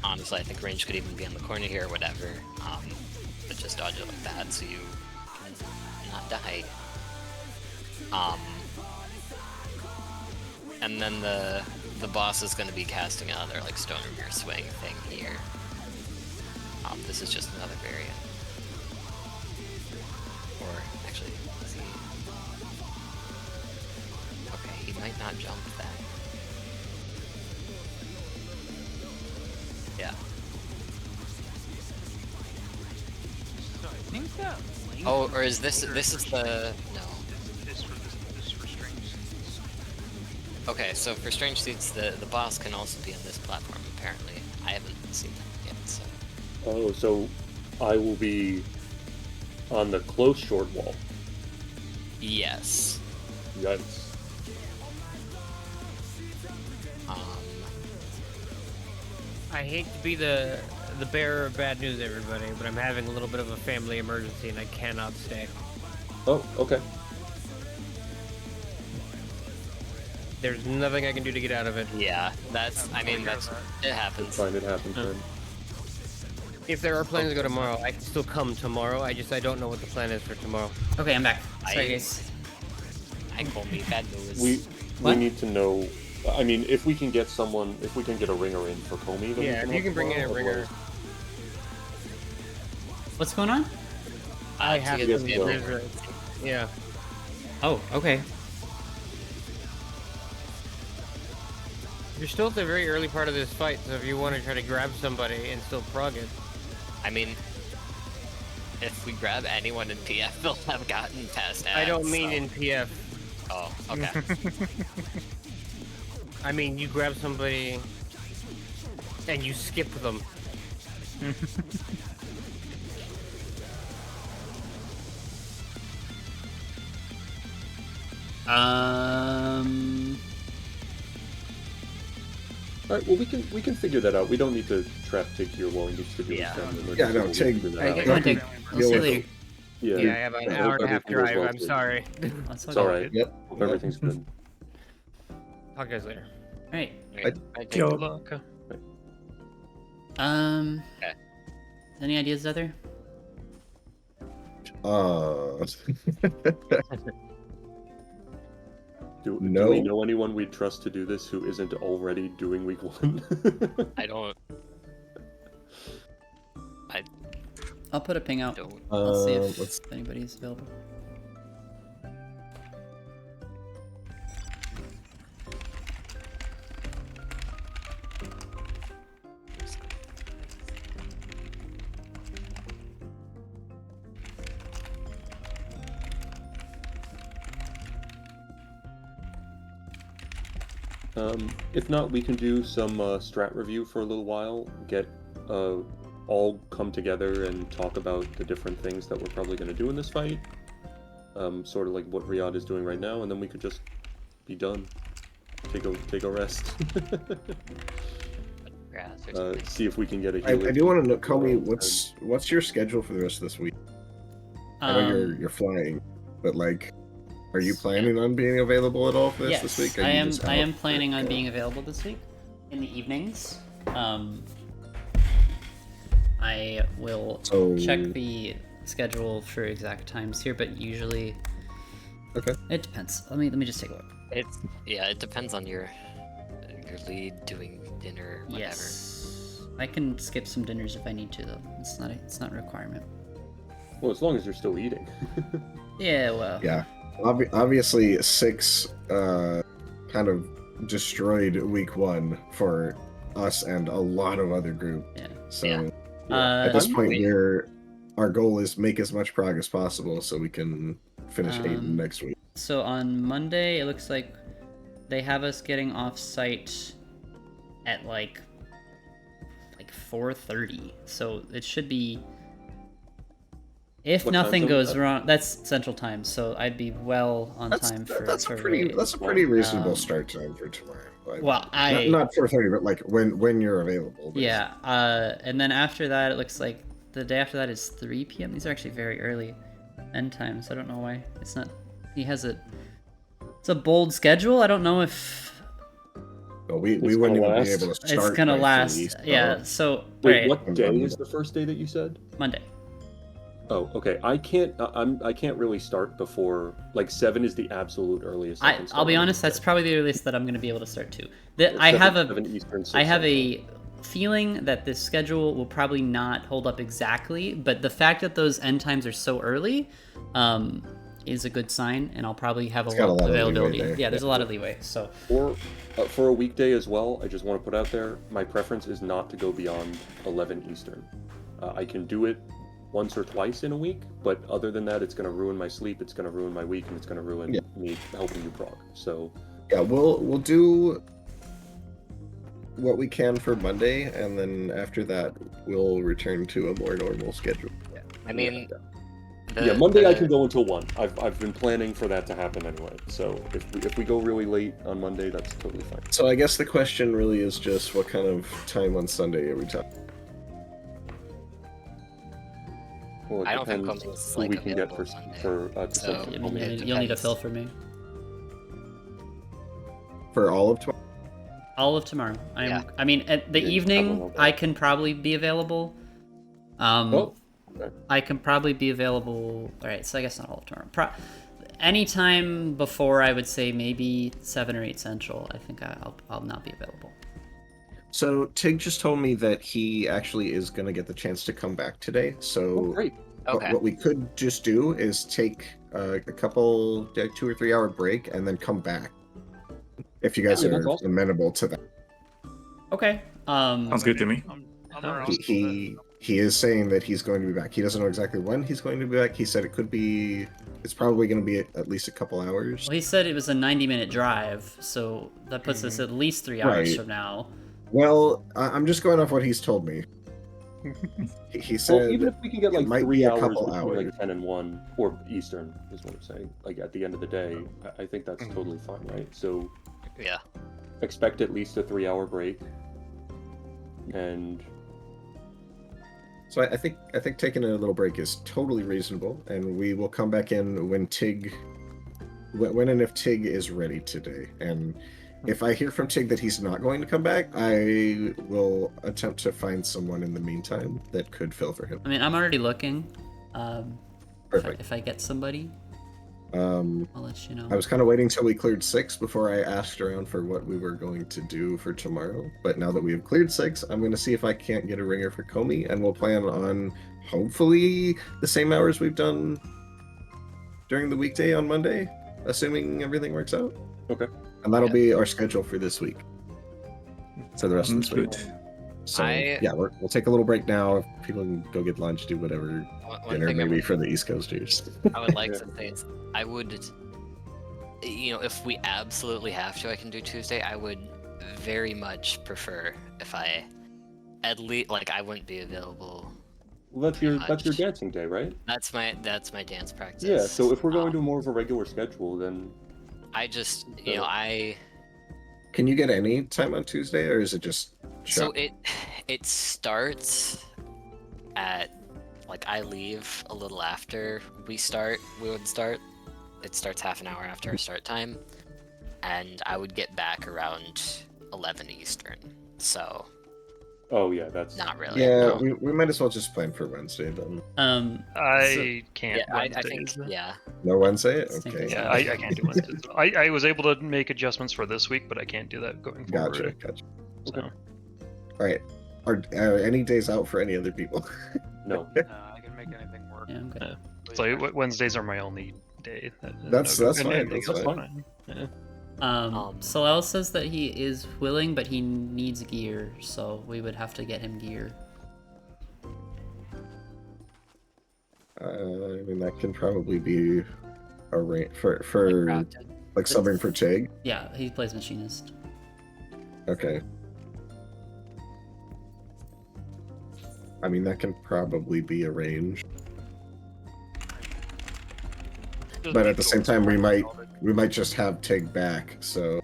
honestly, I think range could even be on the corner here or whatever. But just dodge it like that so you can not die. And then the boss is going to be casting another like stone rear swing thing here. This is just another variant. Or actually, let's see. Okay, he might not jump that. Yeah. So I think that link Oh, or is this is the no? This for strange seeds. Okay, so for strange seeds, the boss can also be on this platform. Apparently, I haven't seen that yet. So. Oh, so I will be on the close short wall. Yes. Yikes. I hate to be the bearer of bad news, everybody, but I'm having a little bit of a family emergency and I cannot stay. Oh, okay. There's nothing I can do to get out of it. Yeah, that's. I mean, that's. It happens. Fine, it happens then. If there are plans to go tomorrow, I can still come tomorrow. I don't know what the plan is for tomorrow. Okay, I'm back. I- Sorry, guys. I call me bad news. We What? need to know. I mean, if we can get someone, if we can get a ringer in for Comey, then Yeah, we if you can bring in a tomorrow, ringer. What's going on? I have to to. get the- There's yeah. Oh, okay. You're still at the very early part of this fight, so if you want to try to grab somebody and still prog it. I mean, if we grab anyone in PF, they'll have gotten past ads. I don't mean so- in PF. Oh, okay. I mean, you grab somebody and you skip them. All right. Well, we can figure that out. We don't need to trap Tig here while he needs to do Yeah. his family Yeah, no, emergency. We'll Tig- figure that I out. get- Come on, Dick. I'll see you Deal with later. Yeah. Yeah, I have an hour and a half everything goes drive. well, I'm Tig. sorry. That's It's all right. Yep. Hope everything's good. Talk to you guys later. Alright. I take Yo. a look. Okay. Any ideas, Heather? Do No. we know anyone we'd trust to do this who isn't already doing week 1? I don't. I'll put a ping out. Don't. I'll see if let's- anybody's available. If not, we can do some strat review for a little while. Get all come together and talk about the different things that we're probably going to do in this fight. Sort of like what Riyadh is doing right now, and then we could just be done. Take a rest. Grass or something. See if we can get a I healer. do want to know, Comey, what's your schedule for the rest of this week? I know you're flying, but like, are you planning on being available at all for this Yes, week? Or I you am. just I out? am planning on being available this week in the evenings. I will So- check the schedule for exact times here, but usually Okay. it depends. Let me just take a look. It depends on your lead doing dinner, whatever. Yes, I can skip some dinners if I need to, though. It's not a requirement. Well, as long as you're still eating. Yeah, well. Yeah. Obviously, 6 kind of destroyed week 1 for us and a lot of other group. Yeah. So Yeah. at this I'm- point, our goal is make as much progress possible so we can finish 8 next week. So on Monday, it looks like they have us getting off site at like 4:30. So it should be, if What time nothing zone goes is that? wrong, that's Central Time. So I'd be well on time for. That's for a pretty raid. that's a pretty reasonable Um, start time for tomorrow. Well, not 4:30, but like when you're available. basically. Yeah, and then after that, it looks like the day after that is 3 p.m. These are actually very early end times. I don't know why it's not. He has it's a bold schedule. I don't know if But we It's wouldn't gonna even be last. able to start. it's gonna by last. 3, so- Yeah. So Wait, right, what day is the first day that you said? Monday. Oh, okay. I can't really start before like 7 is the absolute earliest. I can I'll start be on honest. That's Monday. probably the earliest that I'm gonna be able to start too. Or I have 7 Eastern, 6 I have Central. a feeling that this schedule will probably not hold up exactly, but the fact that those end times are so early is a good sign, and I'll probably have It's got a lot lot of of leeway availability. there. Yeah, there's a lot of leeway. So Or for a weekday as well, I just want to put out there, my preference is not to go beyond 11 Eastern. I can do it once or twice in a week, but other than that, it's going to ruin my sleep, it's going to ruin my week, and it's going to ruin me helping you prog. So Yeah, we'll do what we can for Monday, and then after that, we'll return to a more normal schedule. I mean, Monday I can go until 1. I've been planning for that to happen anyway. So if we go really late on Monday, that's totally fine. So I guess the question really is just what kind of time on Sunday are we talking? Well, it I don't think depends Comedy's, who like, we can get available for Monday. to So, send I to mean, Comey. you'll need a depends. fill for me. For all of tomorrow? All of tomorrow. Yeah. I mean, at the Yeah, I don't evening, know about I that. can probably be available. Oh, okay. I can probably be available. All right, so I guess not all of tomorrow. Anytime before, I would say maybe 7 or 8 Central. I think I'll not be available. So Tig just told me that he actually is going to get the chance to come back today. So Oh, great. Okay. what we could just do is take a couple, 2 or 3 hour break and then come back. If you guys Yeah, are that's awesome. amenable to that. Okay. Sounds good to me. I'm around. He is saying that he's going to be back. He doesn't know exactly when he's going to be back. He said it's probably going to be at least a couple hours. Well, he said it was a 90-minute drive, so that puts us at least 3 hours Right. from now. Well, I'm just going off what he's told me. He said Well, even if we can get like it might 3 be a hours couple between hours. like 10 and 1, or Eastern is what I'm saying. Like at the end of the day, I think that's totally fine, right? So Yeah. expect at least a 3-hour break, and So I think taking a little break is totally reasonable, and we will come back in when and if Tig is ready today. And if I hear from Tig that he's not going to come back, I will attempt to find someone in the meantime that could fill for him. I mean, I'm already looking. Perfect. If I get somebody, I'll let you know. I was kind of waiting till we cleared 6 before I asked around for what we were going to do for tomorrow. But now that we have cleared 6, I'm going to see if I can't get a ringer for Comey, and we'll plan on hopefully the same hours we've done during the weekday on Monday, assuming everything works out. okay. And that'll be our schedule for this week. For the rest of Sounds this week. good. So I- we'll take a little break now. If people can go get lunch, do whatever, One dinner thing I maybe would- for the East Coasters. I would like to say is I would, if we absolutely have to, I can do Tuesday. I would very much prefer if I, at least, I wouldn't be available. Well, that's your much. dancing day, right? That's my dance practice. Yeah. So if we're going Um, to more of a regular schedule, then I just, So- Can you get any time on Tuesday, or is it just So it starts at I leave a little after we would start. It starts half an hour after our start time, and I would get back around 11 Eastern. So oh yeah, that's not really. Yeah, no. we might as well just plan for Wednesday then. I can't. Yeah, I think Wednesdays. yeah. No Wednesday? Let's take Okay. this Yeah, I can't do Wednesdays. I was able to make adjustments for this week, but I can't do that going forward. Gotcha. So. All right. Are any days out for any other people? no. I can make anything work. Yeah, I'm good. Yeah. So Wednesdays are my only day. That's and fine, anything that's else is fine. Yeah. Solel says that he is willing, but he needs gear, so we would have to get him gear. I mean, that can probably be arranged for Routed. subbing for Tig. Yeah, he plays machinist. Okay. I mean, that can probably be arranged. Just But need at the to same go time, we with might just have Tig back. So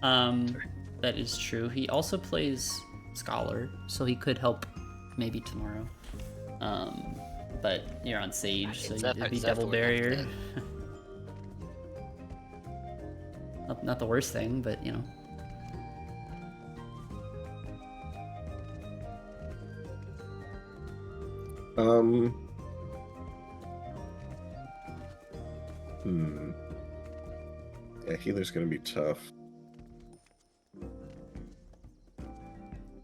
That is true. He also plays Scholar, so he could help maybe tomorrow. But you're on Sage, so Zeph- it'd be Zeph double would help barrier. too. Not the worst thing, but you know. Yeah, healer's gonna be tough.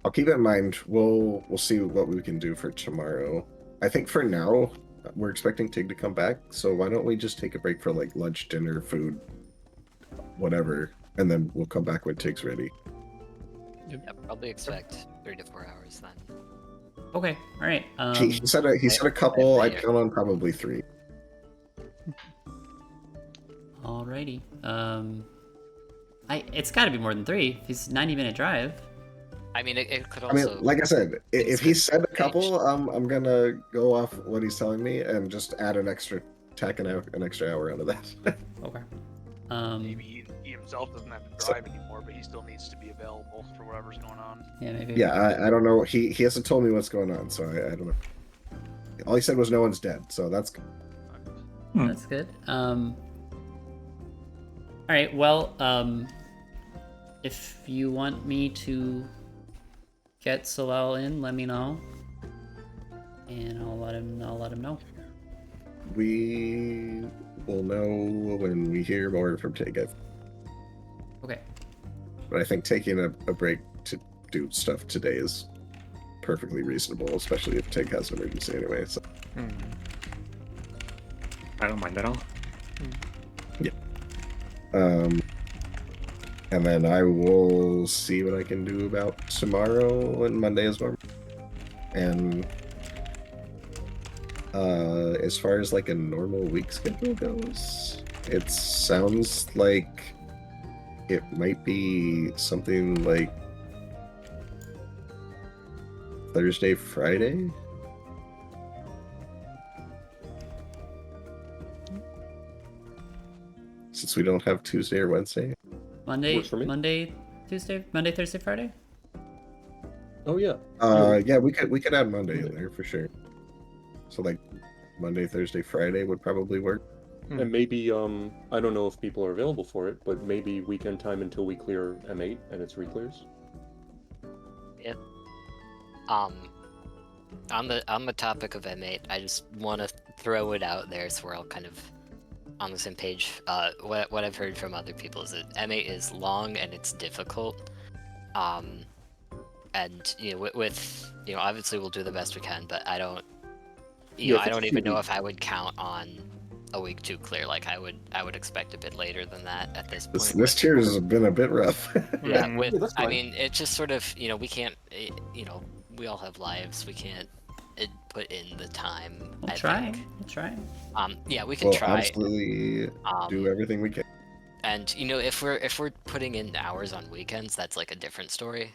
I'll keep it in mind. We'll see what we can do for tomorrow. I think for now, we're expecting Tig to come back, so why don't we just take a break for lunch, dinner, food, whatever, and then we'll come back when Tig's ready. Yeah, probably expect 3 to 4 hours then. Okay, all right. He said a couple. I'd count on probably 3. Alrighty. It's got to be more than 3. He's 90-minute drive. I mean, it could I also. mean, like I said, if he said a Page. couple, I'm gonna go off what he's telling me and just add an extra hour onto that. Okay. Maybe he himself doesn't have to drive anymore, but he still needs to be available for whatever's going on. Yeah, maybe. Yeah, I don't know. He hasn't told me what's going on, so I don't know. All he said was no one's dead, so that's good. That's good. All right. Well, if you want me to get Salel in, let me know, and I'll let him know. We will know when we hear more from Tig. Okay. But I think taking a break to do stuff today is perfectly reasonable, especially if Tig has an emergency anyway. So. I don't mind at all. Yeah. And then I will see what I can do about tomorrow and Monday as well. And as far as like a normal week schedule goes, it sounds like it might be something like Thursday, Friday. Since we don't have Tuesday or Wednesday. Monday, Works for me. Monday, Thursday, Friday. Oh yeah. Yeah, we could add Monday in there for sure. So like Monday, Thursday, Friday would probably work. And maybe I don't know if people are available for it, but maybe weekend time until we clear M8 and it's re-clears. Yeah. On the topic of M8, I just want to throw it out there so we're all kind of on the same page. What I've heard from other people is that M8 is long and it's difficult. And with obviously we'll do the best we can, but I don't I don't even know if I would count on a week 2 clear. Like I would expect a bit later than that at this point. This tier has been a bit rough. Yeah, that's I fine. mean, it's just sort of, we can't, we all have lives. We can't put in the time. We'll try. Yeah, we can We'll try. absolutely do everything we can. And if we're putting in hours on weekends, that's like a different story.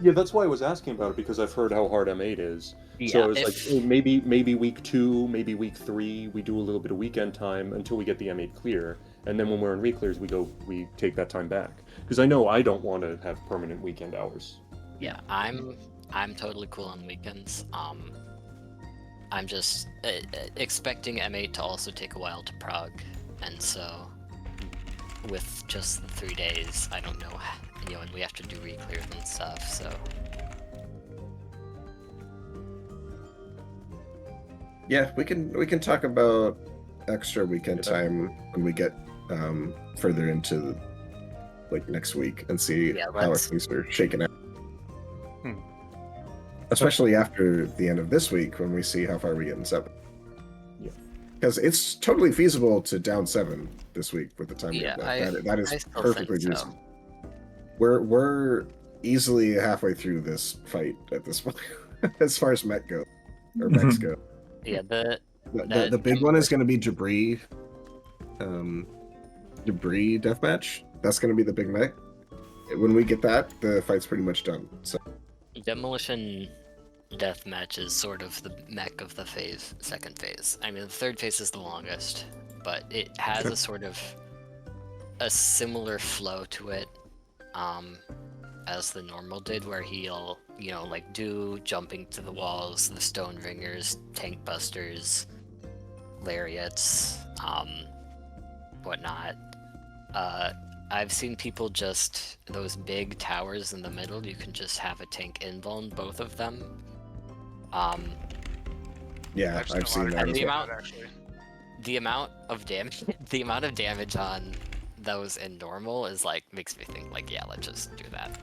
Yeah, that's why I was asking about it, because I've heard how hard M8 is. So I was like, hey, maybe week 2, maybe week 3, we do a little bit of weekend time until we get the M8 clear, and then when we're in re-clears, we take that time back. Because I know I don't want to have permanent weekend hours. Yeah, I'm totally cool on weekends. I'm just expecting M8 to also take a while to prog, and so with just the 3 days, I don't know, and we have to do re-clears and stuff, so. Yeah, we can talk about extra weekend time when we get further into like next week and see how things are shaking out. Especially after the end of this week when we see how far we get in 7. Yeah. Because it's totally feasible to down 7 this week with the time we Yeah, have. That is still perfectly think so. reasonable. We're easily halfway through this fight at this point, as far as mech go, or mechs go. Yeah, The big one is going to be debris. Debris deathmatch. That's going to be the big mech. When we get that, the fight's pretty much done. So Demolition deathmatch is sort of the mech of the second phase. I mean, the third phase is the longest, but it has a sort of a similar flow to it, as the normal did, where he'll, like do jumping to the walls, the stone ringers, tank busters, lariats, whatnot. I've seen people just, those big towers in the middle, you can just have a tank invuln both of them. yeah, I've seen that. And As well. the amount of damage on those in normal is like, makes me think like, yeah, let's just do that.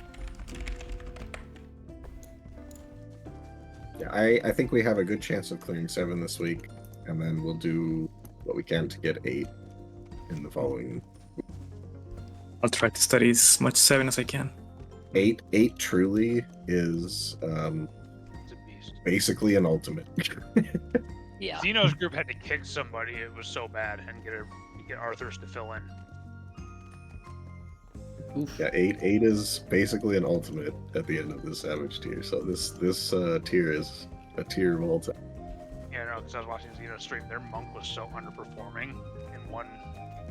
Yeah, I think we have a good chance of clearing 7 this week, and then we'll do what we can to get 8 in the following. I'll try to study as much 7 as I can. 8 truly is It's a beast. basically an ultimate. Yeah. Zeno's group had to kick somebody. It was so bad, and get Arthur's to fill in. Oof. Yeah, 8 is basically an ultimate at the end of the Savage tier. So this tier is a tier of all time. Yeah, no, because I was watching Zeno's stream. Their monk was so underperforming in one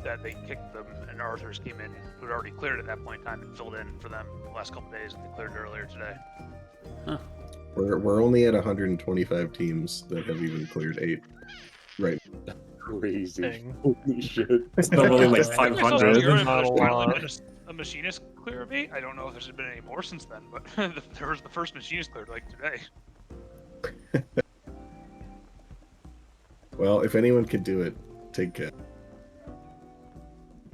that they kicked them, and Arthur's came in, who had already cleared at that point in time, and filled in for them the last couple days, and they cleared it earlier today. Huh. We're only at 125 teams that have even cleared 8. Right. crazy. Dang. Holy shit. It's normally like I think I saw the 500. early Not a there's finally lot. been a machinist clear of 8. I don't know if there's been any more since then, but there was the first machinist cleared like today. Well, if anyone could do it, take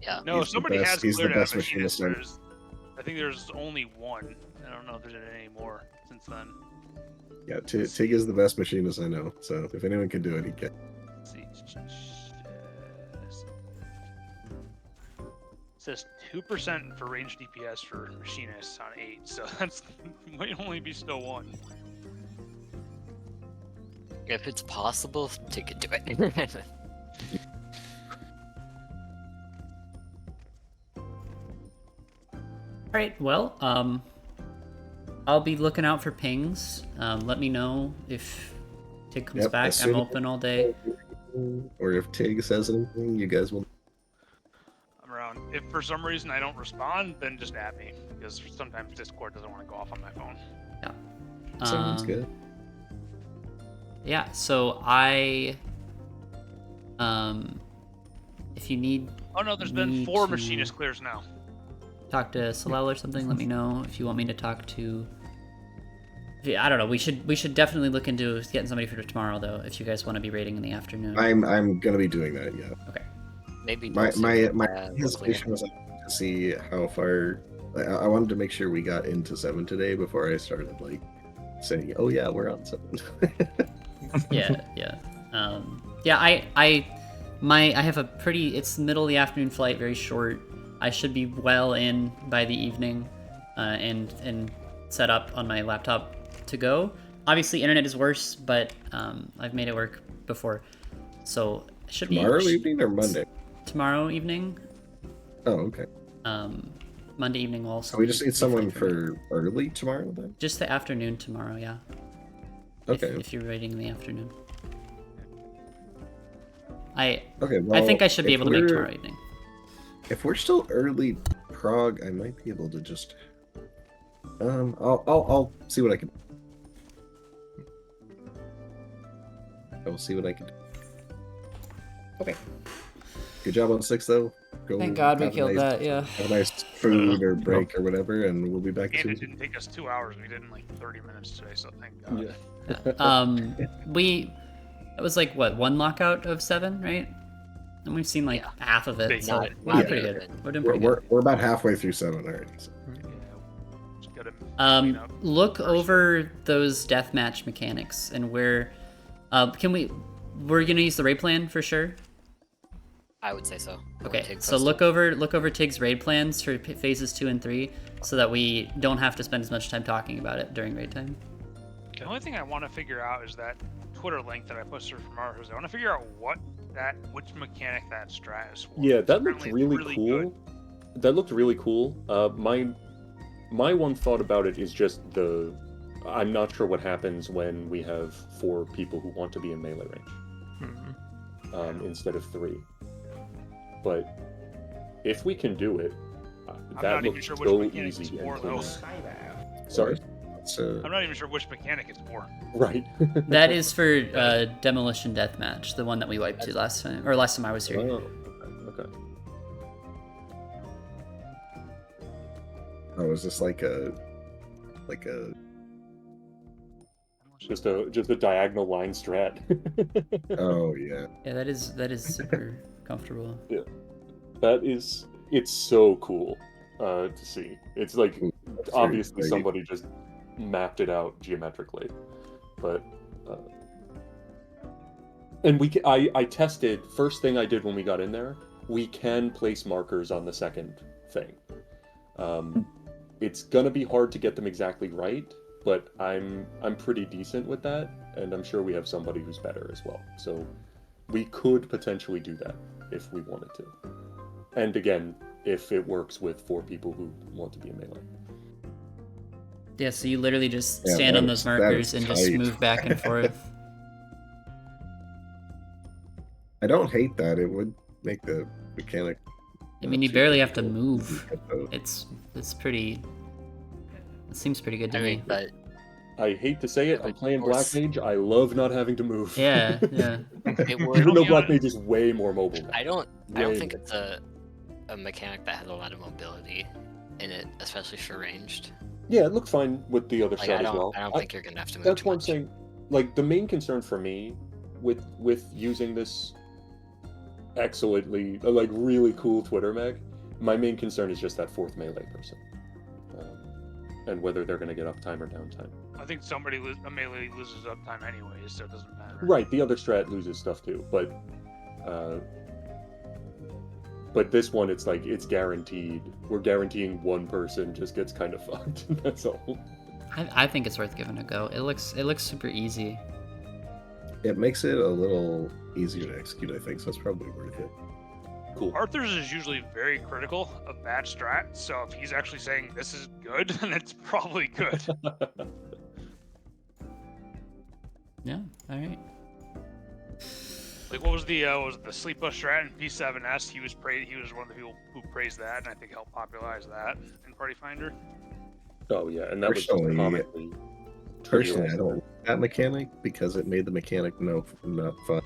Yeah. No, He's the somebody best- has he's the cleared out best machinist. machinist I think there's only one. I don't know if there's been any more since then. Yeah, Tig is the best machinist I know. So if anyone can do it, he can. Let's see. It says 2% for range DPS for machinists on 8, so that's might only be still one. If it's possible, Tig could do it. All right. Well, I'll be looking out for pings. Let me know if Tig comes Yep, back. as I'm soon as- open all day. Or if Tig says anything, you guys will. I'm around. If for some reason I don't respond, then just add me, because sometimes Discord doesn't want to go off on my phone. Sounds good. Yeah. So I, if you need Oh no, there's been Me 4 too. machinist clears now. talk to Salel or something, let me know. If you want me to talk to, I don't know. We should definitely look into getting somebody for tomorrow, though. If you guys want to be raiding in the afternoon. I'm gonna be doing that. Yeah. Okay. Maybe My Dulce my can, my go clear. hesitation was to see how far. I wanted to make sure we got into 7 today before I started like saying, "Oh yeah, we're on 7." Yeah. I have a pretty. It's the middle of the afternoon flight, very short. I should be well in by the evening, and set up on my laptop to go. Obviously, internet is worse, but I've made it work before, so it should Tomorrow be evening or Monday? tomorrow evening. Oh, okay. Monday evening will also. So we just be need someone fine me. for early tomorrow then. Just the afternoon tomorrow, yeah. Okay. If you're raiding in the afternoon. Okay. I Well, think I should be if able to make we're- tomorrow evening. If we're still early Prague, I might be able to just. I'll see what I can. I will see what I can do. Okay. Good job on 6 though. Go Thank God we have a killed nice- that. Yeah. Have a nice food or break or whatever, and we'll be back And it soon. didn't take us 2 hours. We did in like 30 minutes today, so thank God. It was like what, 1 lockout of 7, right? And we've seen like half of it, Big so not- we're not pretty even. good. We're doing pretty good. We're about halfway through 7 already. So. Just gotta clean up. Look over those deathmatch mechanics and where, we're gonna use the raid plan for sure. I would say so. Or Okay, Tig so posted. look over Tig's raid plans for phases 2 and 3, so that we don't have to spend as much time talking about it during raid time. The only thing I want to figure out is that Twitter link that I posted from ours. I want to figure out which mechanic that strat is for. Yeah, that looked Apparently it's really good. cool. That looked really cool. My one thought about it is just I'm not sure what happens when we have 4 people who want to be in melee range instead of 3. But if we can do it, I'm that not even looks sure which so mechanic it's easy for, and though. clean. Sorry. I'm not even sure which mechanic it's for. Right. That is for Demolition Deathmatch, the one that we wiped to last time I was here. Oh, okay. Oh, is this like a Just a diagonal line strat. Oh yeah. Yeah, that is super comfortable. Yeah. It's so cool to see. It's like obviously very- somebody just mapped it out geometrically, but and I tested. First thing I did when we got in there, we can place markers on the second thing. It's gonna be hard to get them exactly right, but I'm pretty decent with that, and I'm sure we have somebody who's better as well. So we could potentially do that if we wanted to. And again, if it works with 4 people who want to be in melee. Yeah, so you literally just Yeah, stand on that those is- that markers is and just tight. move back and forth. I don't hate that. It would make the mechanic. I mean, you barely have to move. So, It's pretty. It seems pretty good to I me. mean, but I hate to say it, I'm playing Black Force. Mage. I love not having to move. Yeah, yeah. It would. Even though be Black honest- Mage is way more mobile now. I don't Way think more. it's a mechanic that has a lot of mobility in it, especially for ranged. Yeah, it looked fine with the other Like side I as well. don't think you're gonna have to move That's too what I'm much. saying. Like, the main concern for me with using this excellently, like, really cool Twitter mech, my main concern is just that fourth melee person. And whether they're going to get uptime or downtime. I think a melee loses uptime anyways, so it doesn't matter. Right, the other strat loses stuff too, but this one, it's like, it's guaranteed. We're guaranteeing one person just gets kind of fucked. That's all. I think it's worth giving a go. It looks super easy. It makes it a little easier to execute, I think, so it's probably worth it. Cool. Arthur's is usually very critical of bad strat, so if he's actually saying this is good, then it's probably good. Yeah. All right. Like what was the sleep bus strat in P7S? He was one of the people who praised that, and I think helped popularize that in Party Finder. Oh yeah, and that was just Personally, comically. Personally, I don't like that mechanic because it made the mechanic not fun.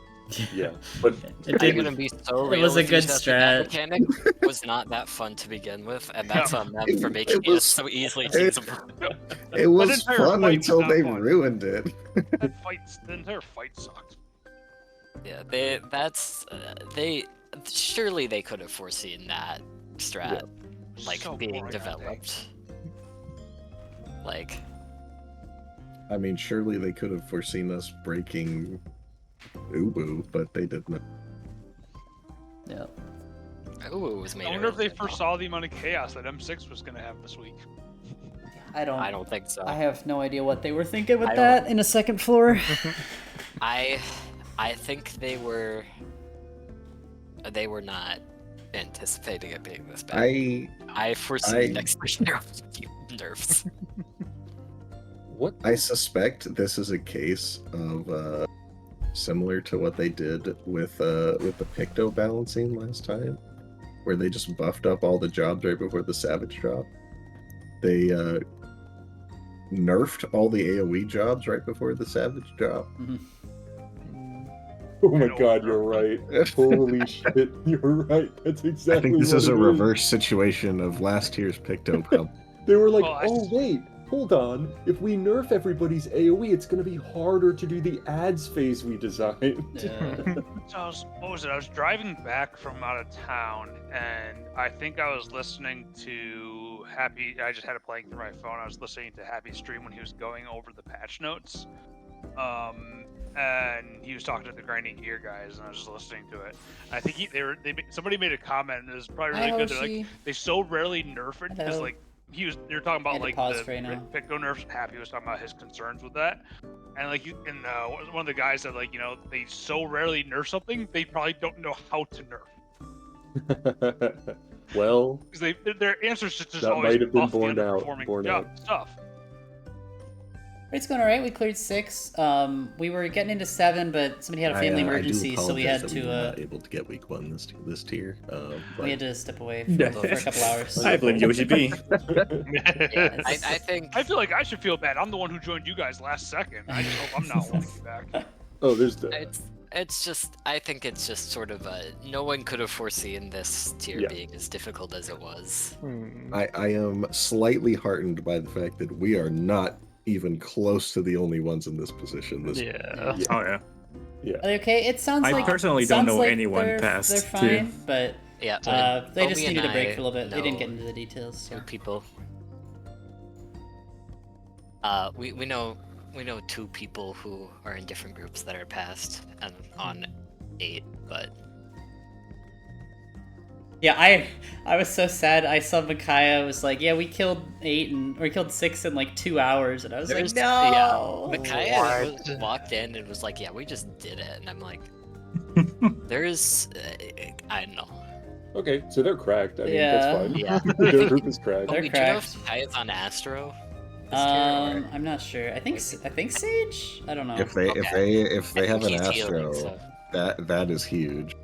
Yeah, but It I'm did. gonna be so It real was a with you, good Seth, that strat. mechanic was not that fun to begin with, and that's on them for making It was- it so easily it- feasible. It was entire fun fight's until not they fun. ruined it. The entire fight sucked. Yeah, surely they could have foreseen that strat like So being boring that day. developed. Like, I mean, surely they could have foreseen us breaking Ubu, but they didn't. Yeah. ooh, it was made. I wonder if they earlier. foresaw the amount of chaos that M6 was going to have this week. I I don't think so. I have no idea what they were thinking with I that in a second floor. I think they were not anticipating it being this bad. I foresee next year nerfs. what? I suspect this is a case of similar to what they did with the Picto balancing last time, where they just buffed up all the jobs right before the Savage drop. They nerfed all the AoE jobs right before the Savage drop. Oh my god, you're right. Holy shit, you're right. That's exactly I think this what is a it reverse situation of last year's Picto Pump. They were like, Well, oh wait, hold on. If we nerf everybody's AoE, it's gonna be harder to do the ads phase we designed. Yeah. So what was it? I was driving back from out of town, and I think I was listening to Happy. I just had it playing through my phone. I was listening to Happy's stream when he was going over the patch notes. And he was talking to the grinding gear guys, and I was just listening to it. I think somebody made a comment, and it was probably really good. They're like, they so rarely nerf it because Hello. like they're talking about had to like pause the for right now. Picto nerfs. Happy was talking about his concerns with that, and like one of the guys said like they so rarely nerf something they probably don't know how to nerf Well, because their answers just that always might have been buff the borne out. underperforming stuff. It's going alright. We cleared 6. We were getting into 7, but somebody had a family emergency, so we had we were not to able to get week 1 this tier. we had to step away for, Yeah. for a couple hours. I blame UGB. Yeah, I think I feel like I should feel bad. I'm the one who joined you guys last second. I just hope I'm not holding you back. Oh, there's the. it's just I think it's just sort of no one could have foreseen this tier Yeah. being as difficult as it was. I am slightly heartened by the fact that we are not even close to the only ones in this position. Yeah. Oh yeah. Are they okay? It sounds I like personally don't sounds know like anyone they're past They're tier. fine, but Yeah, they just Obi needed and a break I for a little bit. They didn't know get into the details. So. two people. We know 2 people who are in different groups that are passed and on 8, but Yeah, I was so sad. I saw Micaiah was like, "Yeah, we killed 6 in like 2 hours," and I was there's like, "No." Micaiah walked in and was like, "Yeah, we just did it," and I'm like, "There's, I don't know." Okay, so they're cracked. I mean, Yeah. that's fine. Yeah. Their group is cracked. They're Do you know cracked. if Micaiah's on Astro? this tier, or- I'm not sure. I think Sage. I don't know. If they Okay. have I an think he's healing, Astro, so- that is huge.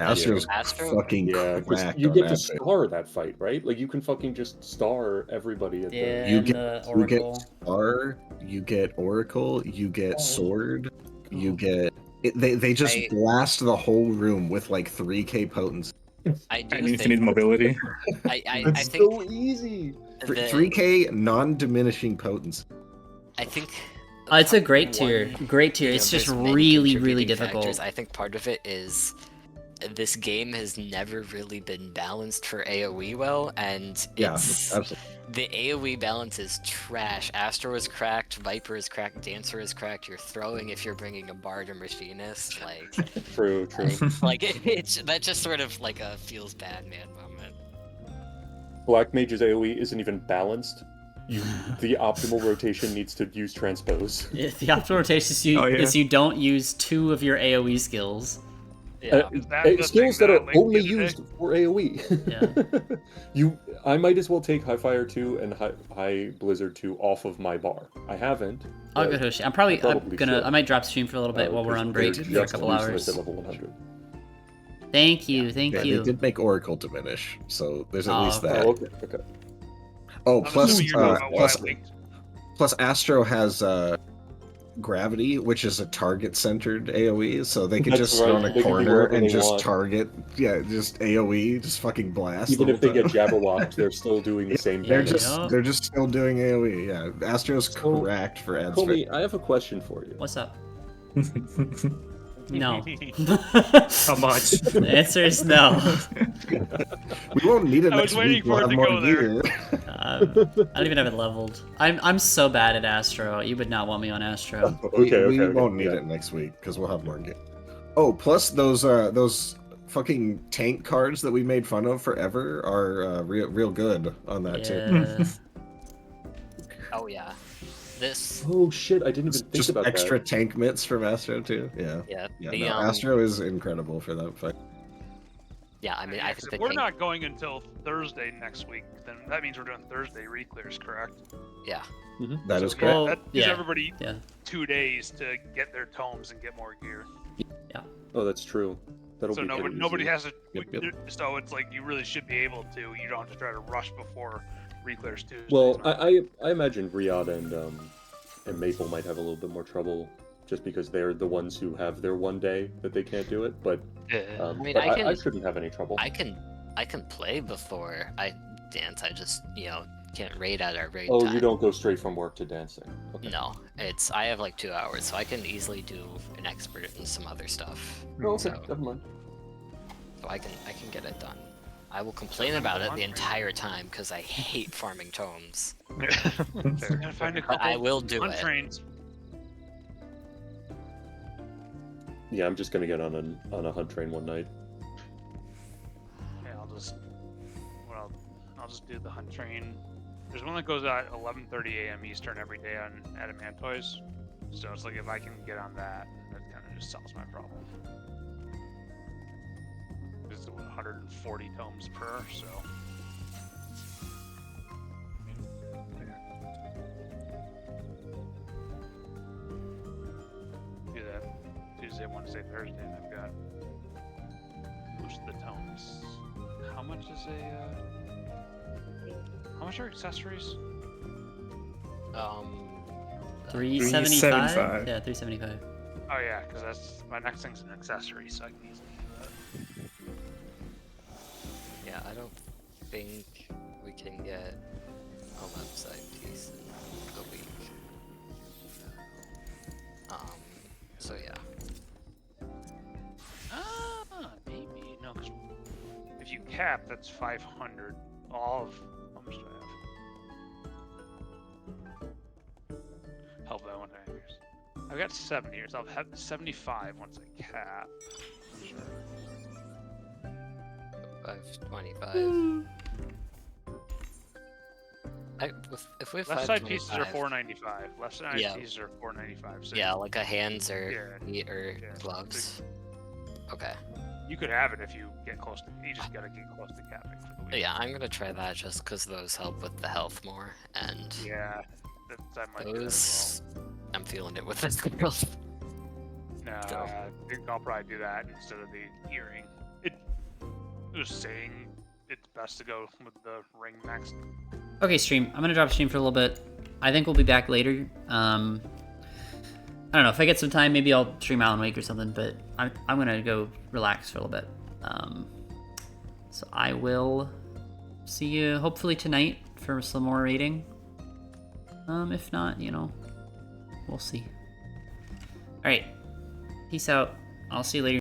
Astro's Astro? fucking Yeah, because cracked you on get to Epic. star that fight, right? Like you can fucking just star everybody at Yeah, You and get the you get Oracle. Star, you get Oracle, you get Oh. Sword, you get they just I- blast the whole room with like 3k potency. I do And think infinite mobility. I It's think so easy. the, 3k non-diminishing potency. I think It's a great tier. one- Great tier. you know, It's just there's many really, really contributing difficult. factors. I think part of it is this game has never really been balanced for AoE well, and Yeah, it's absolutely. the AoE balance is trash. Astro is cracked, Viper is cracked, Dancer is cracked. You're throwing if you're bringing a Bard or Machinist, like True, true. it's that just sort of like a feels bad man moment. Black Mage's AoE isn't even balanced. The optimal rotation needs to use transpose. If the optimal rotation is you don't use 2 of your AoE skills. Yeah. Is that the Skills thing that are I linked the only other day? used for AoE. I might as well take High Fire 2 and High Blizzard 2 off of my bar. I haven't. I'll but go Hoshi. I'm probably should. I might drop stream for a little bit while we're on break they're for a just couple useless hours. at level 100. Thank you, thank Yeah, you. they did make Oracle diminish, so there's at Oh, least okay. that. Oh, okay. Oh, I'm plus assuming you're talking about what I linked. plus Astro has Gravity, which is a target-centered AoE, so they could That's just sit right, on a they can be corner wherever and they just want. target, just AoE, just fucking blast. Even the if they whole get time. Jabberwocked, they're still doing the same They're damage. they're just still doing AoE. Yeah, Astro's cracked for ads. Comey, I have a question for you. What's up? No. How much? The answer is no. We won't need it I was next waiting week. We'll for it have to more go there. gear. I don't even have it leveled. I'm so bad at Astro. You would not want me on Astro. We won't need it next week because we'll have more gear. Oh, plus those fucking tank cards that we made fun of forever are real good on that too. Oh yeah. This. Oh shit! I didn't even think Just about extra that. tank mitts from Astro too. Yeah. Yeah. No, Astro is incredible for that fight. Yeah, I mean, I think If we're not going until Thursday next week, then that means we're doing Thursday reclears, correct? Yeah. That is So, correct. that gives everybody 2 days to get their tomes and get more gear. Yeah. Oh, that's true. That'll So be pretty nobody easy. has to. So it's like you really should be able to. You don't have to try to rush before reclears Tuesday. Well, I imagine Riyadh and Maple might have a little bit more trouble just because they're the ones who have their one day that they can't do it. But I mean, but I I shouldn't have any trouble. I can play before I dance. I just can't raid at our raid Oh, time. you don't go straight from work to dancing. Okay. No, I have like 2 hours, so I can easily do an expert and some other stuff. Oh, okay, So, never mind. so I can get it done. I will complain about it the entire time because I hate farming tomes. Gotta find a couple But I will do it. untrains. Yeah, I'm just gonna get on a hunt train one night. Yeah, I'll just do the hunt train. There's one that goes out at 11:30 a.m. Eastern every day on Adamantoise. So it's like if I can get on that, that kind of just solves my problem. It's 140 tomes per, so. Do that Tuesday, Wednesday, Thursday, and I've got most of the tomes. How much is how much are accessories? 375? 375. Yeah, 375. Oh yeah, because that's my next thing's an accessory, so I can easily do that. Yeah, I don't think we can get a website piece in a week. So yeah. Maybe no, because if you cap, that's 500. All of how much do I have? Help that one years. I've got 70 years. I'll have 75 once I cap. Sure. 525. If we have Left side pieces are 525 495. Left side Yeah. pieces are 495. So yeah, like a hands or Yeah. gloves. Okay. you could have it if you get close to. You just gotta get close to capping for the week. Yeah, I'm gonna try that just because those help with the health more, and Yeah, I might do that as those I'm feeling it with this health. Nah, I think I'll probably do that instead of the earring. It was saying it's best to go with the ring next. Okay, stream. I'm gonna drop stream for a little bit. I think we'll be back later. I don't know, if I get some time, maybe I'll stream Alan Wake or something, but I'm gonna go relax for a little bit. So I will see you hopefully tonight for some more raiding. If not, you know, we'll see. Alright, peace out. I'll see you later.